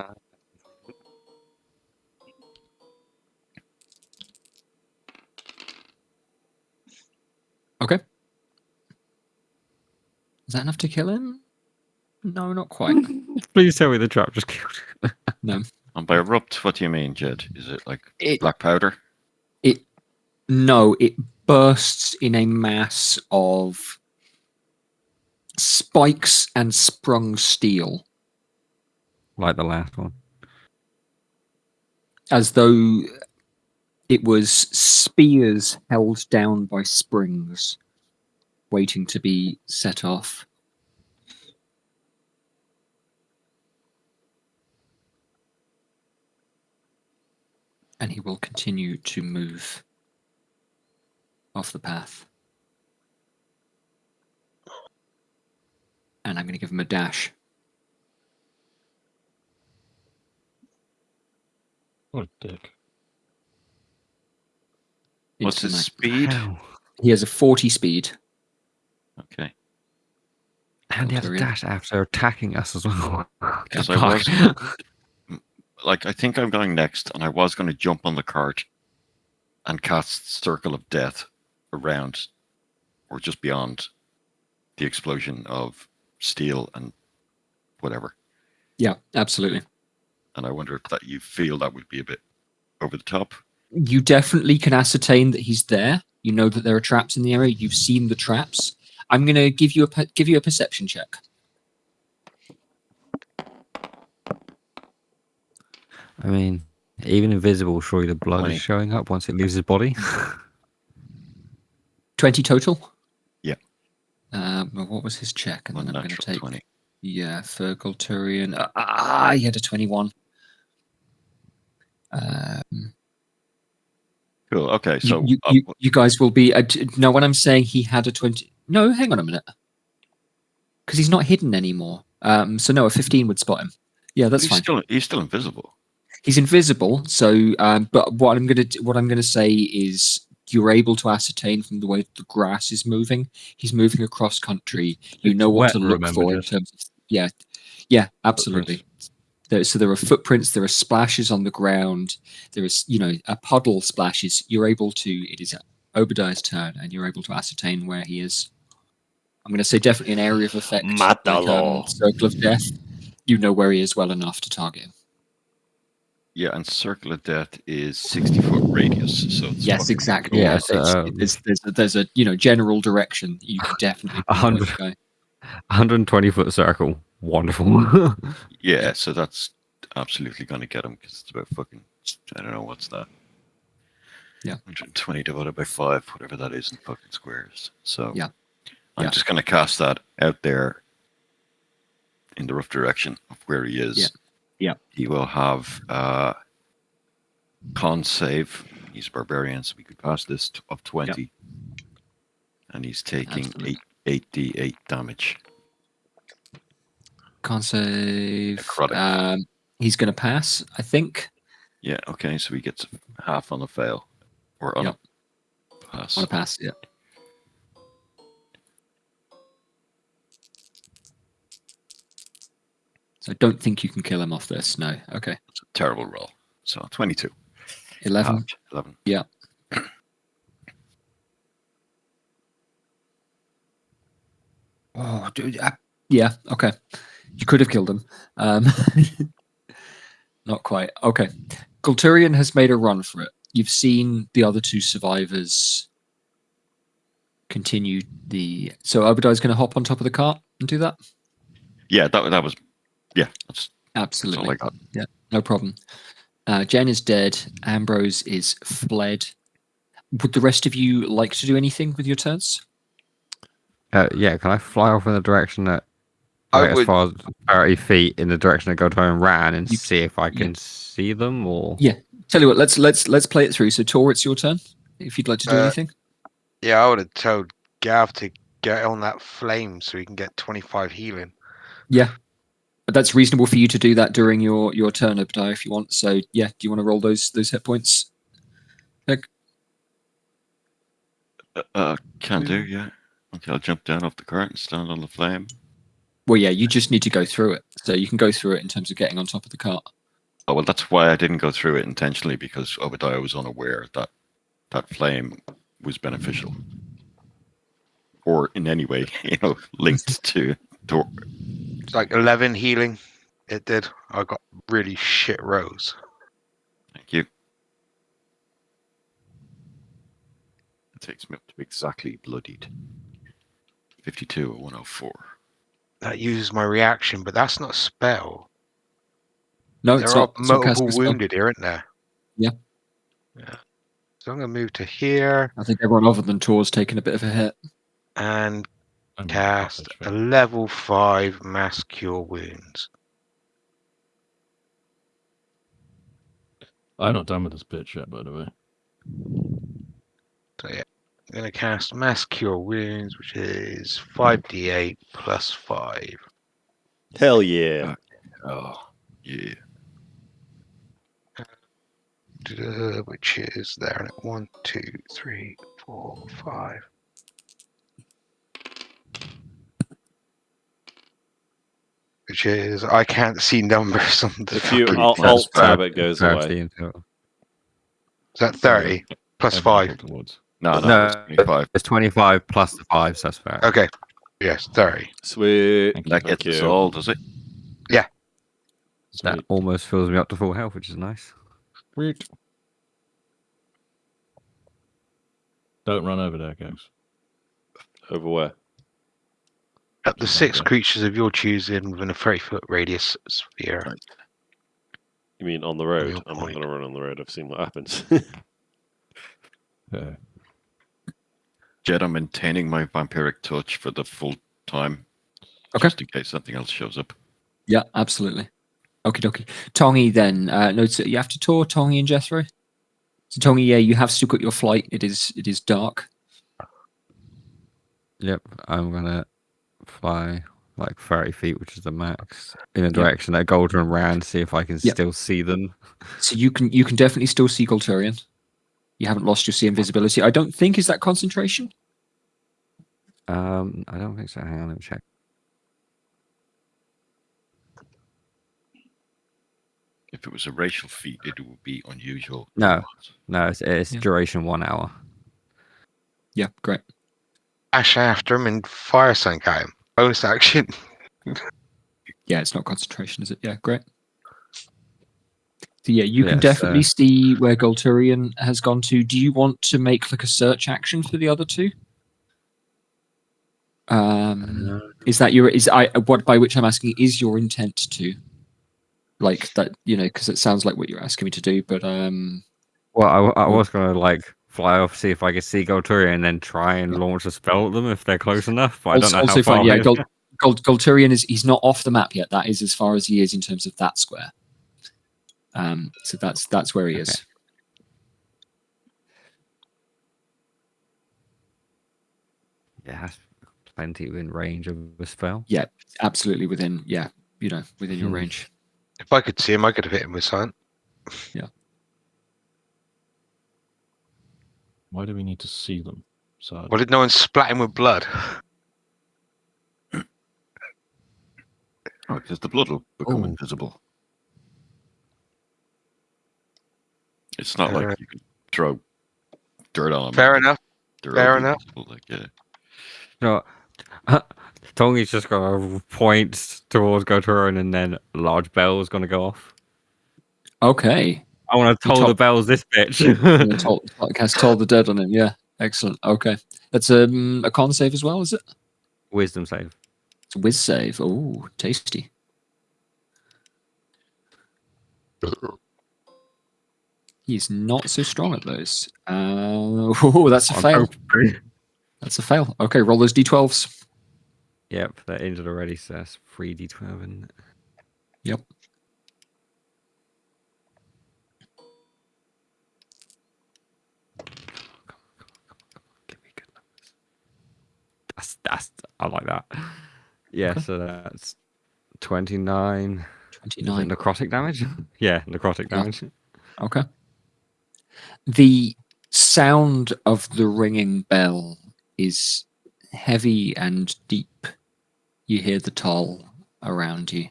Okay. Is that enough to kill him? No, not quite. Please tell me the trap just killed him. No. And by erupt, what do you mean, Jed? Is it like It, black powder? no, it bursts in a mass of spikes and sprung steel, Like the last one. as though it was spears held down by springs, waiting to be set off. And he will continue to move off the path. And I'm going to give him a dash. What a dick. What's into his the night. speed? How? He has a 40 speed. Okay. And he has a Golturian. dash after attacking us as well. Because Fuck. I was like, I think I'm going next, and I was going to jump on the cart and cast Circle of Death around, or just beyond, the explosion of steel and whatever. Yeah, absolutely. And I wonder if that you feel that would be a bit over the top. You definitely can ascertain that he's there. You know that there are traps in the area. You've seen the traps. I'm going to give you a perception check. I mean, even invisible, surely the blood 20. is showing up once it leaves his body. 20 total? Yeah. Well, what was his check? And then I'm going to Unnatural take 20. Yeah, for Golturian. He had a 21. Cool. Okay. So You guys will be. No, when I'm saying he had a 20. No, hang on a minute. Because he's not hidden anymore. So no, a 15 would spot him. Yeah, that's fine. He's still invisible. He's invisible. So, but what I'm gonna say is you're able to ascertain from the way the grass is moving. He's moving across country. You It's know what wet, to look remember, for in Jed? terms of absolutely. So there are footprints. There are splashes on the ground. There is a puddle splashes. You're able to. It is Obadiah's turn, and you're able to ascertain where he is. I'm going to say definitely an area of effect, Matalo. Circle of Death. You know where he is well enough to target him. Yeah, and Circle of Death is 60-foot radius. So it's Yes, fucking- exactly. Yeah, There's a general direction. You can definitely pinpoint the guy. 120-foot circle. Wonderful. Yeah, so that's absolutely going to get him because it's about fucking, I don't know, what's that? Yeah. 120 divided by 5, whatever that is in fucking squares. So Yeah. I'm Yeah. just going to cast that out there in the rough direction of where he is. Yeah. Yeah. He will have con save. He's a barbarian, so we could pass this of 20. And he's taking Absolutely. 8d8 damage. Can't save. Necrotic. He's going to pass, I think. Yeah, okay, so he gets half on a fail. Or on Yep. a pass. On a pass, yeah. So I don't think you can kill him off this. No. Okay. It's a terrible roll. So 22. 11. Halved. 11. Yeah. Oh, dude, yeah, okay. You could have killed him. Not quite. Okay. Golturian has made a run for it. You've seen the other two survivors continue the... So Obadiah's going to hop on top of the cart and do that? Yeah, that was. Yeah, that's Absolutely. all I got. Yeah, no problem. Jen is dead. Ambrose is fled. Would the rest of you like to do anything with your turns? Yeah, can I fly off in the direction that, I like, as would. far as 30 feet in the direction that Gotoran ran and You- see if I can yeah. see them, or Yeah. Tell you what, let's play it through. So Tor, it's your turn. If you'd like to do anything. Yeah, I would have told Gav to get on that flame so he can get 25 healing. Yeah. But that's reasonable for you to do that during your turn, Obadiah, if you want. So yeah, do you want to roll those hit points? Nick? Can do. Yeah. Okay, I'll jump down off the cart and stand on the flame. Well, yeah, you just need to go through it. So you can go through it in terms of getting on top of the cart. Oh well, that's why I didn't go through it intentionally, because Obadiah was unaware that that flame was beneficial, or in any way, linked to. It's like 11 healing. It did. I got really shit rolls. Thank you. It takes me up to exactly bloodied. 52 or 104. That uses my reaction, but that's not a spell. No, There it's are not. It's not multiple casting a spell. wounded here, aren't there? Yeah. Yeah. So I'm going to move to here I think everyone other than Tor's taken a bit of a hit. and I'm cast not a sure. level 5 mass cure wounds. I'm not done with this bitch yet, by the way. So yeah, I'm going to cast mass cure wounds, which is 5d8 plus 5. Hell yeah. Oh, yeah. Which is there. 1, 2, 3, 4, 5. Which is, I can't see numbers on the If you fucking alt thing. tab, it goes 30 away. in total. Is that 30 plus Every 5? level towards. No, No, it's 25. it's 25 plus the 5, so that's fair. Okay. Yes, 30. Sweet. Thank you. That Thank gets us you. all, does it? That Sweet. almost fills me up to full health, which is nice. Sweet. Don't run over there, guys. Over where? Up to Just 6 like that. creatures of your choosing within a 30-foot radius sphere. Right. You mean on the road? Real I'm not point. going to run on the road. I've seen what happens. Yeah. Jed, I'm maintaining my vampiric touch for the full time. Okay. Just in case something else shows up. Yeah, absolutely. Okie dokie. Tongi then. Notes that you have to Tor, Tongi and Jethro. So Tongi, yeah, you have still got your flight. It is dark. Yep, I'm gonna fly like 30 feet, which is the max, in the direction that Golden ran, see if I can Yep. still see them. So you can definitely still see Golturian. You haven't lost your see invisibility. I don't think, is that concentration? I don't think so. Hang on, let me check. If it was a racial feat, it would be unusual. No, it's Yeah. duration 1 hour. Yeah, great. Dash after him and fire sank at him. Bonus action. Yeah, it's not concentration, is it? Yeah, great. So yeah, you can Yes, definitely see where Golturian has gone to. Do you want to make like a search action for the other two? Is that what by which I'm asking is your intent to? Like that, because it sounds like what you're asking me to do, but Well, I was gonna like fly off, see if I could see Golturian, and then try and launch a spell at them if they're close enough. But I don't know how far. fine. Yeah, he is. Golturian he's not off the map yet. That is as far as he is in terms of that square. So that's where he is. Yeah, that's plenty within range of a spell. Yeah, absolutely within within your range. If I could see him, I could have hit him with something. Why do we need to see them? So Why did no one splat him with blood? Oh, because the blood will become Oh. invisible. It's not like you can throw dirt on him. Fair enough. They're Fair ugly enough. people, like, yeah. No, Tongi's just gonna point towards Gotoran, and then a large bell is gonna go off. Okay. I want to You toll the told- bells, this bitch. Cast Toll the Dead on him. Yeah, excellent. Okay, that's a con save as well, is it? Wisdom save. It's a whiz save. Oh, tasty. He's not so strong at those. Oh, that's a fail. That's a fail. Okay, roll those d12s. Yep, they're injured already, so that's 3d12, isn't it? Yep. Give me good numbers. That's I like that. Yeah, Okay. so that's 29. Is it 29. necrotic damage? Yeah, necrotic Yeah. damage. Okay. The sound of the ringing bell is heavy and deep. You hear the toll around you.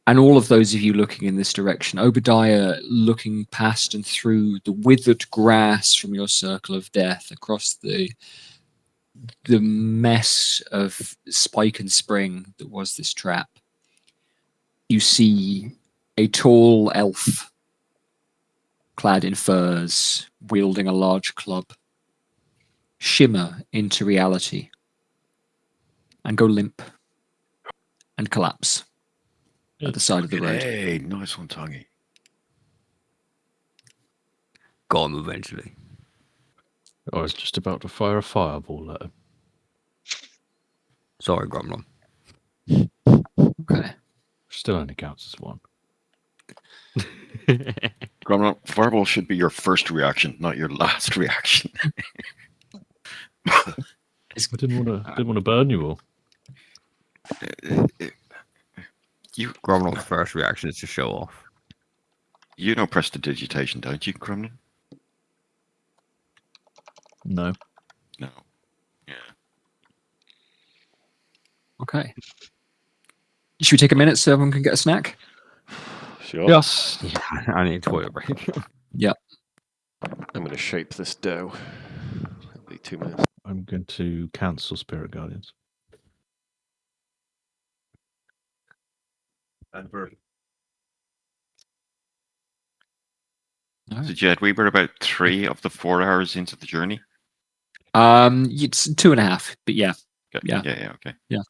And all of those of you looking in this direction, Obadiah looking past and through the withered grass from your circle of death across the mess of spike and spring that was this trap, you see a tall elf clad in furs, wielding a large club, shimmer into reality and go limp and collapse at the side of the road. Hey, nice one, Tongy. Got him eventually. I was just about to fire a fireball at him. Sorry, Gromlin. Okay. Still only counts as one. Gromlin, fireball should be your first reaction, not your last reaction. I didn't want to burn you all. Gromlin's first reaction is to show off. You know prestidigitation, don't you, Gromlin? No. No. Yeah. Okay. Should we take a minute so everyone can get a snack? Sure. Yes. Yeah, I need a toilet break. Yep. I'm going to shape this dough. It'll be 2 minutes. I'm going to cancel Spirit Guardians. And for All So, right. Jed, we were about 3 of the 4 hours into the journey. It's 2.5, but yeah. Okay. Yeah. Yeah, okay. Yeah.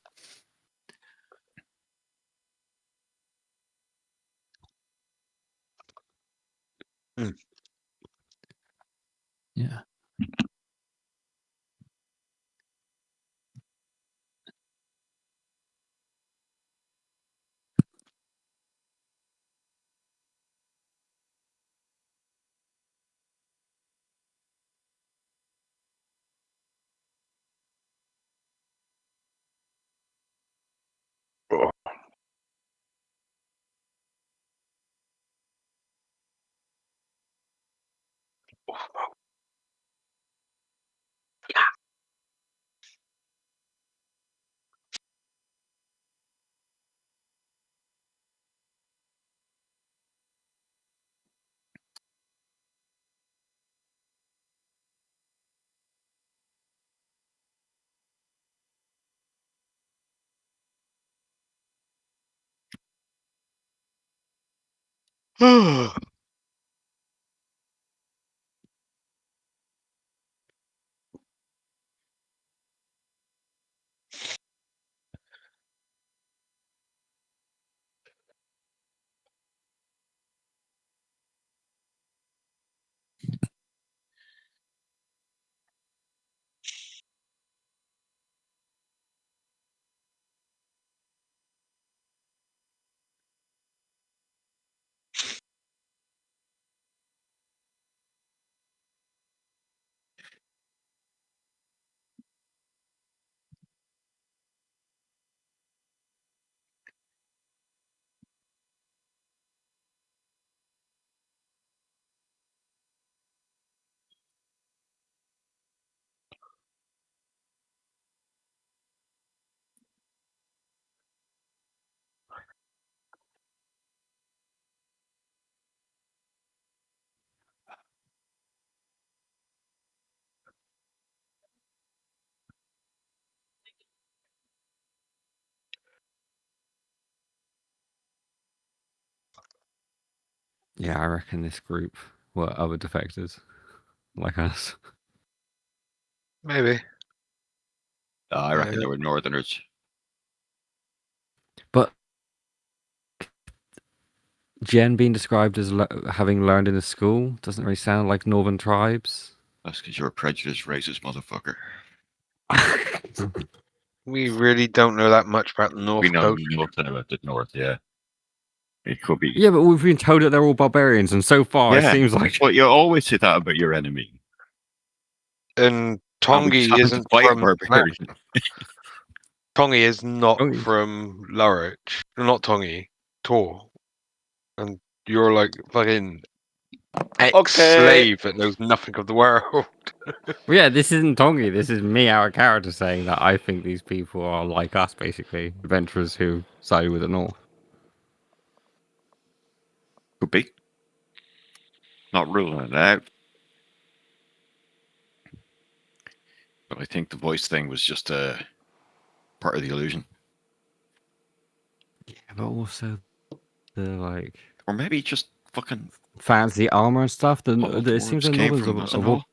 Yeah. Yeah, I reckon this group were other defectors like us. Maybe. I reckon they were northerners. But Jen being described as having learned in a school doesn't really sound like northern tribes. That's because you're a prejudiced, racist motherfucker. We really don't know that much about the North We know Coast. nothing about the north, yeah. It could be. Yeah, but we've been told that they're all barbarians, and so far it Yeah, seems like. But you always say that about your enemy. And And we Tongi just happen to isn't fight a from barbarian. Tongi is not Tongi. from Lurich. Not Tongi. Tor. And you're like fucking ex-slave that knows nothing of the world. Well, yeah, this isn't Tongi. This is me out of character saying that I think these people are like us, basically. Adventurers who sided with the North. Could be. Not ruling it out. But I think the voice thing was just a part of the illusion. Yeah, but also the, like... Or maybe just fucking fancy armor and stuff. all It seems dwarves the came Northerns from have all Hassan.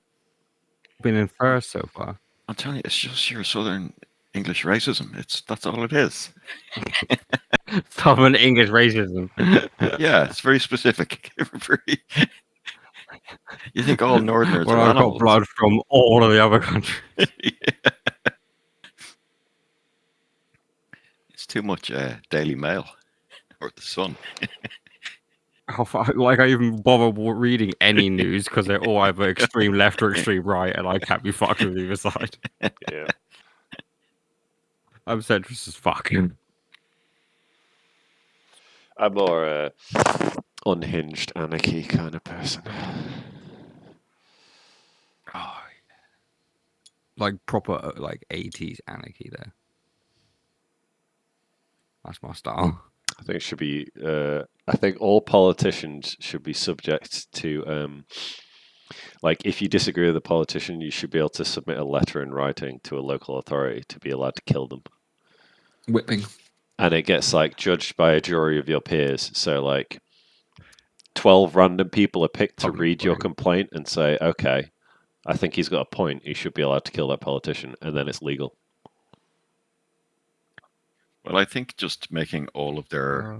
been in first so far. I'm telling you, it's just your southern English racism. That's all it is. Southern English racism. Yeah, it's very specific. You think all northerners Well, are I've animals? got blood from all of the other countries. Yeah. It's too much Daily Mail or the Sun. Like I even bother reading any news because they're all either extreme left or extreme right, and I can't be fucked with either side. Yeah. I'm centrist as fuck. I'm more unhinged anarchy kind of person. Oh, like proper like 80s anarchy there. That's my style. I think it should be. I think all politicians should be subject to. Like, if you disagree with a politician, you should be able to submit a letter in writing to a local authority to be allowed to kill them. Whipping. And it gets like judged by a jury of your peers. So like 12 random people are picked to read your complaint and say, okay, I think he's got a point. You should be allowed to kill that politician, and then it's legal. Well, I think just making all of their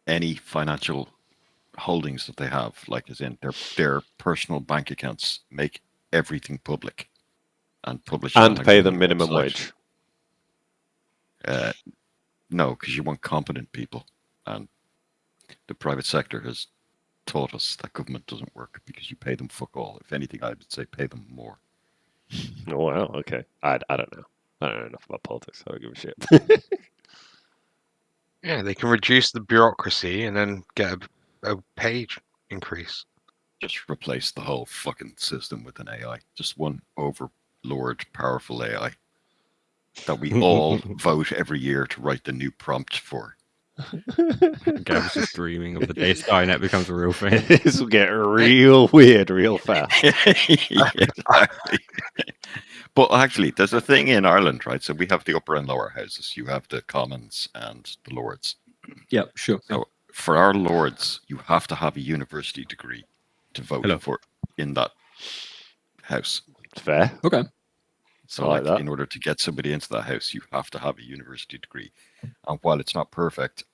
any financial holdings that they have, like as in their personal bank accounts, make everything public and publish it And on a pay them government minimum website. wage. No, because you want competent people, and the private sector has taught us that government doesn't work because you pay them fuck all. If anything, I would say pay them more. Oh, wow, okay. I don't know. I don't know enough about politics. I don't give a shit. Yeah, they can reduce the bureaucracy and then get a page increase. Just replace the whole fucking system with an AI. Just one overlord, powerful AI that we all vote every year to write the new prompt for. Gav's just dreaming of the day Skynet becomes a real thing. This will get real weird real fast. Exactly. But actually, there's a thing in Ireland, right? So we have the upper and lower houses. You have the commons and the lords. Yep, sure. So for our lords, you have to have a university degree to vote for in that house. Fair. Okay. So I like that. in order to get somebody into that house, you have to have a university degree. And while it's not perfect,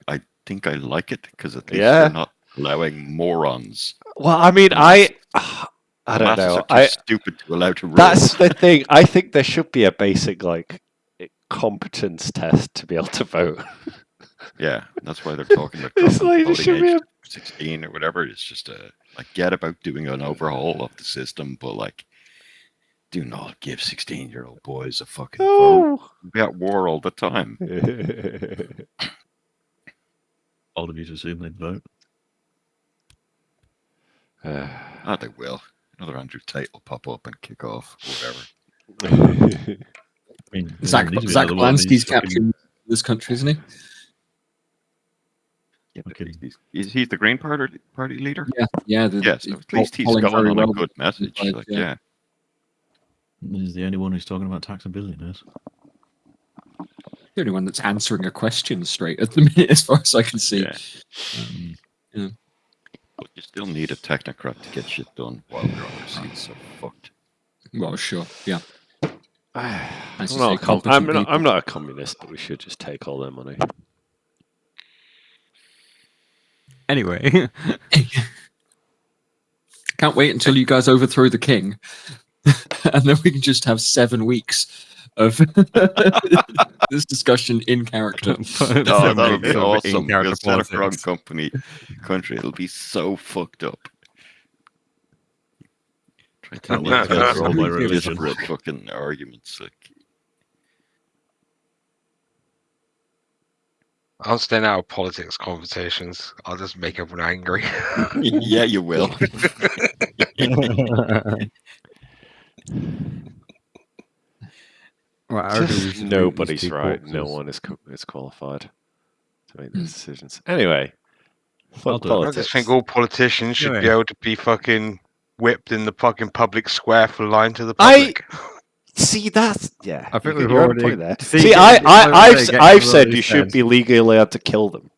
I think I like it because at least you're not allowing morons. Well, I mean, I don't masses know. Are too stupid to allow to rule. That's the thing. I think there should be a basic like competence test to be able to vote. Yeah, that's why they're talking about voting age 16 or whatever. It's just I get about doing an overhaul of the system, but like, do not give 16-year-old boys a fucking vote. We'll be at war all the time. All of you to assume they'd vote. They will. Another Andrew Tate will pop up and kick off, whatever. I mean, Zach Blansky's capturing this country, isn't he? Yeah, he's the Green Party leader? Yeah. Yes, at least he's going on a good message. Like, yeah. He's the only one who's talking about taxing billionaires. The only one that's answering a question straight at the minute, as far as I can see. Yeah. But you still need a technocrat to get shit done while they're on their seats, so fucked. Well, sure, yeah. I'm As you not, say, a competent I'm people. not a communist, but we should just take all their money. Anyway, Can't wait until you guys overthrow the king, and then we can just have 7 weeks of this discussion in character. No, that'll be In awesome. character We'll set up our own politics. country. It'll be so fucked up. Try to Can't wait to go through all my religion. disparate fucking arguments. Like, I'm staying out of politics conversations. I'll just make everyone angry. yeah, you will. Right, I reckon we should read these Nobody's two right. No corpses. one is qualified to make these decisions. Anyway, I'll fuck do it. I politics. just think all politicians should be Yeah. able to be fucking whipped in the fucking public square for lying to the public. See, that's yeah. I think you- we've you're on already- point there. See, See, get- I've said already you should said. be legally allowed to kill them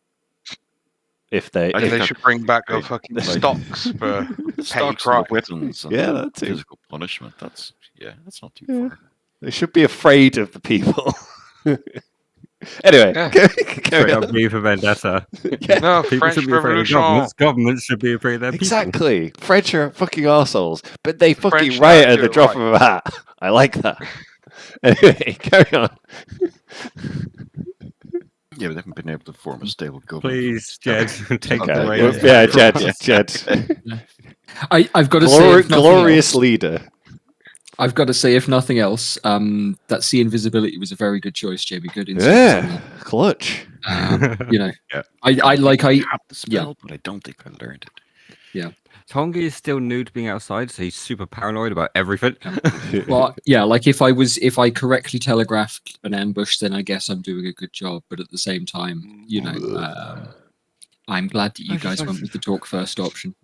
if they. I And they think should bring back Right. fucking Like- stocks for the petty stocks and the crimes. weapons and Yeah, the that too. physical punishment. That's not too Yeah. far. They should be afraid of the people. Anyway, Yeah. carry Straight on. up V for Vendetta. Yeah, No, People French should be afraid of Revolution. governments. Governments should be afraid of their people. exactly. French are fucking assholes, but they fucking French riot now at do the it drop right. of a hat. I like that. Anyway, carry on. Yeah, they haven't been able to form a stable government. Please, Jed, take Okay. the well, reins. Yeah, Jed. Yeah. Jed. I've got to say, if nothing Glorious else, leader. I've got to say, if nothing else, that sea invisibility was a very good choice, Jamie. Good insight. Yeah, clutch. You know, Yeah. I have the spell, but I don't think I learned it. Tongi is still new to being outside, so he's super paranoid about everything. well, yeah, like if I correctly telegraphed an ambush, then I guess I'm doing a good job. But at the same time, you know, I'm glad that you guys went with the talk first option.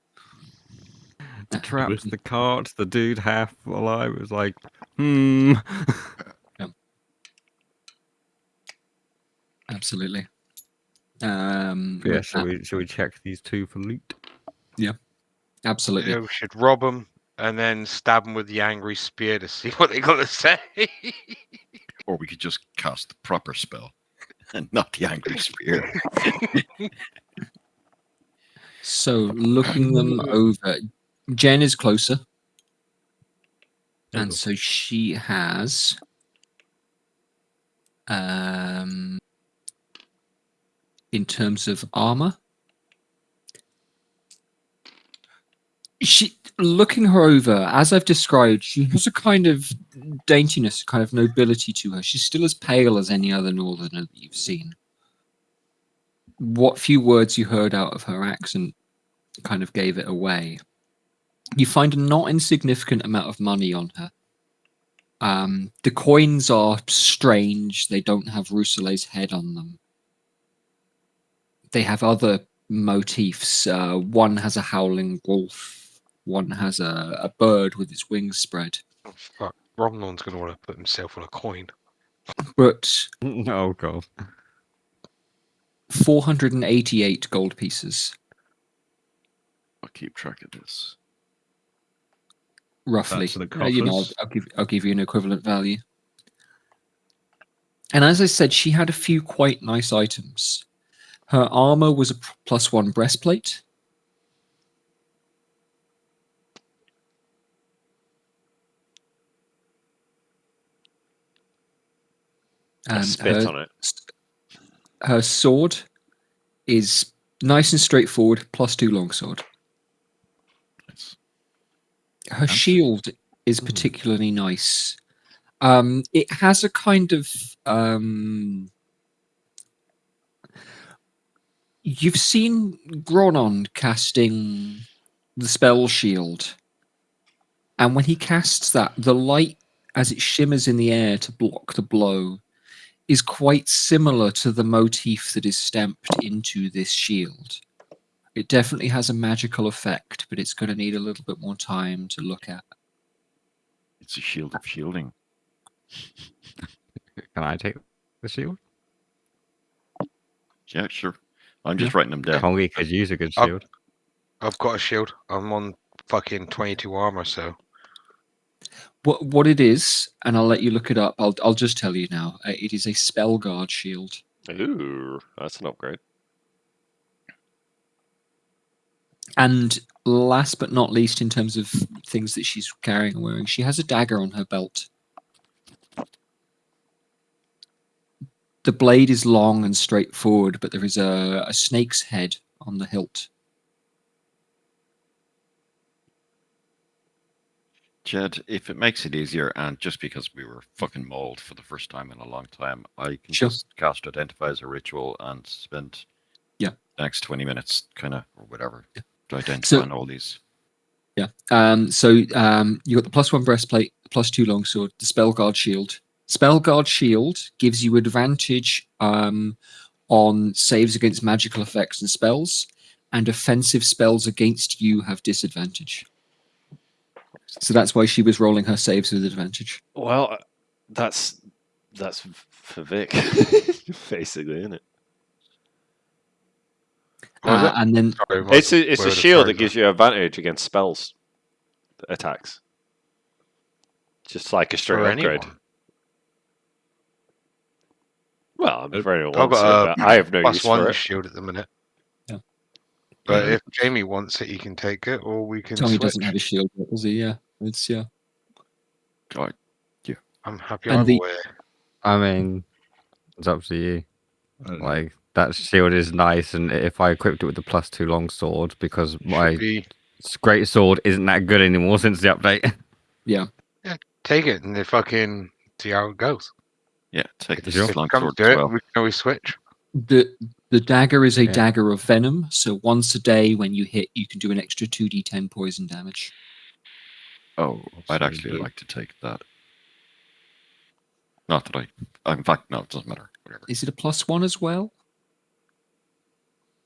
The traps, the cart, the dude half alive. It was like, Absolutely. Yeah, with shall that, we check these two for loot? absolutely. Yeah, we should rob them and then stab them with the angry spear to see what they got to say. Or we could just cast the proper spell and not the angry spear. So looking them over, Jen is closer, and so she has in terms of armor. She looking her over, as I've described, she has a kind of daintiness, kind of nobility to her. She's still as pale as any other northerner that you've seen. What few words you heard out of her accent kind of gave it away. You find a not insignificant amount of money on her. The coins are strange. They don't have Rousselet's head on them. They have other motifs. One has a howling wolf. One has a bird with its wings spread. Oh, fuck. Romnon's going to want to put himself on a coin. But Oh god. 488 gold pieces, I'll keep track of this. roughly. That's the You know, coffers. I'll give you an equivalent value. And as I said, she had a few quite nice items. Her armor was a +1 breastplate. Spit on it. Her sword is nice and straightforward, +2 longsword. Nice. Her shield is particularly nice. It has a kind of you've seen Gronon casting the spell shield, and when he casts that, the light as it shimmers in the air to block the blow is quite similar to the motif that is stamped into this shield. It definitely has a magical effect, but it's going to need a little bit more time to look at. It's a shield of shielding. Can I take the shield? Yeah, sure. I'm just writing them down. Tongi could use a good I'll- shield. I've got a shield. I'm on fucking 22 armor, so What it is, and I'll let you look it up. I'll just tell you now. It is a spell guard shield. Ooh, that's an upgrade. And last but not least, in terms of things that she's carrying and wearing, she has a dagger on her belt. The blade is long and straightforward, but there is a snake's head on the hilt. Jed, if it makes it easier, and just because we were fucking mauled for the first time in a long time, I can Sure. just cast Identify as a ritual and spend the next 20 minutes, kind of, or whatever, to identify all these. Yeah. So you got the +1 breastplate, +2 longsword, the spell guard shield. Spell guard shield gives you advantage on saves against magical effects and spells, and offensive spells against you have disadvantage. So that's why she was rolling her saves with advantage. Well, that's for Vic, basically, isn't it? And then sorry, It's a word of shield that frozen. gives you advantage against spells attacks. Just like a straight For upgrade. anyone. Well, I'm very I've wants it, got but I have no a use for +1 it. shield at the minute. Yeah. But if Jamie wants it, he can take it, or we can Tommy switch. doesn't have a shield, does he? Yeah. It's God, I'm happy And either the- way. I mean, it's up to you. I don't know. Like that shield is nice, and if I equipped it with the +2 longsword, because my Should be great sword isn't that good anymore since the update. yeah. take it and then fucking see how it goes. yeah, take this Sure. If it long comes sword to as it, well. we can always switch. The dagger is a Yeah. dagger of venom, so once a day when you hit, you can do an extra 2d10 poison damage. Oh, I'd So actually do- like to take that. Not that in fact, no, it doesn't matter. Whatever. Is it a +1 as well?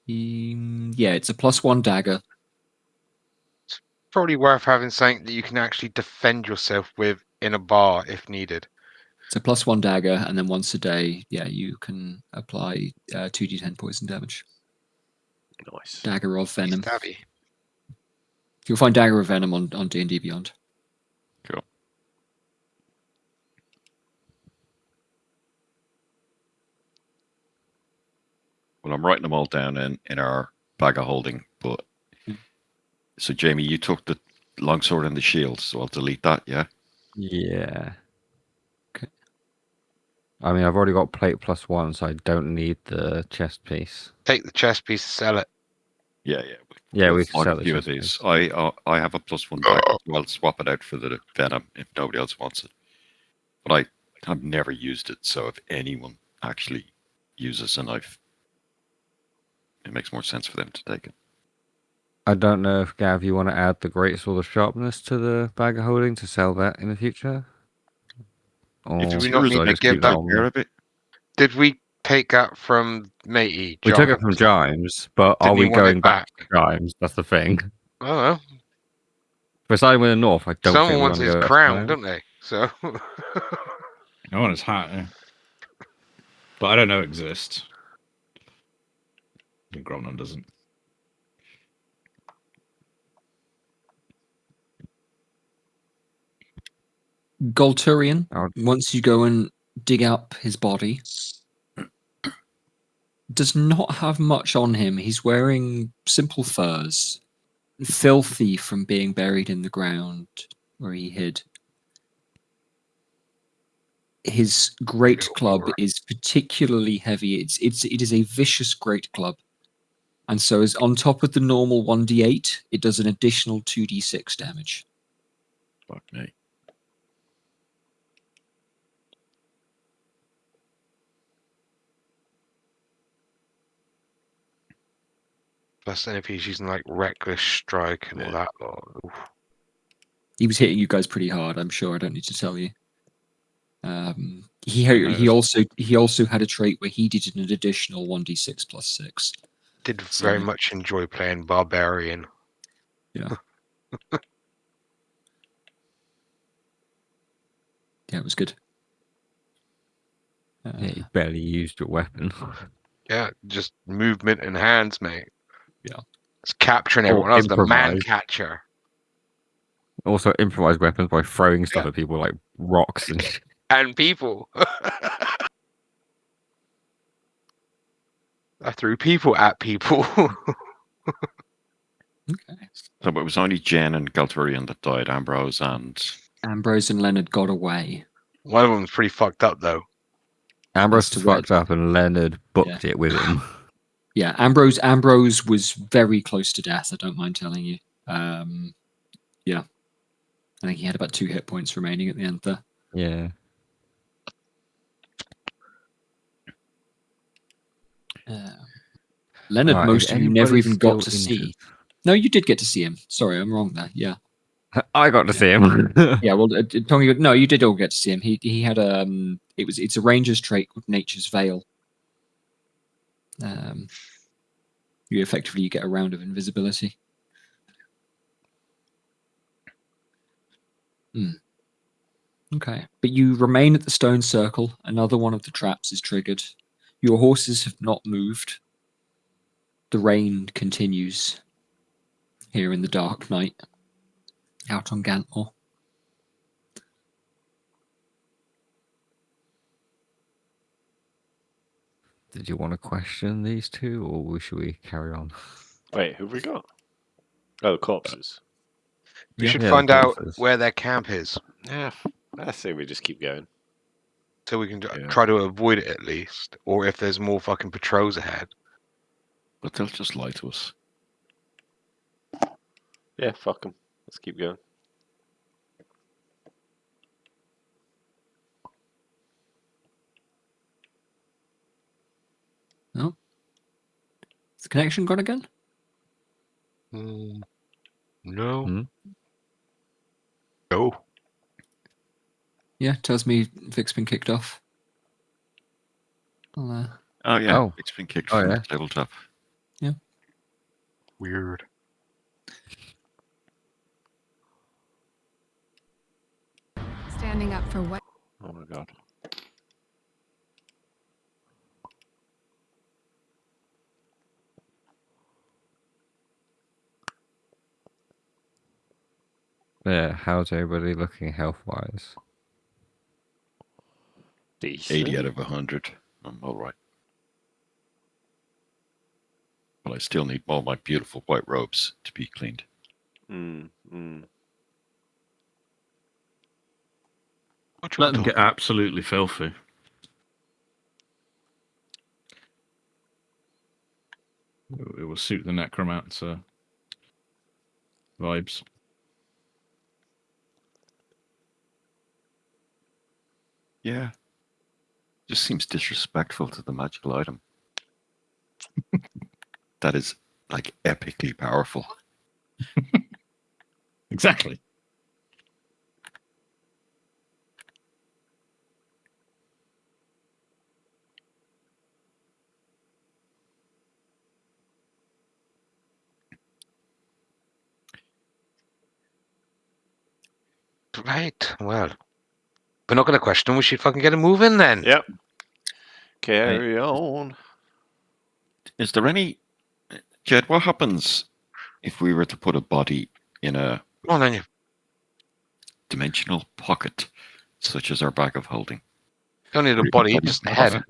Yeah, it's a +1 dagger. Probably worth having something that you can actually defend yourself with in a bar if needed. It's a +1 dagger, and then once a day, yeah, you can apply 2d10 poison damage. Nice. Dagger of venom. Stabby. You'll find dagger of venom on D&D Beyond. Cool. Well, I'm writing them all down in our bag of holding. But so, Jamie, you took the longsword and the shield, so I'll delete that. Yeah. Yeah. Okay. I mean, I've already got plate +1, so I don't need the chest piece. Take the chest piece, sell it. Yeah. Yeah, we We'll can flog sell a the few of chest these. piece. I have a +1 dagger. So I'll swap it out for the venom if nobody else wants it. But I've never used it, so if anyone actually uses a knife, it makes more sense for them to take it. I don't know if, Gav, you want to add the Great Sword of Sharpness to the bag of holding to sell that in the future? Or Did we should not I need to just give keep that that- on? Care of it? Did we take that from Matey? We took it from Giles? Jimes, but are Didn't he we want it going back to back? Jimes? That's the thing. I don't know. If we're siding with the North, I don't Someone think we wants want to his go back to crown, Jimes. don't they? So I want his hat, yeah. But I don't know it exists. I think Gromnon doesn't. Golturian, Oh. once you go and dig up his body, does not have much on him. He's wearing simple furs, filthy from being buried in the ground where he hid. His great club is particularly heavy. It is a vicious great club, and so as on top of the normal 1d8, it does an additional 2d6 damage. Fuck me. plus then if he's using like reckless strike and all Yeah. that lot. Oof. He was hitting you guys pretty hard. I'm sure. I don't need to tell you. He noticed. also had a trait where he did an additional 1d6 plus 6. Did So- very much enjoy playing barbarian. Yeah, it was good. Yeah, you barely used your weapon. Yeah, just movement and hands, mate. It's capturing Or everyone. I was the man improvise. catcher. Also, improvise weapons by throwing stuff Yeah. at people like rocks and shit. And people. I threw people at people. Okay. So it was only Jen and Galturian that died. Ambrose and Ambrose and Leonard got away. One of them's pretty fucked up though. Ambrose to was fucked up and Leonard booked it with him. Yeah, Ambrose was very close to death. I don't mind telling you. Yeah, I think he had about 2 hit points remaining at the end there. Yeah. Leonard, Alright, most is of you never anybody even got still to see. injured? No, you did get to see him. Sorry, I'm wrong there. Yeah, I got to see him. yeah. Well, Tony, no, you did all get to see him. He had it's a ranger's trait called Nature's Veil. You effectively get a round of invisibility. Okay, but you remain at the stone circle. Another one of the traps is triggered. Your horses have not moved. The rain continues here in the dark night out on Gantmore. Did you want to question these two, or should we carry on? Wait, who have we got? Oh, corpses. We should Yeah, find the out corpses. where their camp is, Yeah, I say we just keep going. so we can Yeah. try to avoid it at least. Or if there's more fucking patrols ahead. but they'll just lie to us. Yeah, fuck them. Let's keep going. No? Is the connection gone again? No. Hmm? No. Yeah, tells me Vic's been kicked off. I'll, Oh yeah, Oh. it's been kicked Oh, from yeah. the tabletop. Weird. Standing up for what? Oh my god. Yeah, how's everybody looking health-wise? Decent. 80 out of 100. I'm all right. But I still need all my beautiful white robes to be cleaned. What Let them get absolutely filthy. It will suit the necromancer vibes. Yeah. Just seems disrespectful to the magical item. That is like epically powerful. Exactly. Right. Well, we're not going to question. We should fucking get a move in then. Yep. Carry on. Is there any... Jed, what happens if we were to put a body in a Come on then, you. dimensional pocket, such as our bag of holding? Don't need a body, just a head.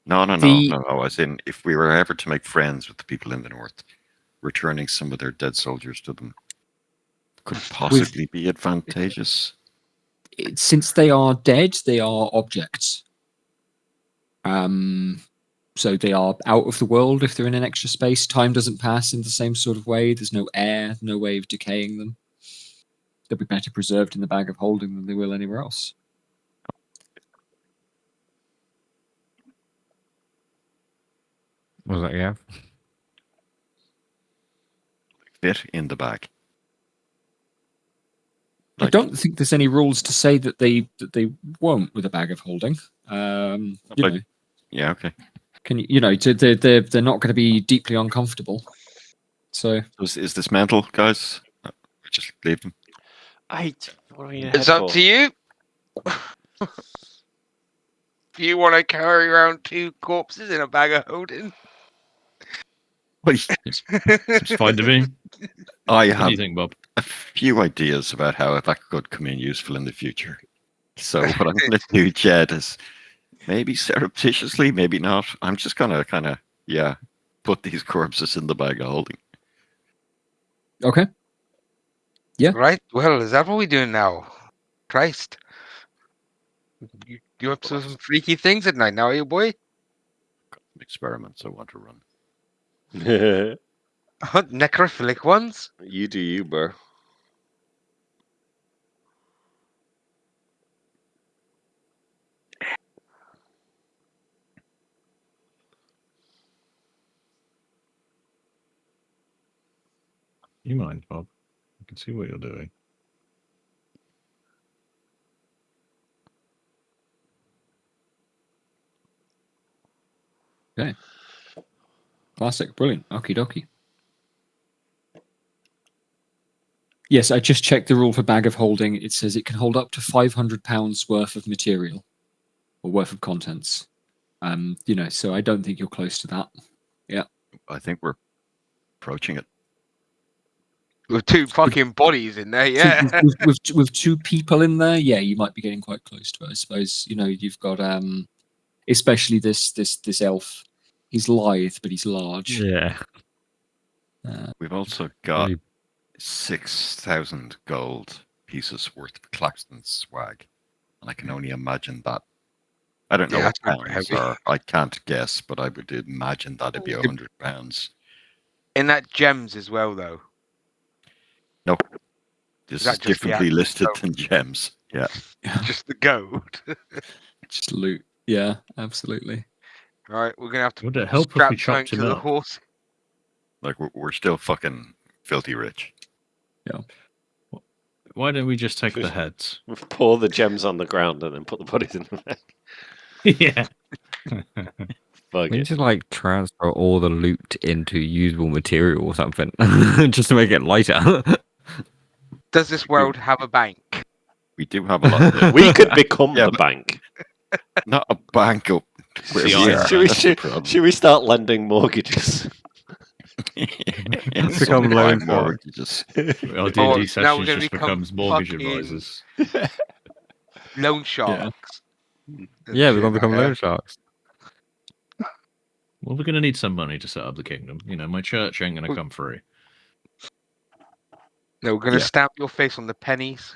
No. The- As in, if we were ever to make friends with the people in the north, returning some of their dead soldiers to them could possibly be advantageous. Since they are dead, they are objects. So they are out of the world if they're in an extra space. Time doesn't pass in the same sort of way. There's no air, no way of decaying them. They'll be better preserved in the bag of holding than they will anywhere else. What was that, yeah? Fit in the bag. I don't think there's any rules to say that they won't with a bag of holding. You know, Yeah, okay. can you know they're not going to be deeply uncomfortable. So Is this mental, guys? Just leave them. What are you It's up to you. If you want to carry around 2 corpses in a bag of holding. Seems fine to me. I What do have you think, Bob? a few ideas about how that could come in useful in the future. So what I'm going to do, Jed, is maybe surreptitiously, maybe not. I'm just going to kind of, put these corpses in the bag of holding. Okay. Yeah. Right. Well, is that what we're doing now? Christ. You up to some freaky things at night now, are you, boy? Experiments I want to run. Necrophilic ones? You do you, bro. You mind, Bob? I can see what you're doing. Okay. Classic. Brilliant. Okie dokie. Yes, I just checked the rule for bag of holding. It says it can hold up to £500 worth of material or worth of contents. So I don't think you're close to that. Yeah. I think we're approaching it. With two fucking bodies in there, yeah. With two people in there, yeah, you might be getting quite close to it. I suppose, you've got especially this elf. He's lithe, but he's large. Yeah. We've also got 6,000 gold pieces worth of Claxton swag. And I can only imagine that. I don't know Yeah, what that's not pounds heavy. are. I can't guess, but I would imagine that'd be £100. In that gems as well, though. No. This that is just the differently actual listed gold? than gems. Yeah. Just the gold. Just loot. Yeah, absolutely. Right, we're gonna have to Would it help if we strap chopped something him to the up? horse. Like, we're still fucking filthy rich. Why don't we just take the heads? Pour the gems on the ground and then put the bodies in the bag. Yeah. Fuck We need it. to like transfer all the loot into usable material or something, just to make it lighter. Does this world have a bank? We do have a lot of We could become Yeah, the but- bank. Not a bank up where The we Iron are. Should we, That's the problem. should we start lending mortgages? It's Become some loan prime shark. mortgages. Our Oh, D&D now we're sessions gonna just become becomes mortgage fucking- advisors. Loan sharks. Yeah, we're gonna Shit, become yeah. loan sharks. Well, we're going to need some money to set up the kingdom. My church ain't going to come free. No, we're gonna Yeah. stamp your face on the pennies.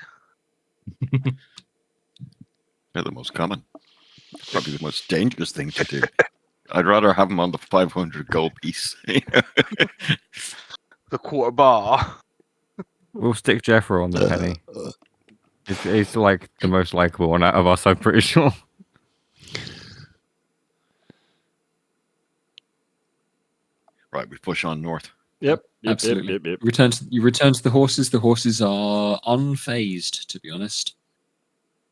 They're the most common. Probably the most dangerous thing to do. I'd rather have them on the 500 gold piece. The quarter bar. We'll stick Jeffro on the penny. He's like the most likable one out of us, I'm pretty sure. Right, we push on north. Yep. Absolutely. Yep. You return to the horses. The horses are unfazed, to be honest.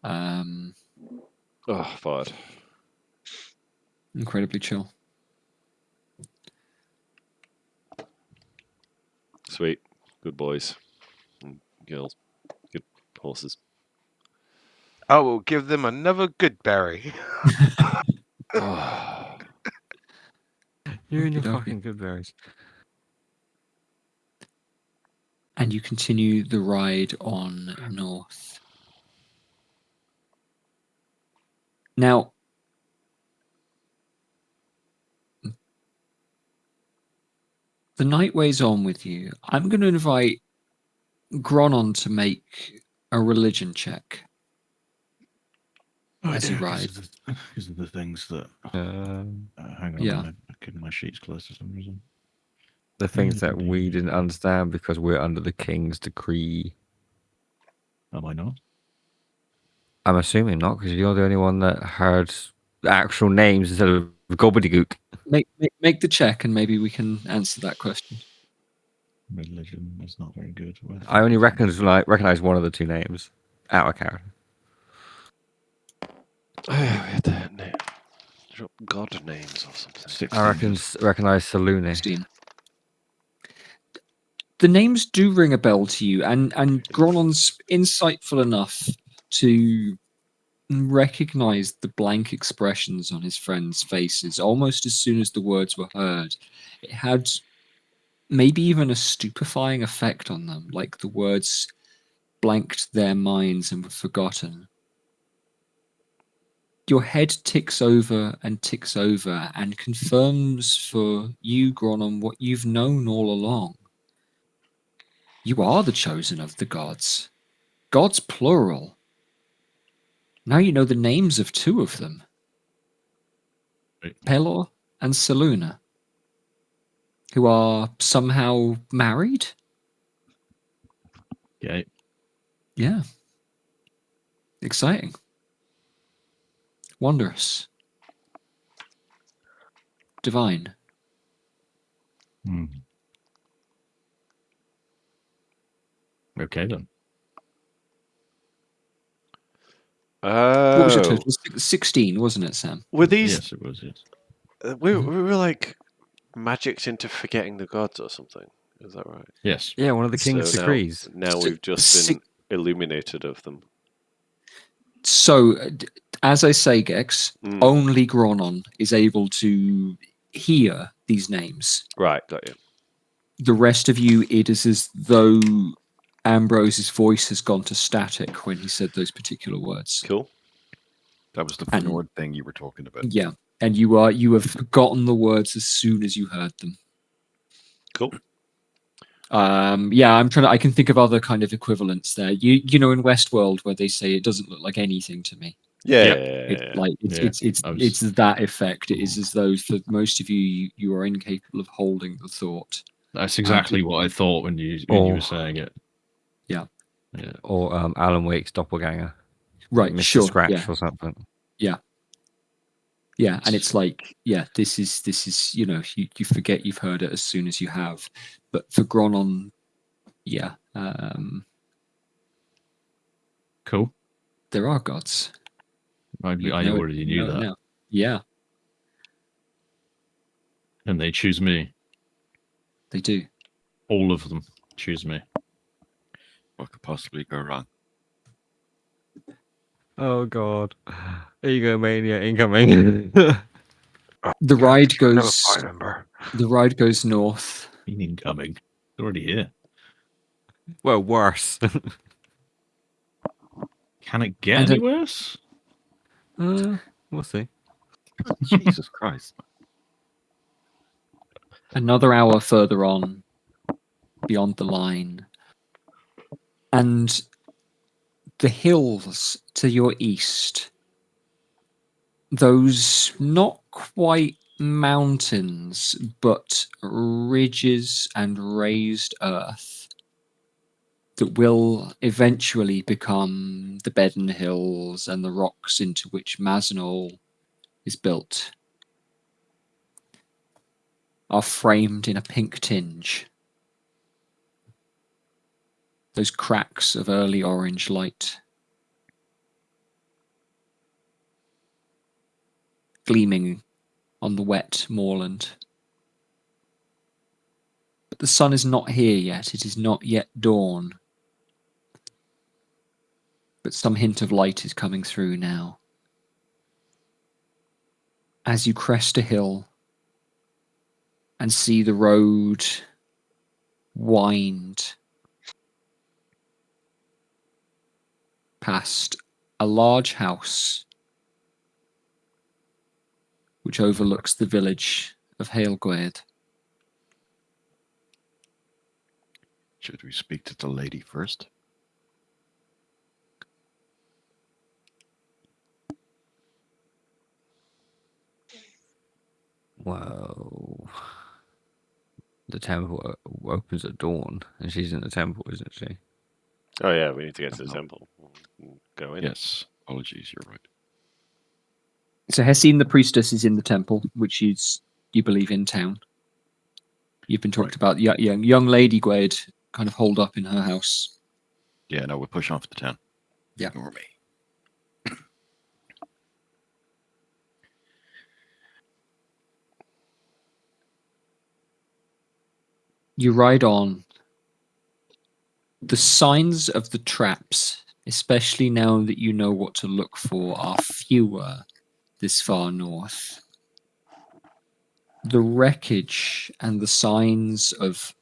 Oh, fart. Incredibly chill. Sweet. Good boys. And girls. Good horses. I will give them another good berry. Oh. You and your Okey-dokey. fucking good berries. And you continue the ride on north. Now, the night weighs on with you. I'm going to invite Gronon to make a religion check as you ride. These are the things that. Um, Hang on, Yeah. I'm getting my sheets closed for some reason. the things that we didn't understand because we're under the king's decree. Am I not? I'm assuming not, because you're the only one that heard the actual names instead of gobbledygook. Make the check, and maybe we can answer that question. Religion is not very good. I only recognize one of the two names out of character. We had the god names or something. I recognize Salune. 16. The names do ring a bell to you, and Gronon's insightful enough to recognize the blank expressions on his friends' faces almost as soon as the words were heard. It had maybe even a stupefying effect on them, like the words blanked their minds and were forgotten. Your head ticks over and confirms for you, Gronon, what you've known all along. You are the chosen of the gods. Gods plural. Now you know the names of two of them. Right. Pelor and Seluna, who are somehow married? Okay. Yeah. Exciting. Wondrous. Divine. Hmm. Okay then. What was your Oh, total? 16, wasn't it, Sam? were these? Yes, it was. Yes. We were like magicked into forgetting the gods or something. Is that right? Yes. Yeah, one of the king's So decrees. now we've just been illuminated of them. So, as I say, Gex, Mm. only Gronon is able to hear these names. Right, got you. The rest of you, it is as though Ambrose's voice has gone to static when he said those particular words. Cool. That was the And- Fnord thing you were talking about. Yeah, and you have forgotten the words as soon as you heard them. Cool. Yeah, I can think of other kind of equivalents there. You know, in Westworld where they say it doesn't look like anything to me. Yeah. It's like Yeah, it's that effect. It is as though for most of you, you are incapable of holding the thought. That's exactly what I thought when you were saying it. Yeah. Yeah. Or Alan Wake's doppelganger. Right, Mr. sure. Scratch Yeah. or something. Yeah, and it's like, yeah, this is you know, you forget you've heard it as soon as you have. But for Gronon, yeah, Cool. there are gods. I You know it- already you knew know it that. now. Yeah, And they choose me. they do. All of them choose me. What could possibly go wrong? Oh god. Egomania incoming. The ride Never goes. fight Ember. The ride goes north. Been incoming. It's already here. Well, worse. Can it get And any worse? We'll see. Jesus Christ. Another hour further on, beyond the line, and the hills to your east, those not quite mountains, but ridges and raised earth that will eventually become the Bedden Hills and the rocks into which Mazenol is built, are framed in a pink tinge. Those cracks of early orange light gleaming on the wet moorland. But the sun is not here yet. It is not yet dawn. But some hint of light is coming through now. As you crest a hill and see the road wind past a large house which overlooks the village of Hailgwaed. Should we speak to the lady first? Whoa. The temple opens at dawn, and she's in the temple, isn't she? Oh yeah, we need to get to the temple. Go in. Yes. Apologies, you're right. So Hessin the priestess is in the temple, which is, you believe, in town. You've been talked about young Lady Gwade kind of holed up in her house. Yeah, no, we'll push on for the town. Yeah. Ignore me. You ride on. The signs of the traps, especially now that you know what to look for, are fewer this far north. the wreckage and the signs of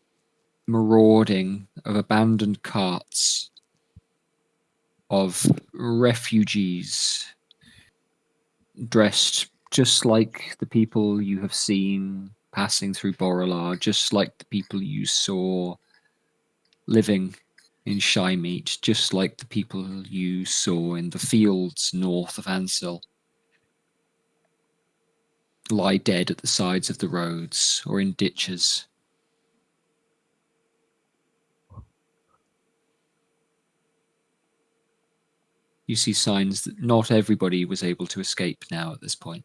marauding, of abandoned carts, of refugees dressed just like the people you have seen passing through Borolar, just like the people you saw living in Shymeet, just like the people you saw in the fields north of Ansel, lie dead at the sides of the roads or in ditches. You see signs that not everybody was able to escape now at this point.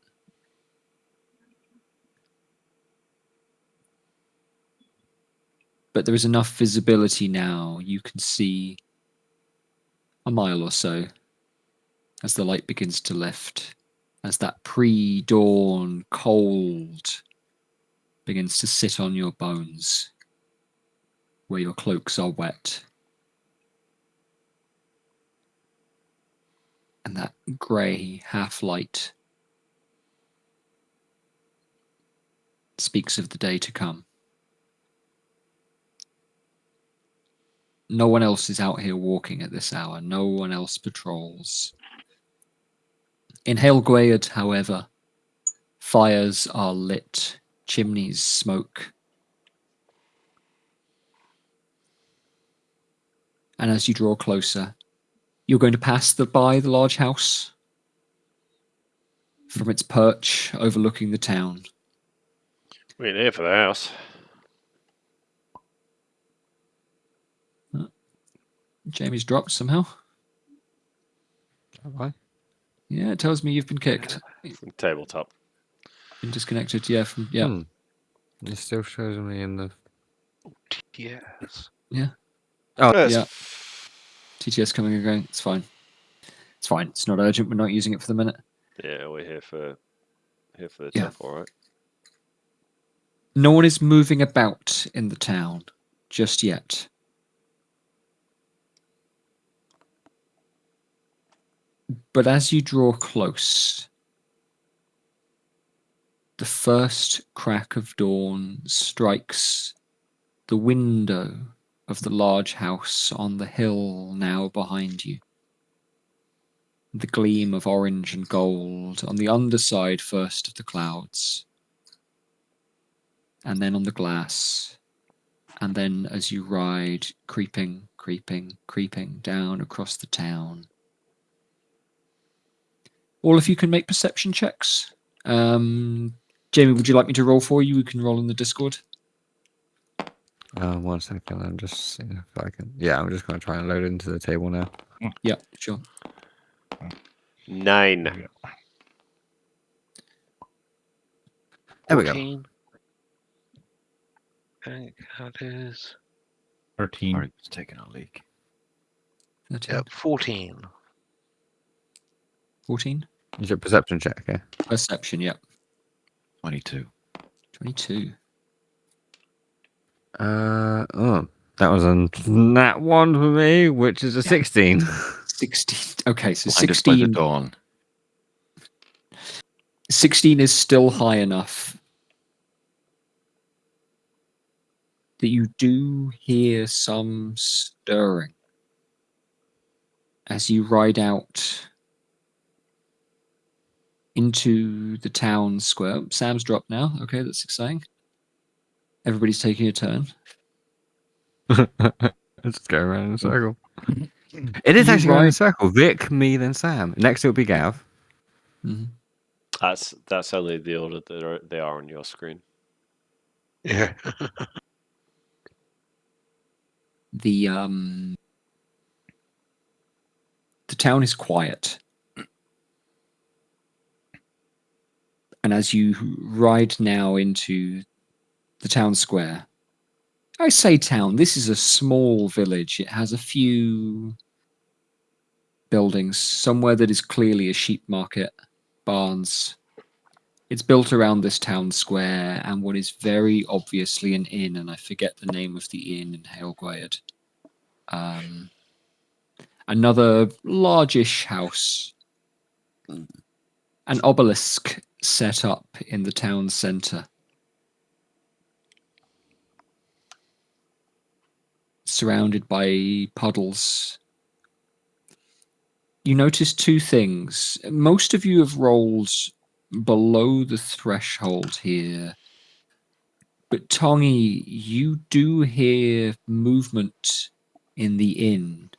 But there is enough visibility now. You can see a mile or so as the light begins to lift, as that pre-dawn cold begins to sit on your bones where your cloaks are wet. And that grey half-light speaks of the day to come. No one else is out here walking at this hour. No one else patrols. In Hailgwayard, however, fires are lit, chimneys smoke. And as you draw closer, you're going to pass by the large house from its perch overlooking the town. We ain't here for the house. Jamie's dropped somehow. Have I? Yeah, it tells me you've been kicked. From tabletop. Been disconnected, yeah, from yeah. It still shows me in the. Yes. Yeah. Oh, yeah. TTS coming and going. It's fine. It's fine. It's not urgent. We're not using it for the minute. Yeah, we're here for the Yeah. temple, right? No one is moving about in the town just yet. But as you draw close, the first crack of dawn strikes the window of the large house on the hill now behind you. The gleam of orange and gold on the underside first of the clouds, and then on the glass, and then as you ride, creeping down across the town. All of you can make perception checks. Jamie, would you like me to roll for you? We can roll in the Discord. 1 second. I'm just seeing if I can. Yeah, I'm just going to try and load it into the table now. Yeah, sure. 9. There we go. 14. I think that is 13. Sorry, it's taking a leak. 13. 14. 14? Is it a perception check? Yeah. Perception, yeah. 22. 22. Oh, that was a nat 1 for me, which is a 16. 16. Okay, so Blinded by the 16. dawn. 16 is still high enough that you do hear some stirring as you ride out into the town square. Sam's dropped now. Okay, that's exciting. Everybody's taking a turn. Let's go around in a circle. It is actually going in a circle. Vic, me, then Sam. Next it'll be Gav. Mm-hmm. That's only the order that they are on your screen. Yeah. The town is quiet. And as you ride now into the town square, I say town, this is a small village. It has a few buildings, somewhere that is clearly a sheep market, barns. It's built around this town square and what is very obviously an inn, and I forget the name of the inn in Hailgwayard. Another largish house. An obelisk set up in the town centre. surrounded by puddles. You notice two things. Most of you have rolled below the threshold here. But Tongi, you do hear movement in the inn.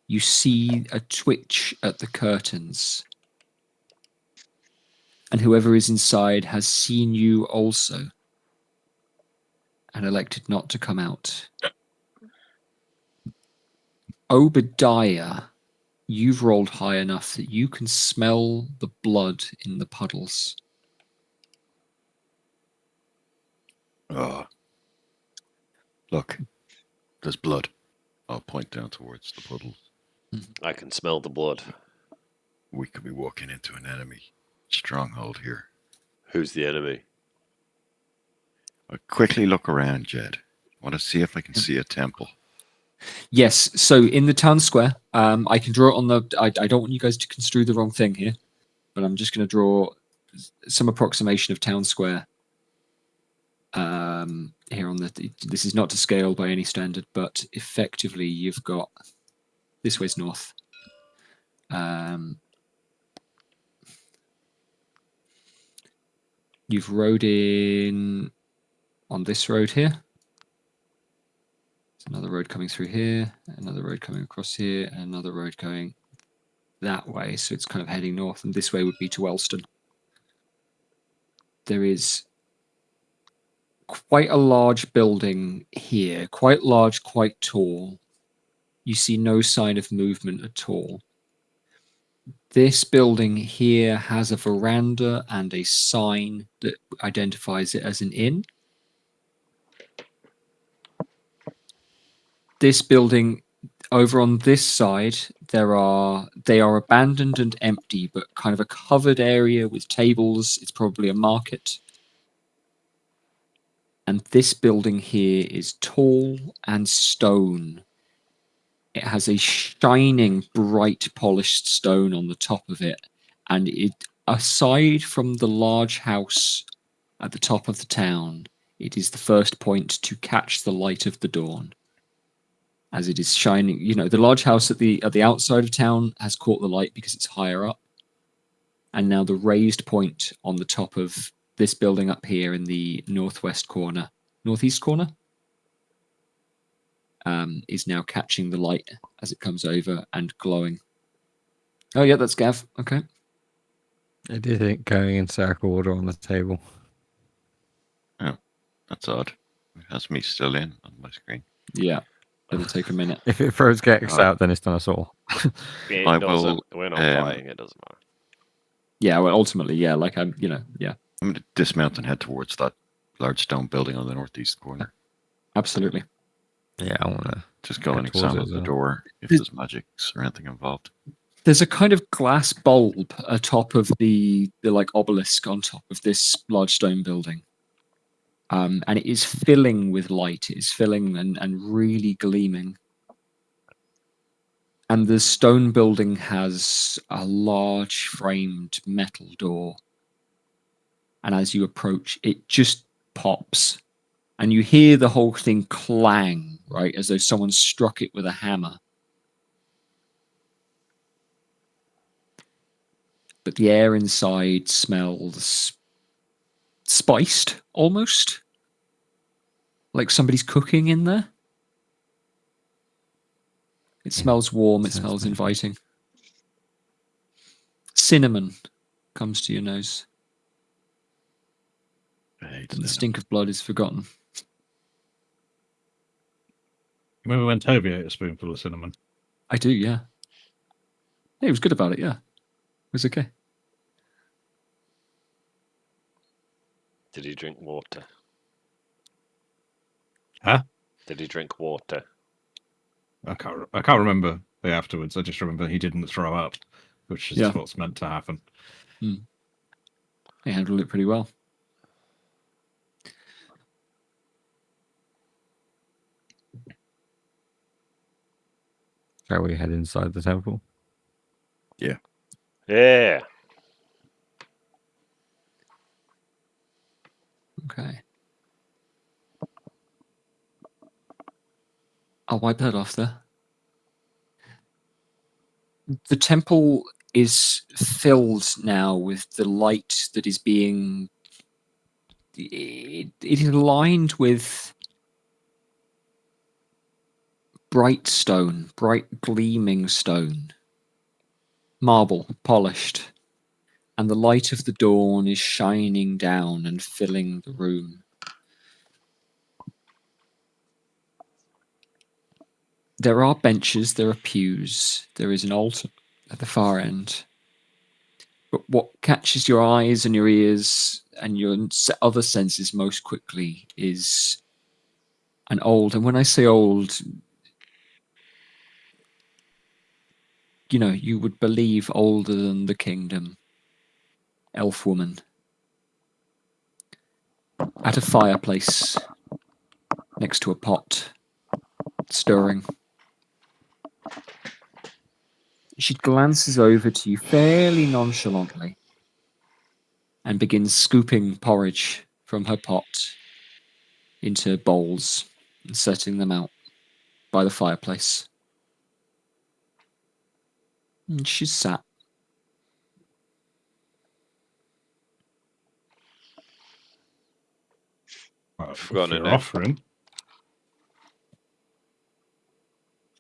You see a twitch at the curtains. And whoever is inside has seen you also and elected not to come out. Obadiah, you've rolled high enough that you can smell the blood in the puddles. Oh. Look, there's blood. I'll point down towards the puddles. I can smell the blood. We could be walking into an enemy stronghold here. Who's the enemy? I quickly look around, Jed. I want to see if I can see a temple. Yes, so in the town square, I can draw it on the... I don't want you guys to construe the wrong thing here, but I'm just going to draw some approximation of town square. Here on the... This is not to scale by any standard, but effectively you've got... This way's north. You've rode in on this road here. There's another road coming through here, another road coming across here, and another road going that way. So it's kind of heading north, and this way would be to Wellston. There is quite a large building here, quite large, quite tall. You see no sign of movement at all. This building here has a veranda and a sign that identifies it as an inn. This building over on this side, they are abandoned and empty, but kind of a covered area with tables. It's probably a market. And this building here is tall and stone. It has a shining, bright, polished stone on the top of it. And it, aside from the large house at the top of the town, it is the first point to catch the light of the dawn. As it is shining, you know, the large house at the outside of town has caught the light because it's higher up. And now the raised point on the top of this building up here in the northeast corner, is now catching the light as it comes over and glowing. Oh yeah, that's Gav. Okay. It isn't going in circle order on the table. Oh, that's odd. It has me still in on my screen. Yeah, it'll take a minute. If it throws Gex out, then it's done us all. It I doesn't. will, We're not playing. It doesn't matter. Yeah, well, ultimately, yeah, like I'm, you know, yeah, I'm going to dismount and head towards that large stone building on the northeast corner. absolutely. Yeah, I want to Just go head and towards it examine as the well. door if there's magics or anything involved. There's a kind of glass bulb atop of the like obelisk on top of this large stone building. And it is filling with light. It is filling and really gleaming. And the stone building has a large framed metal door. And as you approach, it just pops. And you hear the whole thing clang, right? As though someone struck it with a hammer. But the air inside smells spiced, almost. Like somebody's cooking in there. It smells warm, it smells inviting. Cinnamon comes to your nose. And the stink of blood is forgotten. Remember when Toby ate a spoonful of cinnamon? I do, yeah. He was good about it, yeah. It was okay. Did he drink water? Huh? Did he drink water? I can't remember the afterwards. I just remember he didn't throw up, which is what's meant to happen. He handled it pretty well. Shall we head inside the temple? Yeah. Yeah. Okay. I'll wipe that off there. The temple is filled now with the light that is being... It is lined with bright stone, bright gleaming stone. Marble, polished. And the light of the dawn is shining down and filling the room. There are benches, there are pews, there is an altar at the far end. But what catches your eyes and your ears and your other senses most quickly is an old, and when I say old, you know, you would believe older than the kingdom, elf woman, at a fireplace next to a pot, stirring. She glances over to you fairly nonchalantly and begins scooping porridge from her pot into bowls and setting them out by the fireplace. And she's sat. Well, Forgotten her if you're name. offering.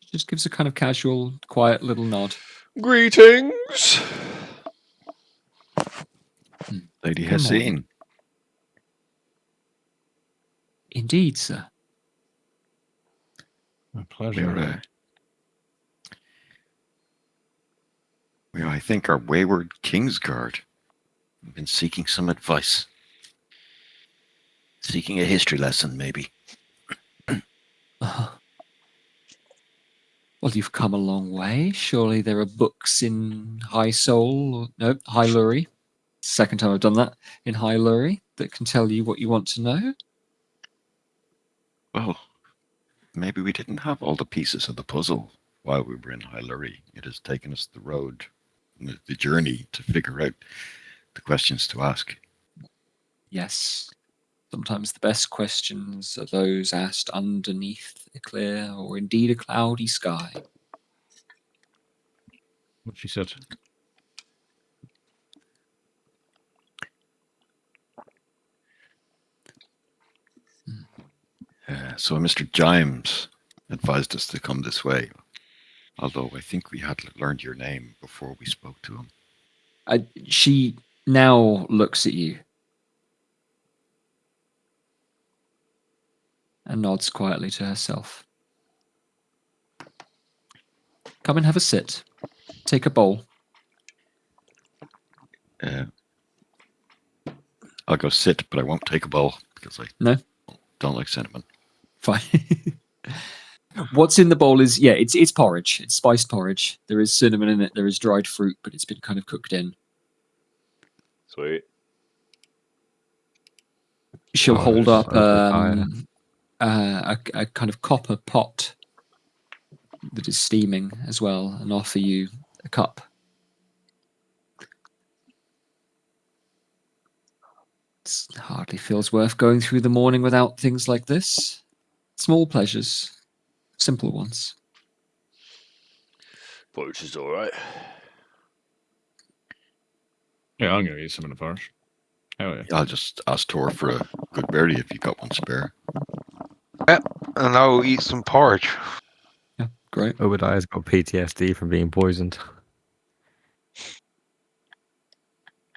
She just gives a kind of casual, quiet little nod. Greetings. Lady Good morning. Hessin. Indeed, sir. My pleasure. We're, I think, our wayward Kingsguard. We've been seeking some advice. Seeking a history lesson, maybe. Well, you've come a long way. Surely there are books in High Soul, or no, High Lurie. Second time I've done that in High Lurie that can tell you what you want to know. Well, maybe we didn't have all the pieces of the puzzle while we were in Hyluri. It has taken us the road, the journey to figure out the questions to ask. Yes. Sometimes the best questions are those asked underneath a clear or indeed a cloudy sky. What she said. So Mr. Jimes advised us to come this way, although I think we had learned your name before we spoke to him. She now looks at you and nods quietly to herself. Come and have a sit. Take a bowl. I'll go sit, but I won't take a bowl because I don't like cinnamon. Fine. What's in the bowl is, it's porridge. It's spiced porridge. There is cinnamon in it. There is dried fruit, but it's been kind of cooked in. Sweet. She'll hold up fire. a kind of copper pot that is steaming as well and offer you a cup. It hardly feels worth going through the morning without things like this. Small pleasures. Simple ones. Porridge is alright. Yeah, I'm going to eat some of the first. Oh, yeah. I'll just ask Tor for a good berry if you got one spare. Yeah, and I'll eat some porridge. Yeah, great. Obadiah's got PTSD from being poisoned.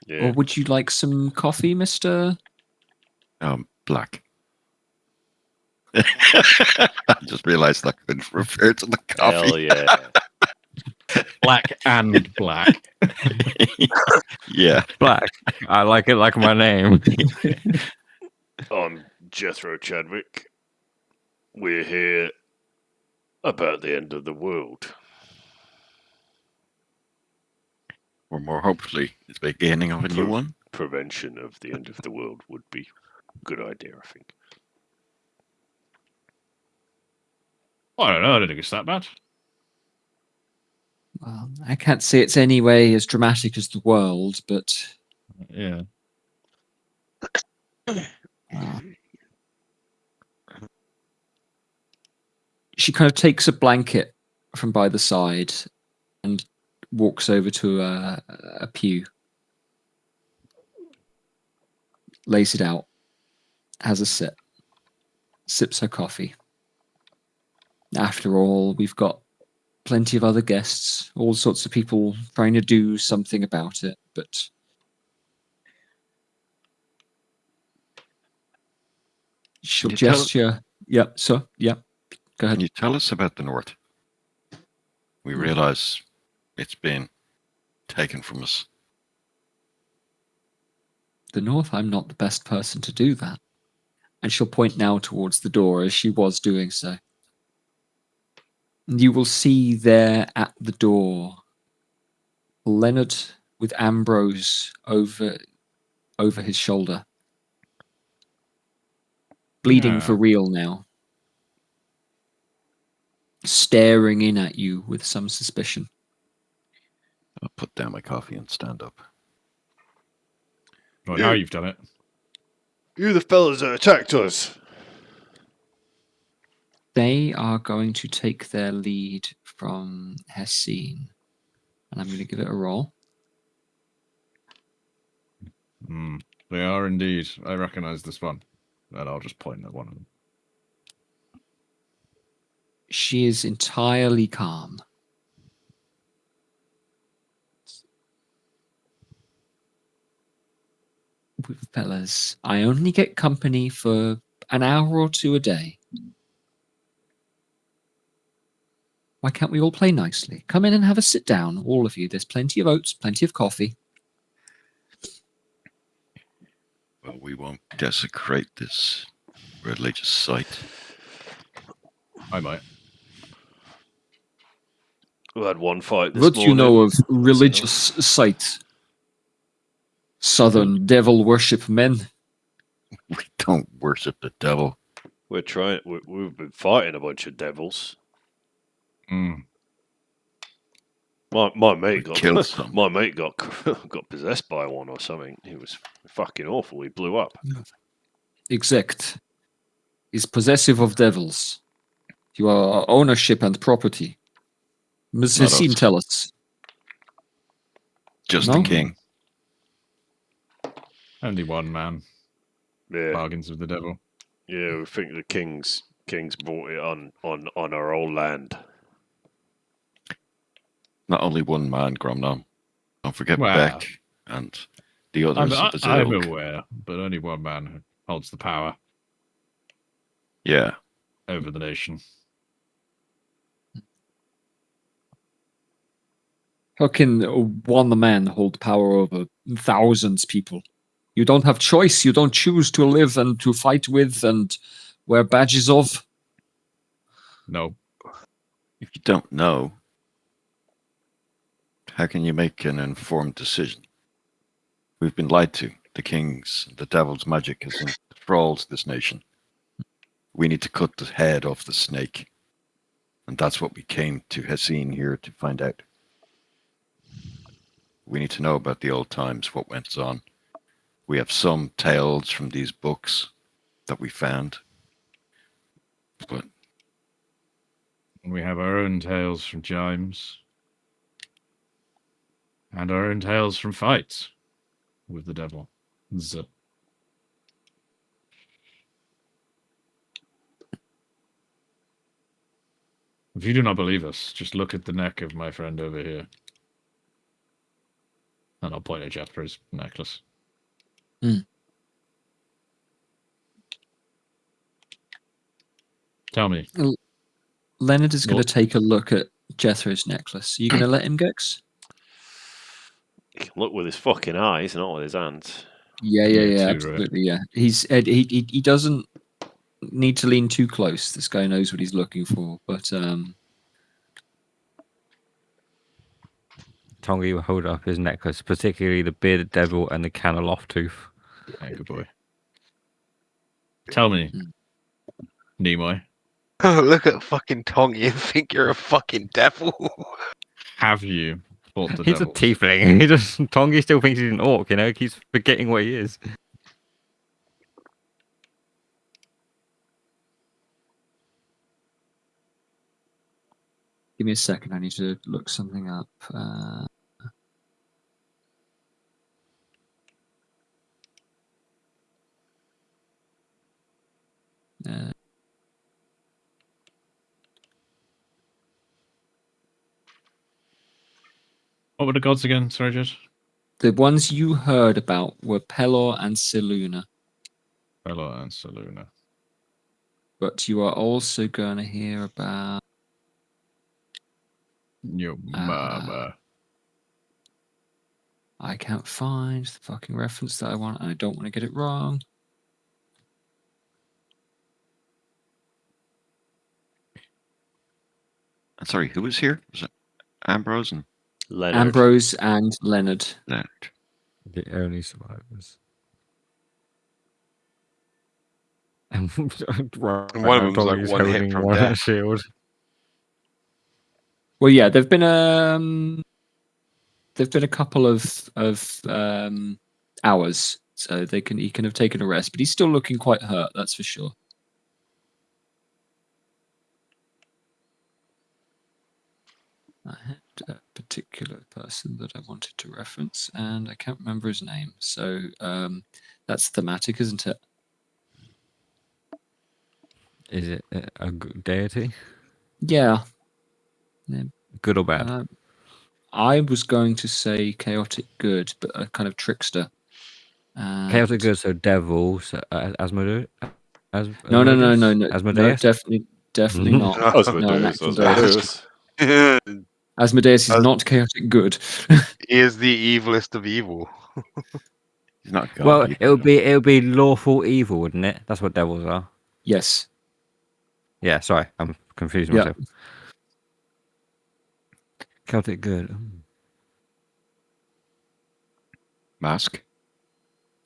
Yeah. Or would you like some coffee, Mr.? Black. I just realised that could refer to the coffee. Hell yeah. Black and black. Yeah. Black. I like it like my name. I'm Jethro Chadwick. We're here about the end of the world. Or more hopefully, it's the beginning of a new one. Prevention of the end of the world would be a good idea, I think. I don't know. I don't think it's that bad. Well, I can't say it's any way as dramatic as the world, but Yeah. she kind of takes a blanket from by the side and walks over to a pew, lays it out, has a sip, sips her coffee. After all, we've got plenty of other guests, all sorts of people trying to do something about it, but she'll Can you tell- gesture. Yep, so, yep. Go ahead. Can you tell us about the North? We realize it's been taken from us. The North, I'm not the best person to do that. And she'll point now towards the door as she was doing so. And you will see there at the door Leonard with Ambrose over his shoulder. Bleeding Yeah. for real now. Staring in at you with some suspicion. I'll put down my coffee and stand up. Well, now you've done it. You the fellas that attacked us. They are going to take their lead from Hessin. And I'm going to give it a roll. They are indeed. I recognise this one. And I'll just point at one of them. She is entirely calm. Fellas, I only get company for an hour or two a day. Why can't we all play nicely? Come in and have a sit down, all of you. There's plenty of oats, plenty of coffee. Well, we won't desecrate this religious site. I might. We had one fight this What morning. you know of religious site? Southern devil worship men. We don't worship the devil. We've been fighting a bunch of devils. Mm. My mate got killed some. my mate got possessed by one or something. He was fucking awful. He blew up. Exact. Is possessive of devils. You are ownership and property. Ms. Not Hessin, us. tell us. Just No? the king. Only one man. Yeah, Bargains with the devil. yeah. We think the king's bought it on our old land. Not only one man, Gromnom. Don't forget Wow. Beck and the others of the I'm Zilk. aware, but only one man holds the power Yeah. over the nation. How can one man hold power over thousands of people? You don't have choice. You don't choose to live and to fight with and wear badges of. No. If you don't know, how can you make an informed decision? We've been lied to. The king's, the devil's magic has enthralled this nation. We need to cut the head off the snake. And that's what we came to Hessin here to find out. We need to know about the old times, what went on. We have some tales from these books that we found. But We have our own tales from Jimes. And our own tales from fights with the devil. Z. If you do not believe us, just look at the neck of my friend over here. And I'll point at Jasper's necklace. Mm. Tell me. Leonard is going Well- to take a look at Jethro's necklace. Are you going to let him, Gex? He can look with his fucking eyes, not with his hands. Yeah, Yeah, too, right. absolutely, yeah. He doesn't need to lean too close. This guy knows what he's looking for, but Tongi will hold up his necklace, particularly the bearded devil and the canaloff tooth. Hey, good boy. Tell me, Nimoy, Look at fucking Tongi and think you're a fucking devil. have you fought the He's devil? a tiefling. He just Tongi still thinks he's an orc. You know, he's forgetting what he is. Give me a second. I need to look something up. What were the gods again? Sorry, Jed. The ones you heard about were Pelor and Seluna. Bella and Seluna. But you are also going to hear about... Your mama. I can't find the fucking reference that I want, and I don't want to get it wrong. I'm sorry, who was here? Was it Ambrose and Leonard. Ambrose and Leonard. Leonard? The only survivors. And right, And one of now them's like Dolly's one hit holding from one death. shield. Well, yeah, there've been a couple of hours, so he can have taken a rest, but he's still looking quite hurt. That's for sure. I had a particular person that I wanted to reference, and I can't remember his name. So that's thematic, isn't it? Is it a deity? Yeah. Good or bad? I was going to say chaotic good, but a kind of trickster. Chaotic good, so devil, so Asmodeus? No, Asmodeus? definitely not. No, an Asmodeus, actual deity. Asmodeus. Asmodeus is not chaotic good. He is the evilest of evil. He's not God. Well, either, it would be lawful evil, wouldn't it? That's what devils are. Yes. Yeah, sorry, I'm confusing Yeah. myself. Celtic good. Mask.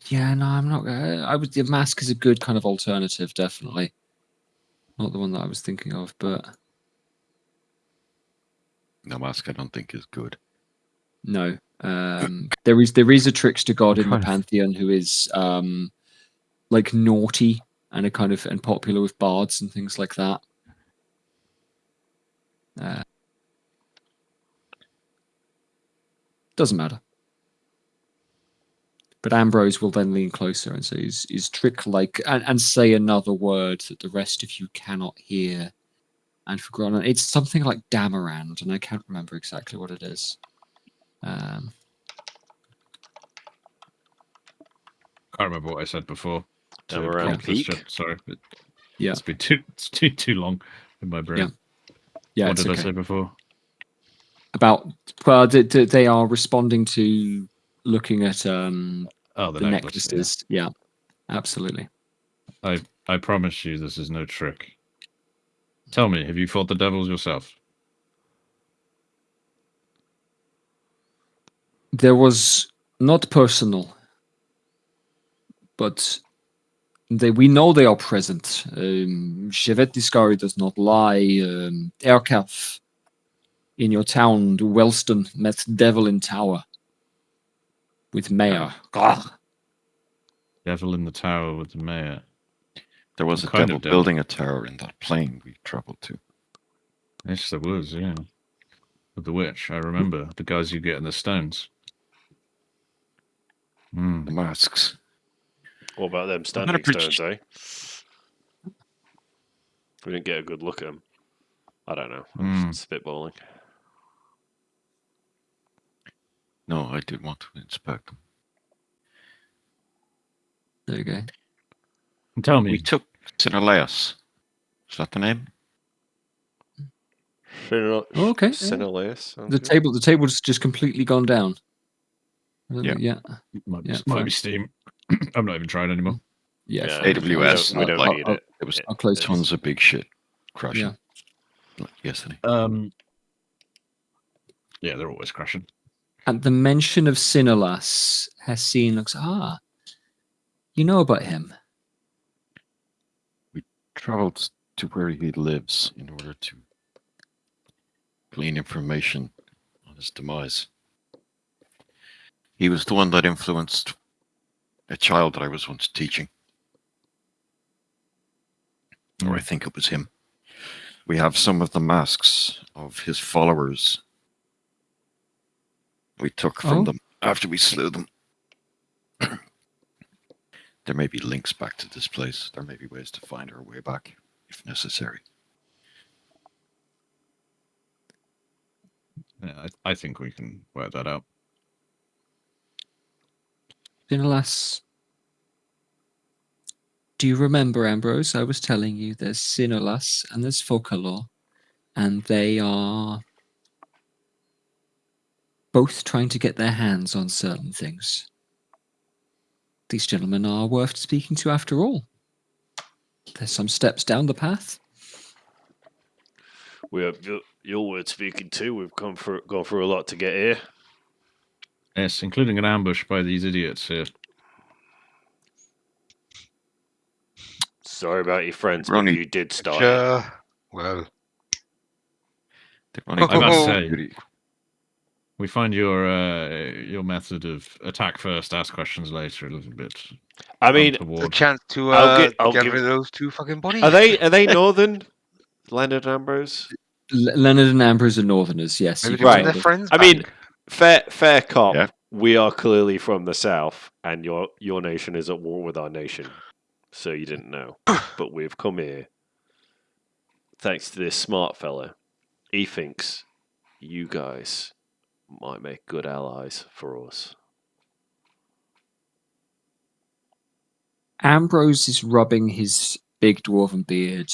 Yeah, no, I'm not. The mask is a good kind of alternative, definitely. Not the one that I was thinking of, but No, Mask I don't think is good. no. There is a trickster god in the pantheon who is like naughty and and popular with bards and things like that. Doesn't matter. But Ambrose will then lean closer and say, "Is trick like and say another word that the rest of you cannot hear." And for Gronan, it's something like Damarand, and I can't remember exactly what it is. Can't remember what I said before. Damarand Peak? Sorry, but Yeah, it's been too long in my brain. Yeah. What did I say before? About they are responding to looking at the necklaces. Yeah, absolutely. I promise you, this is no trick. Tell me, have you fought the devils yourself? There was not personal, but we know they are present. Shevet Discovery does not lie. Aircaf in your town, Wellston, met Devil in Tower with Mayor. Devil in the tower with the mayor. There was a devil building a tower in that plane we traveled to. Yes, there was, yeah. With the witch, I remember. The guys you get in the stones. The masks. What about them standing stones, eh? We didn't get a good look at them. I don't know. I'm just spitballing. No, I did want to inspect them. There you go. Tell me. We took Sinaleus. Is that the name? Okay. Sinaleus. The table's just completely gone down. Yeah. Might be Steam. I'm not even trying anymore. Yeah. AWS. We don't need it. There was I'll close tons of big shit crashing. Like yesterday. Yeah, they're always crashing. At the mention of Sinalas, Hessin looks, you know about him. We traveled to where he lives in order to glean information on his demise. He was the one that influenced a child that I was once teaching. Or I think it was him. We have some of the masks of his followers. We took from them after we slew them. There may be links back to this place. There may be ways to find our way back, if necessary. Yeah, I think we can work that out. Sinalas, do you remember, Ambrose? I was telling you there's Sinalas and there's Fokalor, and they are both trying to get their hands on certain things. These gentlemen are worth speaking to after all. There's some steps down the path. You're worth speaking to. We've gone through a lot to get here. Yes, including an ambush by these idiots here. Sorry about your friends, We're but only- you did start it. Well, I must say, we find your method of attack first, ask questions later a little bit. I mean, a untoward. chance to I'll get give- rid of those two fucking bodies. Are they northern? Leonard Ambrose? Leonard and Ambrose are northerners, yes. Maybe you they can want tell their that. friends I back. mean, fair cop. Yeah. We are clearly from the south, and your nation is at war with our nation. So you didn't know, but we've come here thanks to this smart fella. He thinks you guys might make good allies for us. Ambrose is rubbing his big dwarven beard.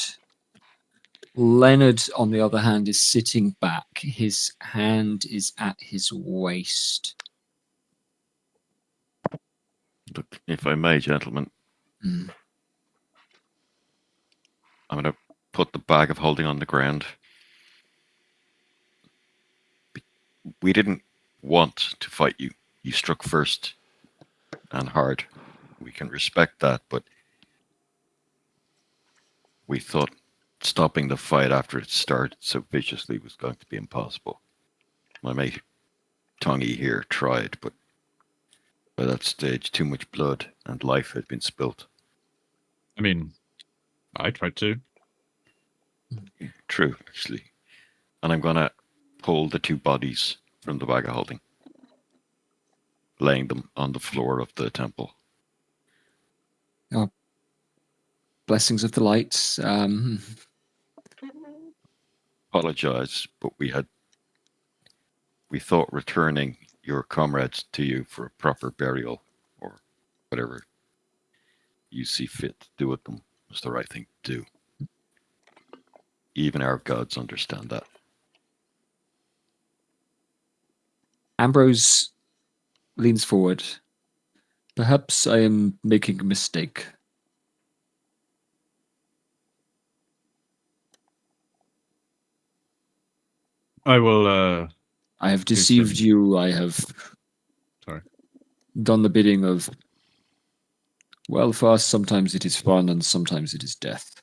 Leonard, on the other hand, is sitting back. His hand is at his waist. Look, if I may, gentlemen, Mm. I'm going to put the bag of holding on the ground. We didn't want to fight you. You struck first and hard. We can respect that, but we thought stopping the fight after it started so viciously was going to be impossible. My mate Tongy here tried, but by that stage too much blood and life had been spilt. I mean, I tried to. True, actually. And I'm going to pull the two bodies from the bag of holding, laying them on the floor of the temple. Blessings of the lights. Apologize, but we thought returning your comrades to you for a proper burial or whatever you see fit to do with them was the right thing to do. Even our gods understand that. Ambrose leans forward. Perhaps I am making a mistake. I will. I have Do deceived some- you. I have Sorry. done the bidding of, well, for us, sometimes it is fun and sometimes it is death.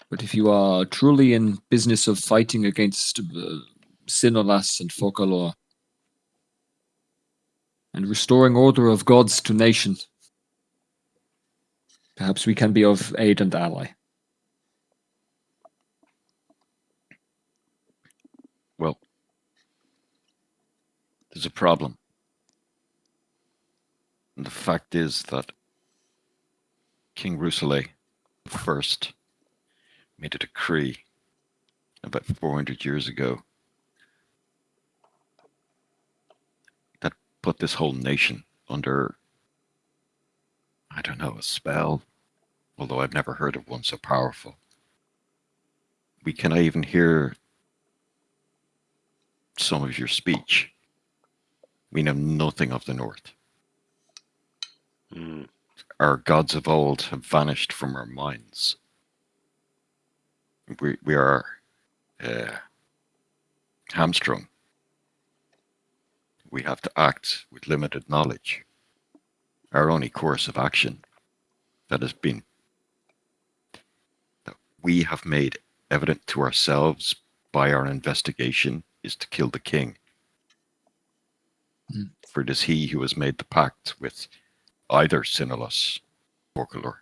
But if you are truly in business of fighting against Sinolas and Fokalor and restoring order of gods to nation, perhaps we can be of aid and ally. Well, there's a problem. And the fact is that King Rusalay first made a decree about 400 years ago that put this whole nation under, I don't know, a spell, although I've never heard of one so powerful. We cannot even hear some of your speech. We know nothing of the North. Mm. Our gods of old have vanished from our minds. We are hamstrung. We have to act with limited knowledge. Our only course of action that we have made evident to ourselves by our investigation is to kill the king. For it is he who has made the pact with either Sinulas or Kalor.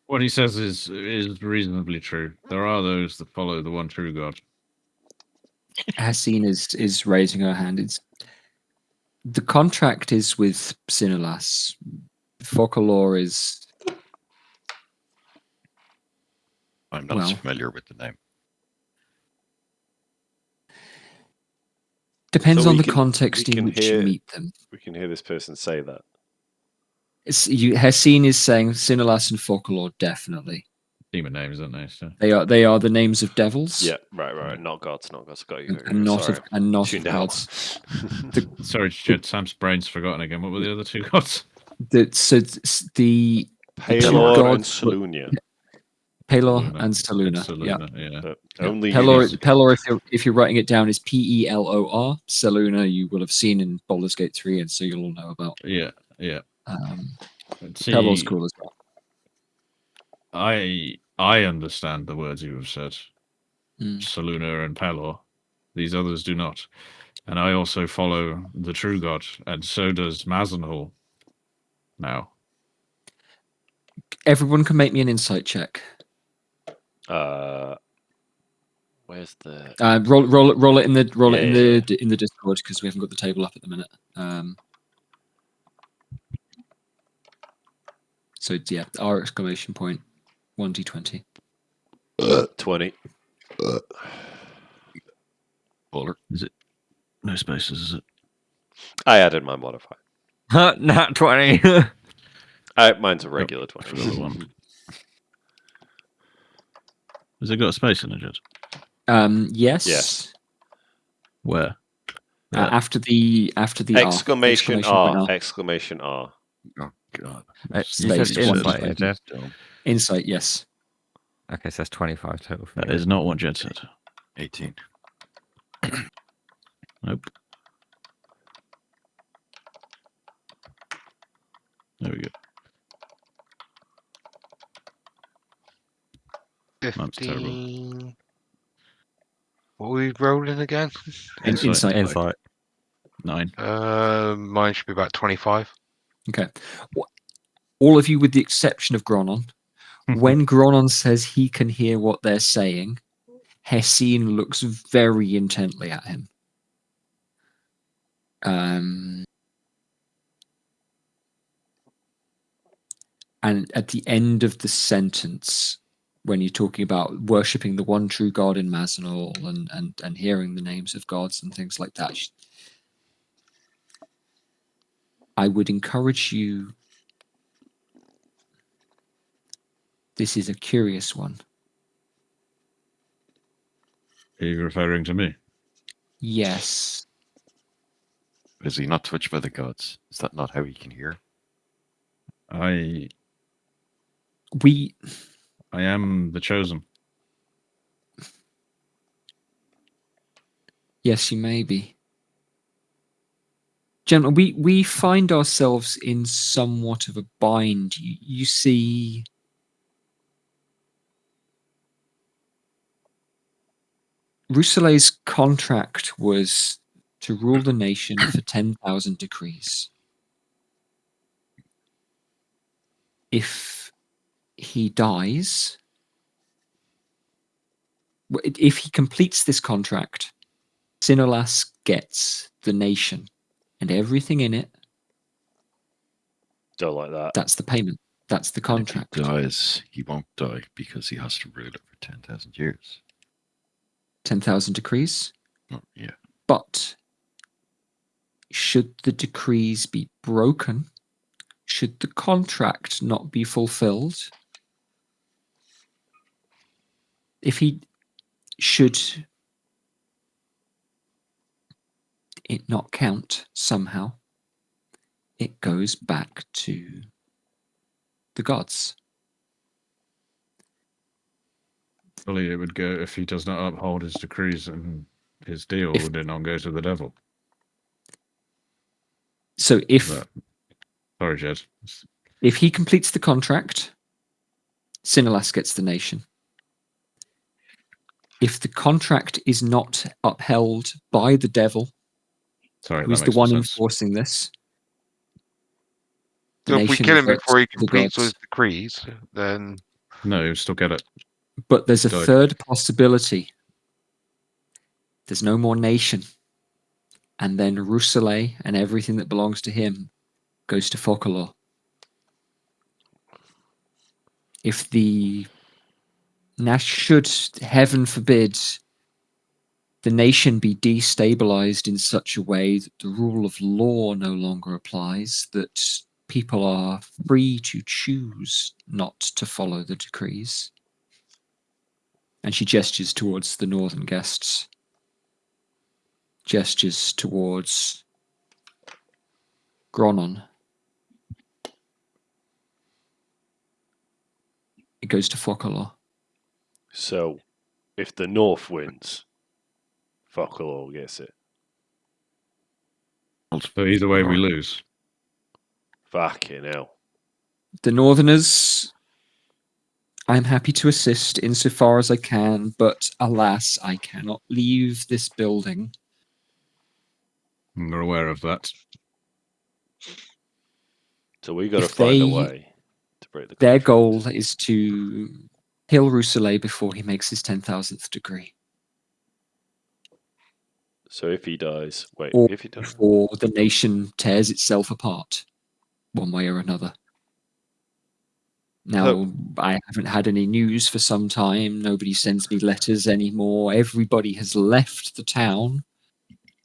What he says is reasonably true. There are those that follow the one true God. Hessin is raising her hand. The contract is with Sinulas. Fokalor is... I'm not as familiar with the name. Depends So on we the can- context we in can which hear- you meet them. We can hear this person say that. Hessin is saying Sinulas and Fokalor definitely. Demon names, aren't they? So. They are the names of devils. Yeah, right. Not gods. Got you. And not Sorry. of Tuned out. gods. Sorry, shit, Sam's brain's forgotten again. What were the other two gods? The Palor and gods Salunia. Pelor and Saluna. Yeah. But Yeah. only Pelor, if you're writing it down, is Pelor. Saluna, you will have seen in Baldur's Gate 3, and so you'll all know about. Yeah. Pelor's cool as well. I understand the words you have said. Mm. Saluna and Pelor. These others do not. And I also follow the true God, and so does Mazenhall now. Everyone can make me an insight check. Where's the Roll it in the Yeah. in the Discord because we haven't got the table up at the minute. So yeah, R exclamation point 1d20. 20? Bowler. Is it no spaces? Is it? I added my modifier. Not 20. Mine's a regular 20. Another one. Has it got a space in it yet? Yes. Yes. Where? After the Exclamation point R! Exclamation R! Oh, God. You Space said insight, 1d20. Jed. Insight, yes. Okay, so that's 25 total. For That me. is not what Jed said. 18. Nope. There we go. That's terrible. 15. What are we rolling again? Insight. Insight. 9. Mine should be about 25. Okay. All of you, with the exception of Gronon, when Gronon says he can hear what they're saying, Hessin looks very intently at him. And at the end of the sentence, when you're talking about worshipping the one true God in Mazenhall and hearing the names of gods and things like that, I would encourage you. This is a curious one. Are you referring to me? Yes. Is he not touched by the gods? Is that not how he can hear? I am the chosen. Yes, you may be. Gentlemen, we find ourselves in somewhat of a bind. You see, Rousselet's contract was to rule the nation for 10,000 decrees. If he dies, if he completes this contract, Sinulas gets the nation and everything in it. Don't like that. That's the payment. That's the contract. If he dies, he won't die because he has to rule it for 10,000 years. 10,000 decrees. Oh, yeah. But should the decrees be broken, should the contract not be fulfilled, if he should it not count somehow, it goes back to the gods. Fully, it would go if he does not uphold his decrees and his deal would then not go to the devil. So Sorry, Jed. If he completes the contract, Sinulas gets the nation. If the contract is not upheld by the devil, Sorry, who is that the makes no one sense. enforcing this, the So if we nation kill him reverts before he to the completes all his gods. decrees, then No, you still get it. But there's a Died. third possibility. There's no more nation. And then Rousselet and everything that belongs to him goes to Focalor. If the should, heaven forbid, the nation be destabilized in such a way that the rule of law no longer applies, that people are free to choose not to follow the decrees. And she gestures towards the northern guests, gestures towards Gronon. It goes to Focalor. So, if the North wins, Focalor gets it. So either way, we lose. Fucking hell. The Northerners, I'm happy to assist insofar as I can, but alas, I cannot leave this building. We're aware of that. So we got to If find a they- way to break the Their contract. goal is to kill Rousselet before he makes his 10,000th degree, So if he dies, wait, or if he dies, before the nation tears itself apart, one way or another. Now, So- I haven't had any news for some time. Nobody sends me letters anymore. Everybody has left the town.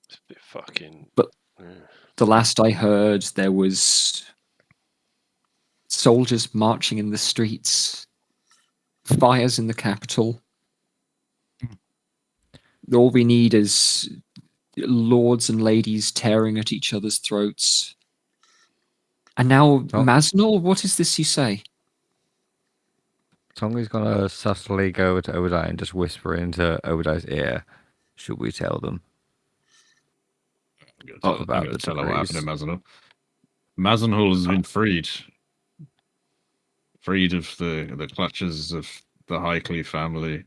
it's a bit fucking. But- yeah. The last I heard, there was soldiers marching in the streets, fires in the capital. All we need is lords and ladies tearing at each other's throats. And now, Oh. Maznol, what is this you say? Tongu's gonna subtly go over to Obadiah and just whisper into Obadiah's ear. Should we tell them? Talk about the tell her what happened decrees. in Mazenhall. Mazenhall has been freed. Freed of the clutches of the Highcliffe family.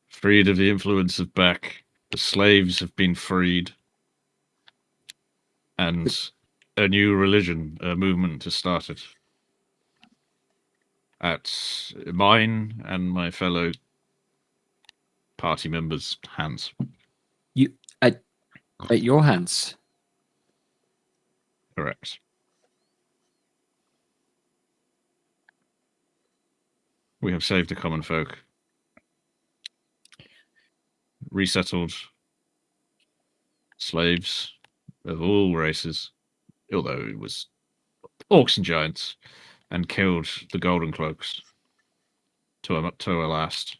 Freed of the influence of Beck. The slaves have been freed. And a new religion, a movement has started. At mine and my fellow party members' hands. You at your hands. Correct. We have saved the common folk. Resettled slaves of all races, although it was orcs and giants, and killed the golden cloaks to a last.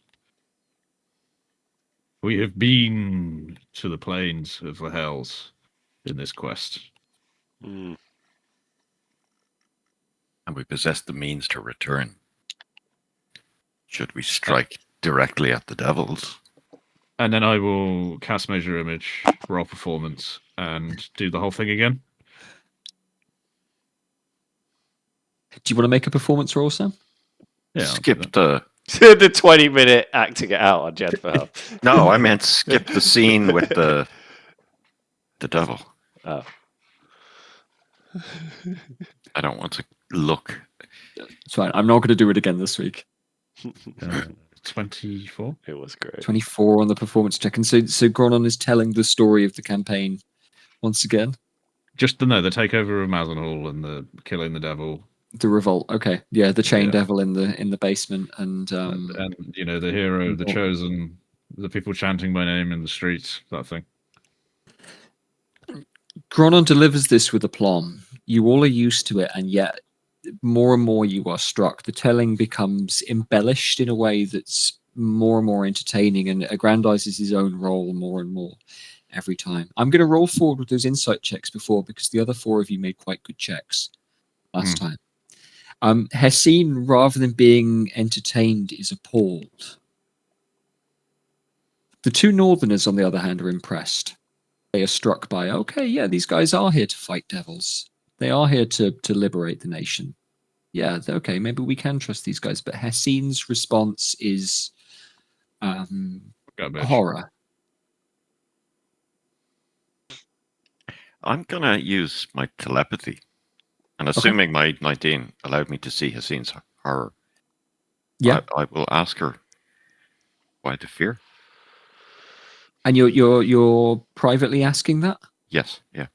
We have been to the plains of the hells in this quest. Mm. And we possess the means to return. Should we strike directly at the devils? And then I will cast Measure Image, roll performance, and do the whole thing again. Do you want to make a performance roll, Sam? Yeah, I'll do Skip that. the. The 20-minute acting it out on Jed Fell. No, I meant skip the scene with the devil. Oh. I don't want to look. It's fine. I'm not going to do it again this week. 24. It was great. 24 on the performance check. And so Gronon is telling the story of the campaign once again. Just the takeover of Mazenhall and the killing the devil. The revolt. Okay. Yeah, the chain Yeah. devil in the basement and And you know, the hero, the chosen, the people chanting my name in the streets, that thing. Gronon delivers this with aplomb. You all are used to it, and yet more and more you are struck. The telling becomes embellished in a way that's more and more entertaining and aggrandizes his own role more and more every time. I'm going to roll forward with those insight checks before because the other four of you made quite good checks last time. Hessin, rather than being entertained, is appalled. The two Northerners, on the other hand, are impressed. They are struck by, okay, yeah, these guys are here to fight devils. They are here to liberate the nation. Yeah, okay, maybe we can trust these guys. But Hessin's response is Go, bitch. horror. I'm gonna use my telepathy, and assuming my 19 allowed me to see Hessin's horror, Yeah. I will ask her why the fear. And you're privately asking that? Yes, yeah.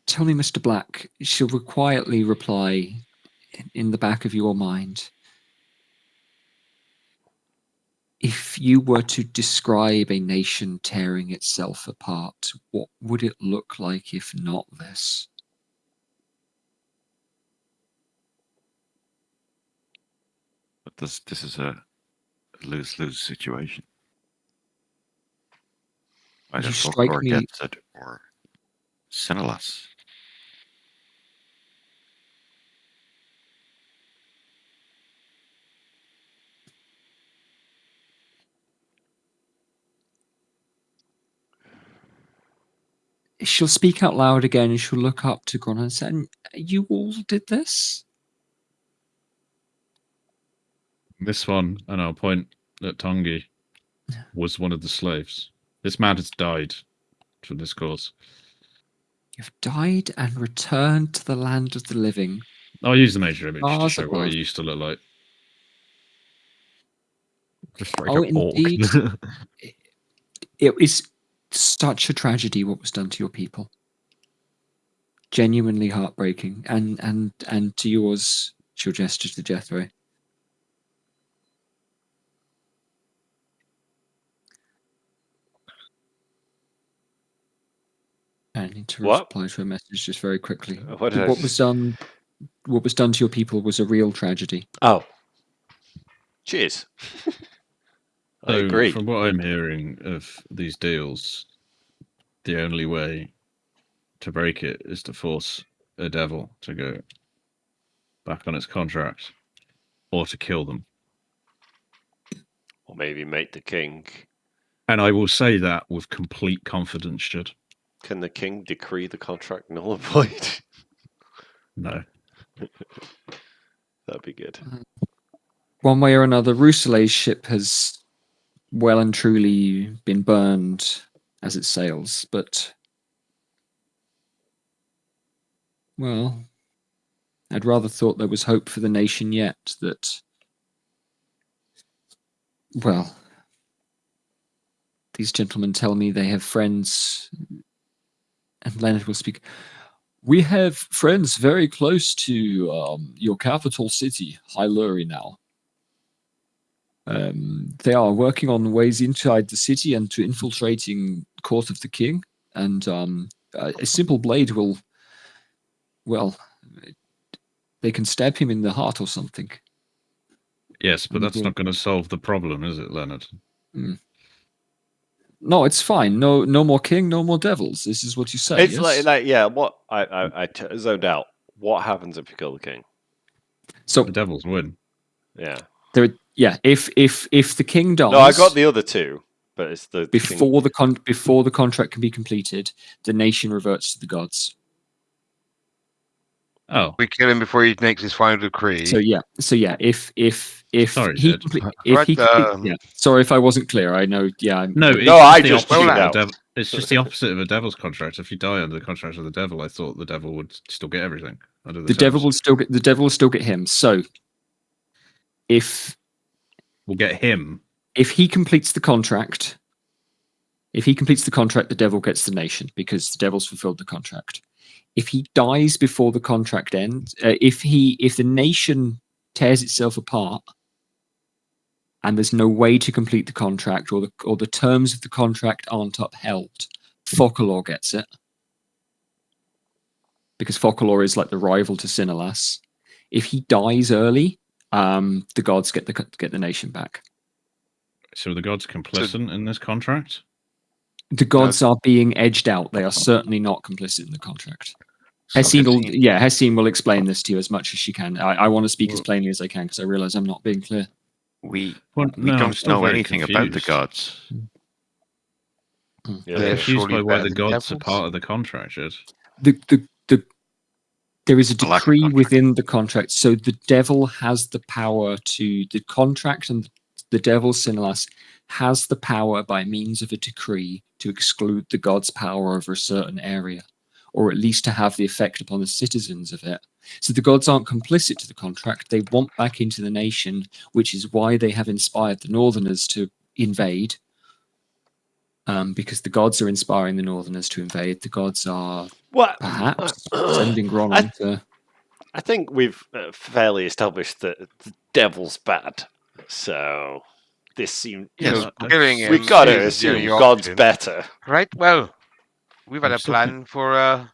Tell me, Mr. Black, she'll quietly reply in the back of your mind. If you were to describe a nation tearing itself apart, what would it look like if not this? But this is a lose-lose situation. Either You strike folklore me. gets it or Sinelas. She'll speak out loud again and she'll look up to Gron and say, "You all did this?" This one, and I'll point at Tongi, was one of the slaves. This man has died for this cause. You've died and returned to the land of the living. I'll use the major image to Stars show what above. he used to look like. Just straight Oh, up orc. indeed. It is such a tragedy what was done to your people. Genuinely heartbreaking. And to yours, she'll gesture to Jethro. And I need to What? reply to a message just very quickly. What did I What was done to your people was a real tragedy. Oh. Cheers. I So, agree. from what I'm hearing of these deals, the only way to break it is to force a devil to go back on its contract, or to kill them. Or maybe make the king. And I will say that with complete confidence, Jed. Can the king decree the contract null and void? No. That'd be good. One way or another, Rousselet's ship has well and truly been burned as it sails, but well, I'd rather thought there was hope for the nation yet. That, well, these gentlemen tell me they have friends, and Leonard will speak. We have friends very close to your capital city, Hyluri now. They are working on ways inside the city and to infiltrating court of the king. And a simple blade will, well, they can stab him in the heart or something. Yes, but that's not going to solve the problem, is it, Leonard? No, it's fine. No more king, no more devils. This is what you say. It's yes? like yeah. What I zoned out. What happens if you kill the king? So The devils win. Yeah. If the king dies, No, I got the other two, but it's the before the contract can be completed, the nation reverts to the gods. Oh, We kill him before he makes his final decree. So yeah. If Sorry, he Jed. sorry if I wasn't clear. I know. Yeah. no, it's I the just opposite tuned of a out. devil. It's just the opposite of a devil's contract. If you die under the contract of the devil, I thought the devil would still get everything under The devil will still get him. So if We'll get him. if he completes the contract, the devil gets the nation because the devil's fulfilled the contract. If he dies before the contract ends, if the nation tears itself apart and there's no way to complete the contract or the terms of the contract aren't upheld, Focalor gets it. Because Focalor is like the rival to Sinelas. If he dies early, the gods get the nation back. So the gods complicit in this contract? The gods are being edged out. They are certainly not complicit in the contract. Hessin will explain this to you as much as she can. I want to speak as plainly as I can because I realize I'm not being clear. We I'm don't still know very anything about the confused. gods. Yeah, They're Confused surely by why better the than gods are devils. part of the contract, Jed. The There is a A lack of decree contract. within the contract, so the devil has the power to the contract, and the devil Sinelas has the power by means of a decree to exclude the god's power over a certain area, or at least to have the effect upon the citizens of it. So the gods aren't complicit to the contract; they want back into the nation, which is why they have inspired the Northerners to invade. Because the gods are inspiring the Northerners to invade. The gods are Well, perhaps sending Gron I, on to. I think we've fairly established that the devil's bad. So this seems Yes, So killing him we've got to is the only assume God's option. better. Right, well, we've had I'm a still plan for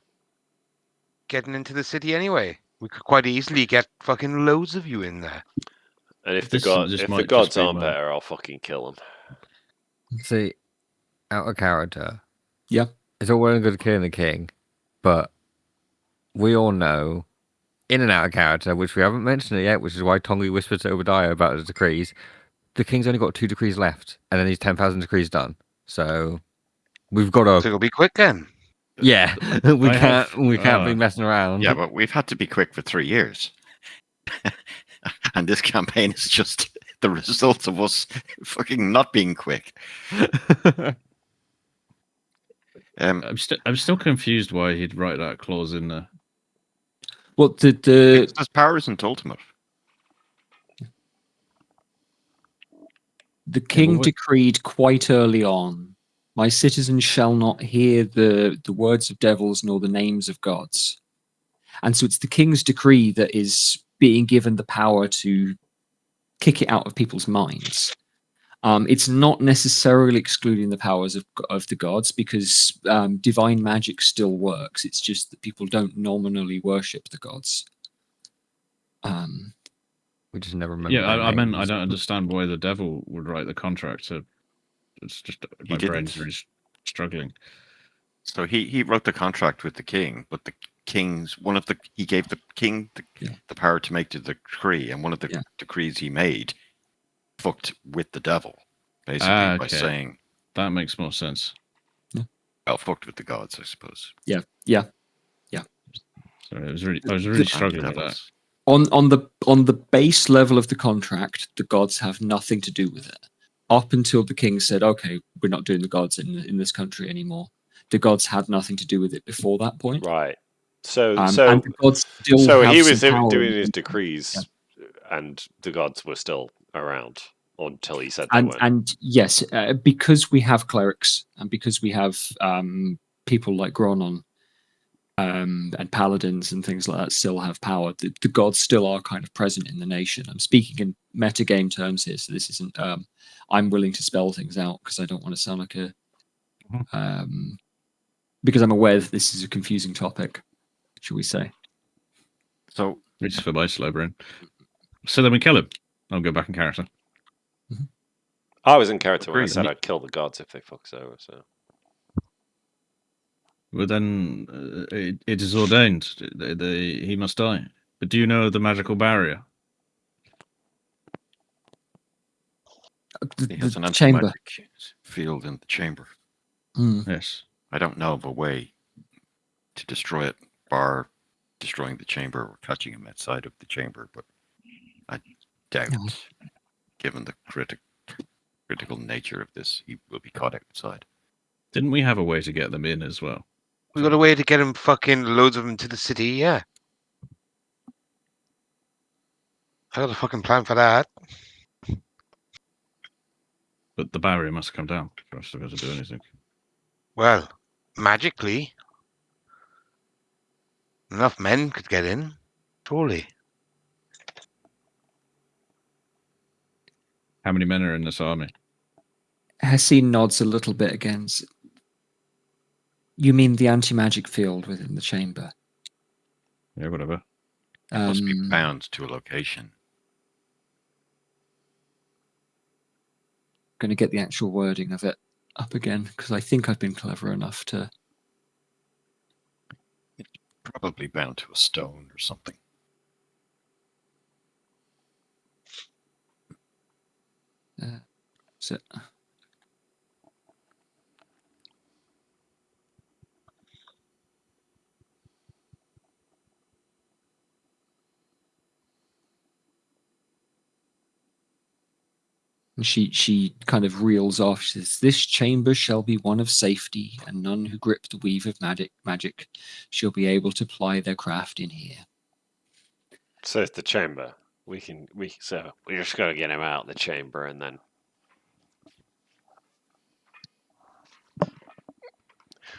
getting into the city anyway. We could quite easily get fucking loads of you in there. And if This the might just gods be aren't my- better, I'll fucking kill them. See, out of character. Yeah. It's all well and good killing the king, but we all know, in and out of character, which we haven't mentioned it yet, which is why Tongi whispered to Obadiah about his decrees. The king's only got 2 decrees left, and then he's 10,000 decrees done. So we've got So to. it'll be quick then. Yeah, we I can't. have- We can't be messing around. Yeah, but we've had to be quick for 3 years. And this campaign is just the result of us fucking not being quick. I'm still confused why he'd write that clause in there. Well, Because his power isn't ultimate. the king what- decreed quite early on, my citizens shall not hear the words of devils nor the names of gods. And so it's the king's decree that is being given the power to kick it out of people's minds. It's not necessarily excluding the powers of the gods, because divine magic still works. It's just that people don't nominally worship the gods. We just never remember. Yeah, their I meant I names. don't understand why the devil would write the contract. So it's just my didn't. brain's really struggling. So he wrote the contract with the king, but the king's he gave the king the power to make the decree, and one of the decrees he made fucked with the devil, basically by saying that makes more sense. Well, fucked with the gods, I suppose. Yeah. So I was really struggling with that. Devils. On the base level of the contract, the gods have nothing to do with it. Up until the king said, "Okay, we're not doing the gods in this country anymore," the gods had nothing to do with it before that point. Right. So and the gods still have he was some power doing in his them. decrees, and the gods were still around until he said And they weren't. and yes, because we have clerics and because we have people like Gronon and paladins and things like that still have power. The gods still are kind of present in the nation. I'm speaking in metagame terms here, so this isn't. I'm willing to spell things out because I don't want to sound like a. Because I'm aware that this is a confusing topic, shall we say? So It's for my slow brain. So then we kill him. I'll go back in character. I was in character when I Agreed. said I'd kill the gods if they fuck us over. So But then it is ordained. He must die. But do you know the magical barrier? he has an The chamber. anti-magic field in the chamber. Yes. I don't know of a way to destroy it, bar destroying the chamber or catching him outside of the chamber, but I doubt, given the critical nature of this, he will be caught outside. Didn't we have a way to get them in as well? We got a way to get him fucking loads of them to the city, yeah. I got a fucking plan for that. But the barrier must come down for us to be able to do anything. Well, magically, enough men could get in. Surely. How many men are in this army? Hessin nods a little bit against. You mean the anti-magic field within the chamber? Yeah, whatever. It must be bound to a location. Going to get the actual wording of it up again because I think I've been clever enough to. Probably bound to a stone or something. So, And she kind of reels off. She says, "This chamber shall be one of safety, and none who grip the weave of magic shall be able to ply their craft in here." So it's the chamber. So we just gotta get him out of the chamber and then.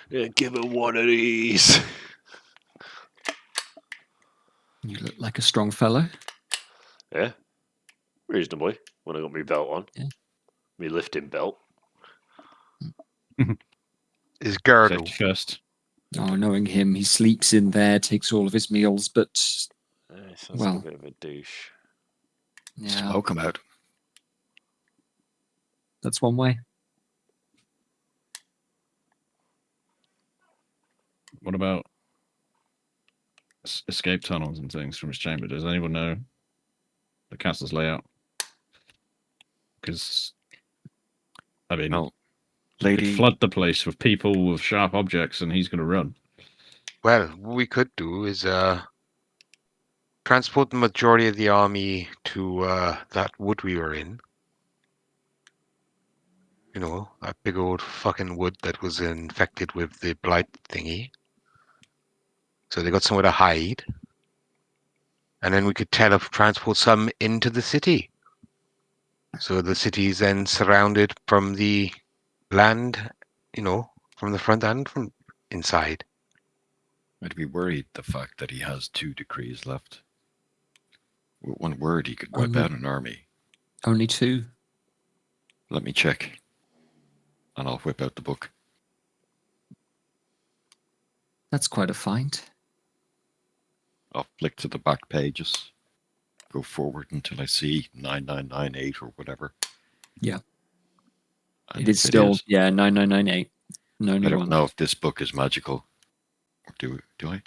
Yeah, give him one of these. You look like a strong fellow. Yeah, reasonably. When I got my belt on, Yeah. my lifting belt. His girdle. Safety first. Oh, knowing him, he sleeps in there, takes all of his meals, but Sounds well, like a bit of a douche. yeah, Smoke him out. that's one way. What about escape tunnels and things from his chamber? Does anyone know the castle's layout? Because, I mean, No. you could Lady, flood the place with people with sharp objects and he's going to run. Well, what we could do is transport the majority of the army to that wood we were in. You know, that big old fucking wood that was infected with the blight thingy. So they got somewhere to hide. And then we could transport some into the city. So the city is then surrounded from the land, you know, from the front and from inside. I'd be worried the fact that he has 2 decrees left. With one word, he could wipe out an army. Only 2. Let me check. And I'll whip out the book. That's quite a find. I'll flick to the back pages. Go forward until I see 9998 or whatever. Yeah. And It is if still, 9998. I don't know if this book is magical. Or do I?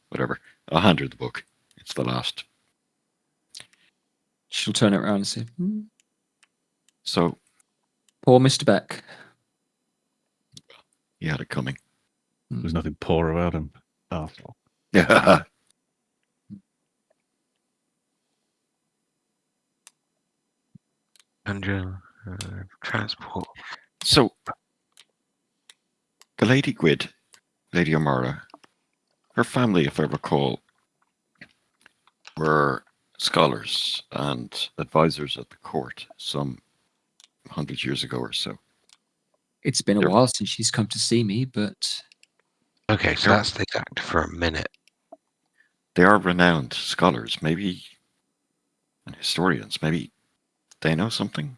Whatever. I'll hand her the book. It's the last. She'll turn it around and say, So, "Poor Mr. Beck." he had it coming. There's nothing poor about him. Arsehole. Yeah. And transport. So, the Lady Gwyd, Lady Amara, her family, if I recall, were scholars and advisors at the court some 100 years ago or so. It's been a while since she's come to see me, but Okay, so that's the act for a minute. They are renowned scholars, maybe, and historians. Maybe they know something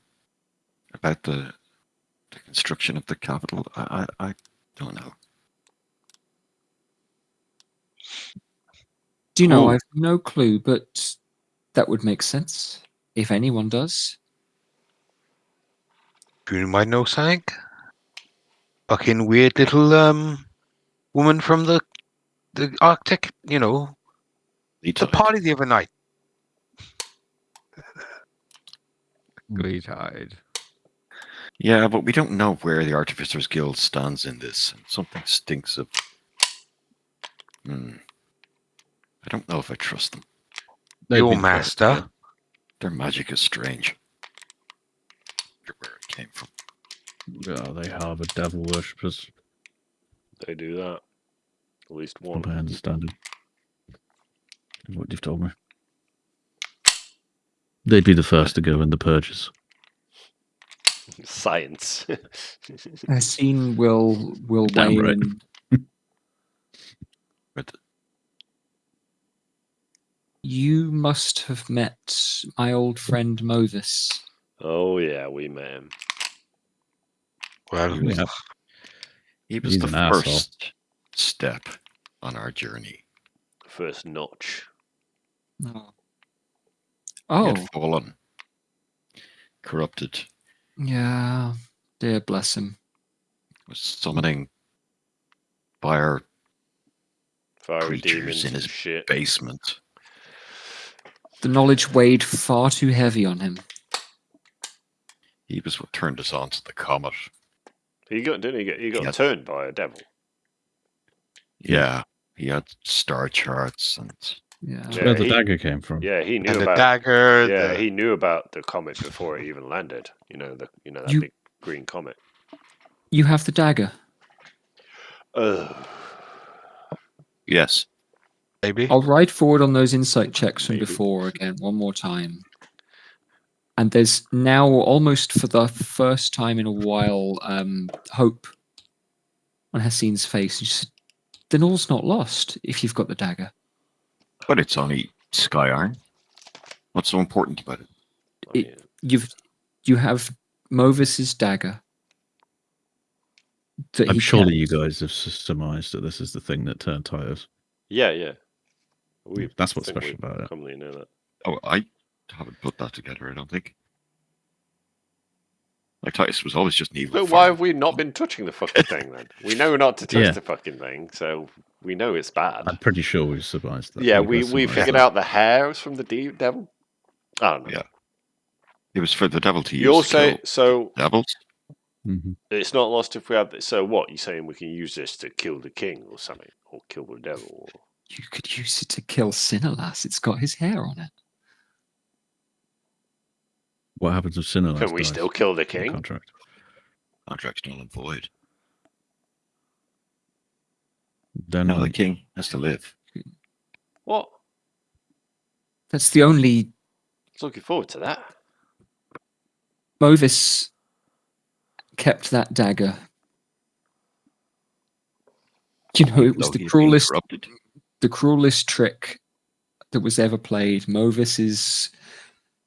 about the construction of the capital. I don't know. do you know, Ooh. I've no clue, but that would make sense if anyone does. Do you might know something? Fucking weird little woman from the Arctic, you know, the party the other night. Glee-tide. Yeah, but we don't know where the Artificers Guild stands in this. Something stinks of... I don't know if I trust them. Your master. Their magic is strange. I wonder where it came from. Yeah, they harbour devil worshippers. They do that. At least one. From my understanding. What you've told me. They'd be the first to go in the purges. Science. Hessin will Damn weigh right. in. But You must have met my old friend Movis. Oh yeah, we met him. Well, he was, Yeah. he was He's the an asshole. first step on our journey. First notch. Oh, He had fallen, corrupted, yeah. Dear bless him. was summoning fire Fiery creatures demons in and his shit. basement. The knowledge weighed far too heavy on him. He was what turned us on to the comet. He got Yes. turned by a devil. Yeah, he had star charts and Yeah. That's Yeah, where the he- dagger came from. Yeah, he knew And the about. dagger. Yeah, the... he knew about the comet before it even landed. That You- big green comet. You have the dagger. Ugh. Yes. Maybe. I'll ride forward on those insight checks from Maybe. before again, one more time. And there's now, almost for the first time in a while, hope on Hessin's face. She said, then all's not lost if you've got the dagger. But it's only sky iron. What's so important about it? I mean, You have Movis's dagger. That I'm he surely kept. you guys have surmised that this is the thing that turned Titus. yeah. We That's what's think special we about it. commonly know that. Oh, I haven't put that together, I don't think. Like, Titus was always just an evil. But why have we not been touching the fucking thing then? We know not to touch Yeah. the fucking thing, so we know it's bad. I'm pretty sure we've surmised that. Yeah, You we guys surmised figured that. out the hair was from the devil. I don't know. Yeah. It was for the devil to use You'll to say kill so. devils. Mhm. It's not lost if we have this. So what? You saying we can use this to kill the king or something, or kill the devil? Or... You could use it to kill Sinelas. It's got his hair on it. What happens if Sinelas Can we dies still kill the in the king? contract? Contract's null and void. Then No, the king has to live. What? That's the only. I was looking forward to that. Movis kept that dagger. You know, it was Though the he's been cruelest, corrupted. the cruelest trick that was ever played. Movis's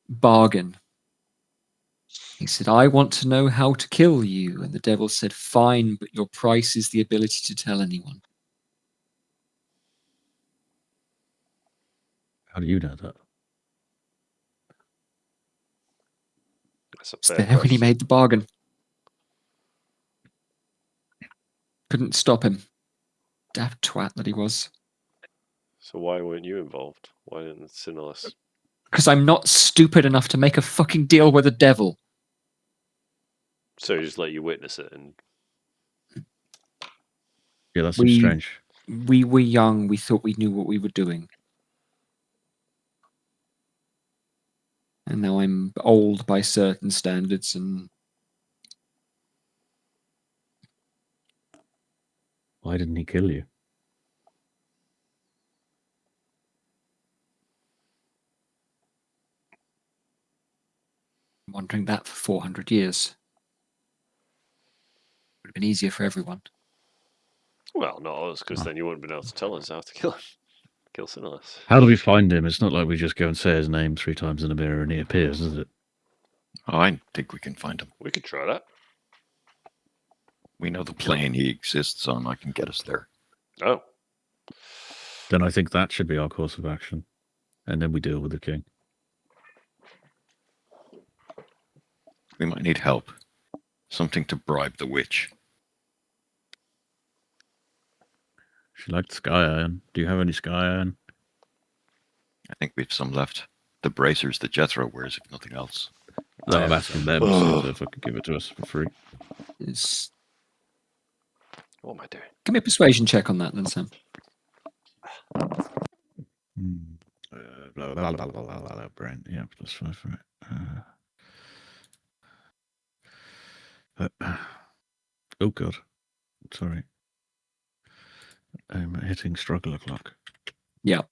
bargain. He said, I want to know how to kill you. And the devil said, fine, but your price is the ability to tell anyone. how do you know that? That's a It's fair there when he question. made the bargain. Couldn't stop him. Daft twat that he was. So why weren't you involved? Why didn't Sinelas? Because I'm not stupid enough to make a fucking deal with the devil. So he just let you witness it, and Yeah, that seems strange. We were young. We thought we knew what we were doing. And now I'm old by certain standards, and Why didn't he kill you? I'm wondering that for 400 years. Would have been easier for everyone. well, not us, because Oh. then you wouldn't have been able to tell us how to kill him. Kill Sinelas. How do we find him? It's not like we just go and say his name 3 times in a mirror and he appears, is it? Oh, I think we can find him. We could try that. We know the plane he exists on. I can get us there. Oh, Then I think that should be our course of action. And then we deal with the king. We might need help. Something to bribe the witch. She liked sky iron. Do you have any sky iron? I think we've some left. The bracers that Jethro wears, if nothing else. No, I'm asking them so if I could give it to us for free. It's... what am I doing? Give me a persuasion check on that then, Sam. Blah, blah, blah, blah, blah, blah, brain. Yeah, +5 for it. Oh, God. Sorry. I'm hitting struggle o'clock. Yeah.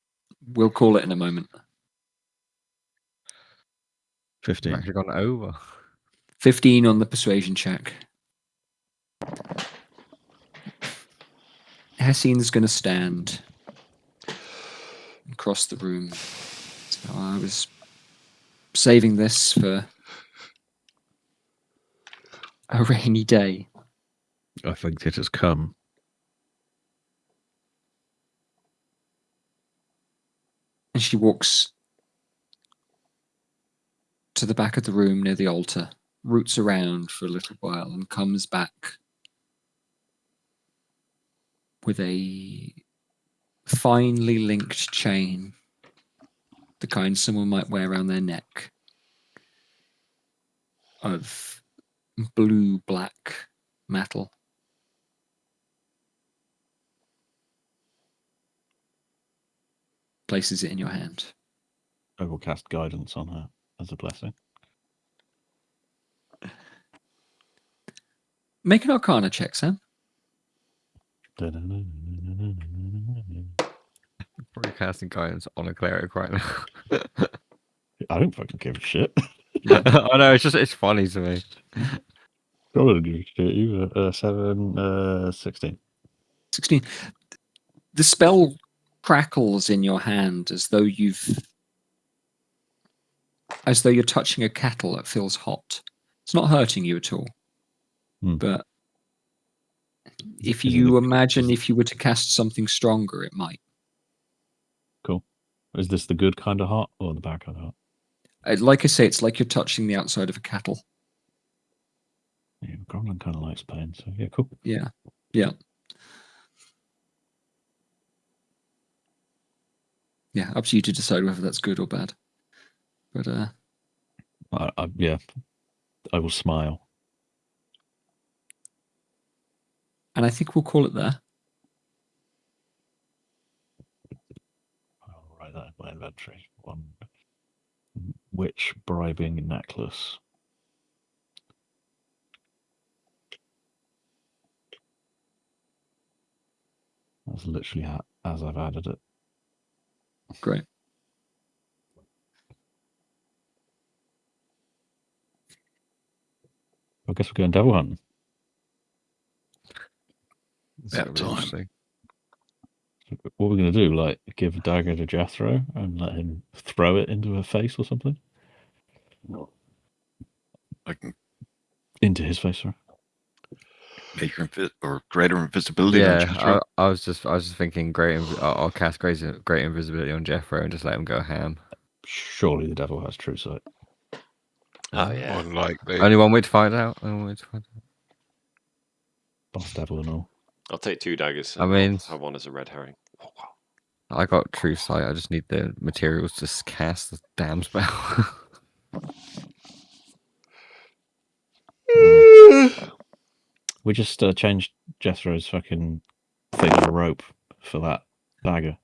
We'll call it in a moment. 15. I've actually gone over. 15 on the persuasion check. Hessin's going to stand across the room. So I was saving this for a rainy day. I think it has come. And she walks to the back of the room near the altar, roots around for a little while, and comes back with a finely linked chain, the kind someone might wear around their neck, of blue-black metal. places it in your hand. I will cast guidance on her as a blessing. Make an Arcana check, Sam. Probably casting guidance on a cleric right now. I don't fucking give a shit. I know, it's funny to me. I don't give a shit either. 16. 16. The spell crackles in your hand as though you're touching a kettle that feels hot. It's not hurting you at all. But if you imagine if you were to cast something stronger, it might. Cool. Is this the good kind of hot or the bad kind of hot? Like I say, it's like you're touching the outside of a kettle. Yeah, Gromlin kind of likes pain, so yeah, cool. Yeah. Yeah. Yeah, up to you to decide whether that's good or bad. But yeah, I will smile. And I think we'll call it there. I'll write that in my inventory. One witch bribing necklace. That's literally as I've added it. Great. I guess we're going devil hunting. That time. What we're going to do, like, give a dagger to Jethro and let him throw it into her face or something? No. I can into his face, sorry. Make her or greater invisibility on Jethro. I was just thinking I'll cast great invisibility on Jethro and just let him go ham. Surely the devil has true sight. Oh yeah. Unlikely. Only one way to find out. Boss devil and all. I'll take 2 daggers. I mean, I'll have one as a red herring. I got true sight. I just need the materials to cast the damn spell. We just changed Jethro's fucking thing of a rope for that dagger.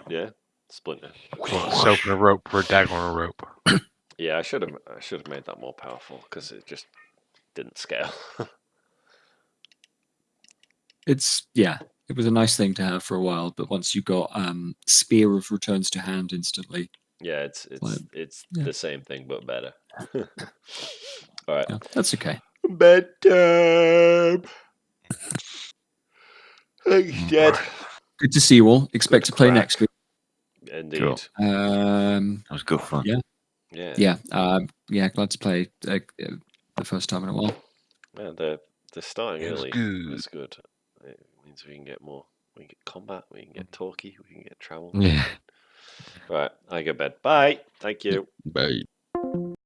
Yeah, splinter. Soap and a rope for a dagger on a rope. Yeah, I should have made that more powerful because it just didn't scale. It was a nice thing to have for a while, but once you got Spear of returns to hand instantly. Yeah, it's the same thing but better. All right, yeah, that's okay. Bedtime. Thanks, Jed. Good to see you all. Expect to play next week. Indeed. Cool. That was good fun. Yeah. Glad to play the first time in a while. Yeah, the starting It was early good. was good. It means we can get more. We can get combat. We can get talkie. We can get travel. Yeah. Right, I go bed. Bye. Thank you. Bye.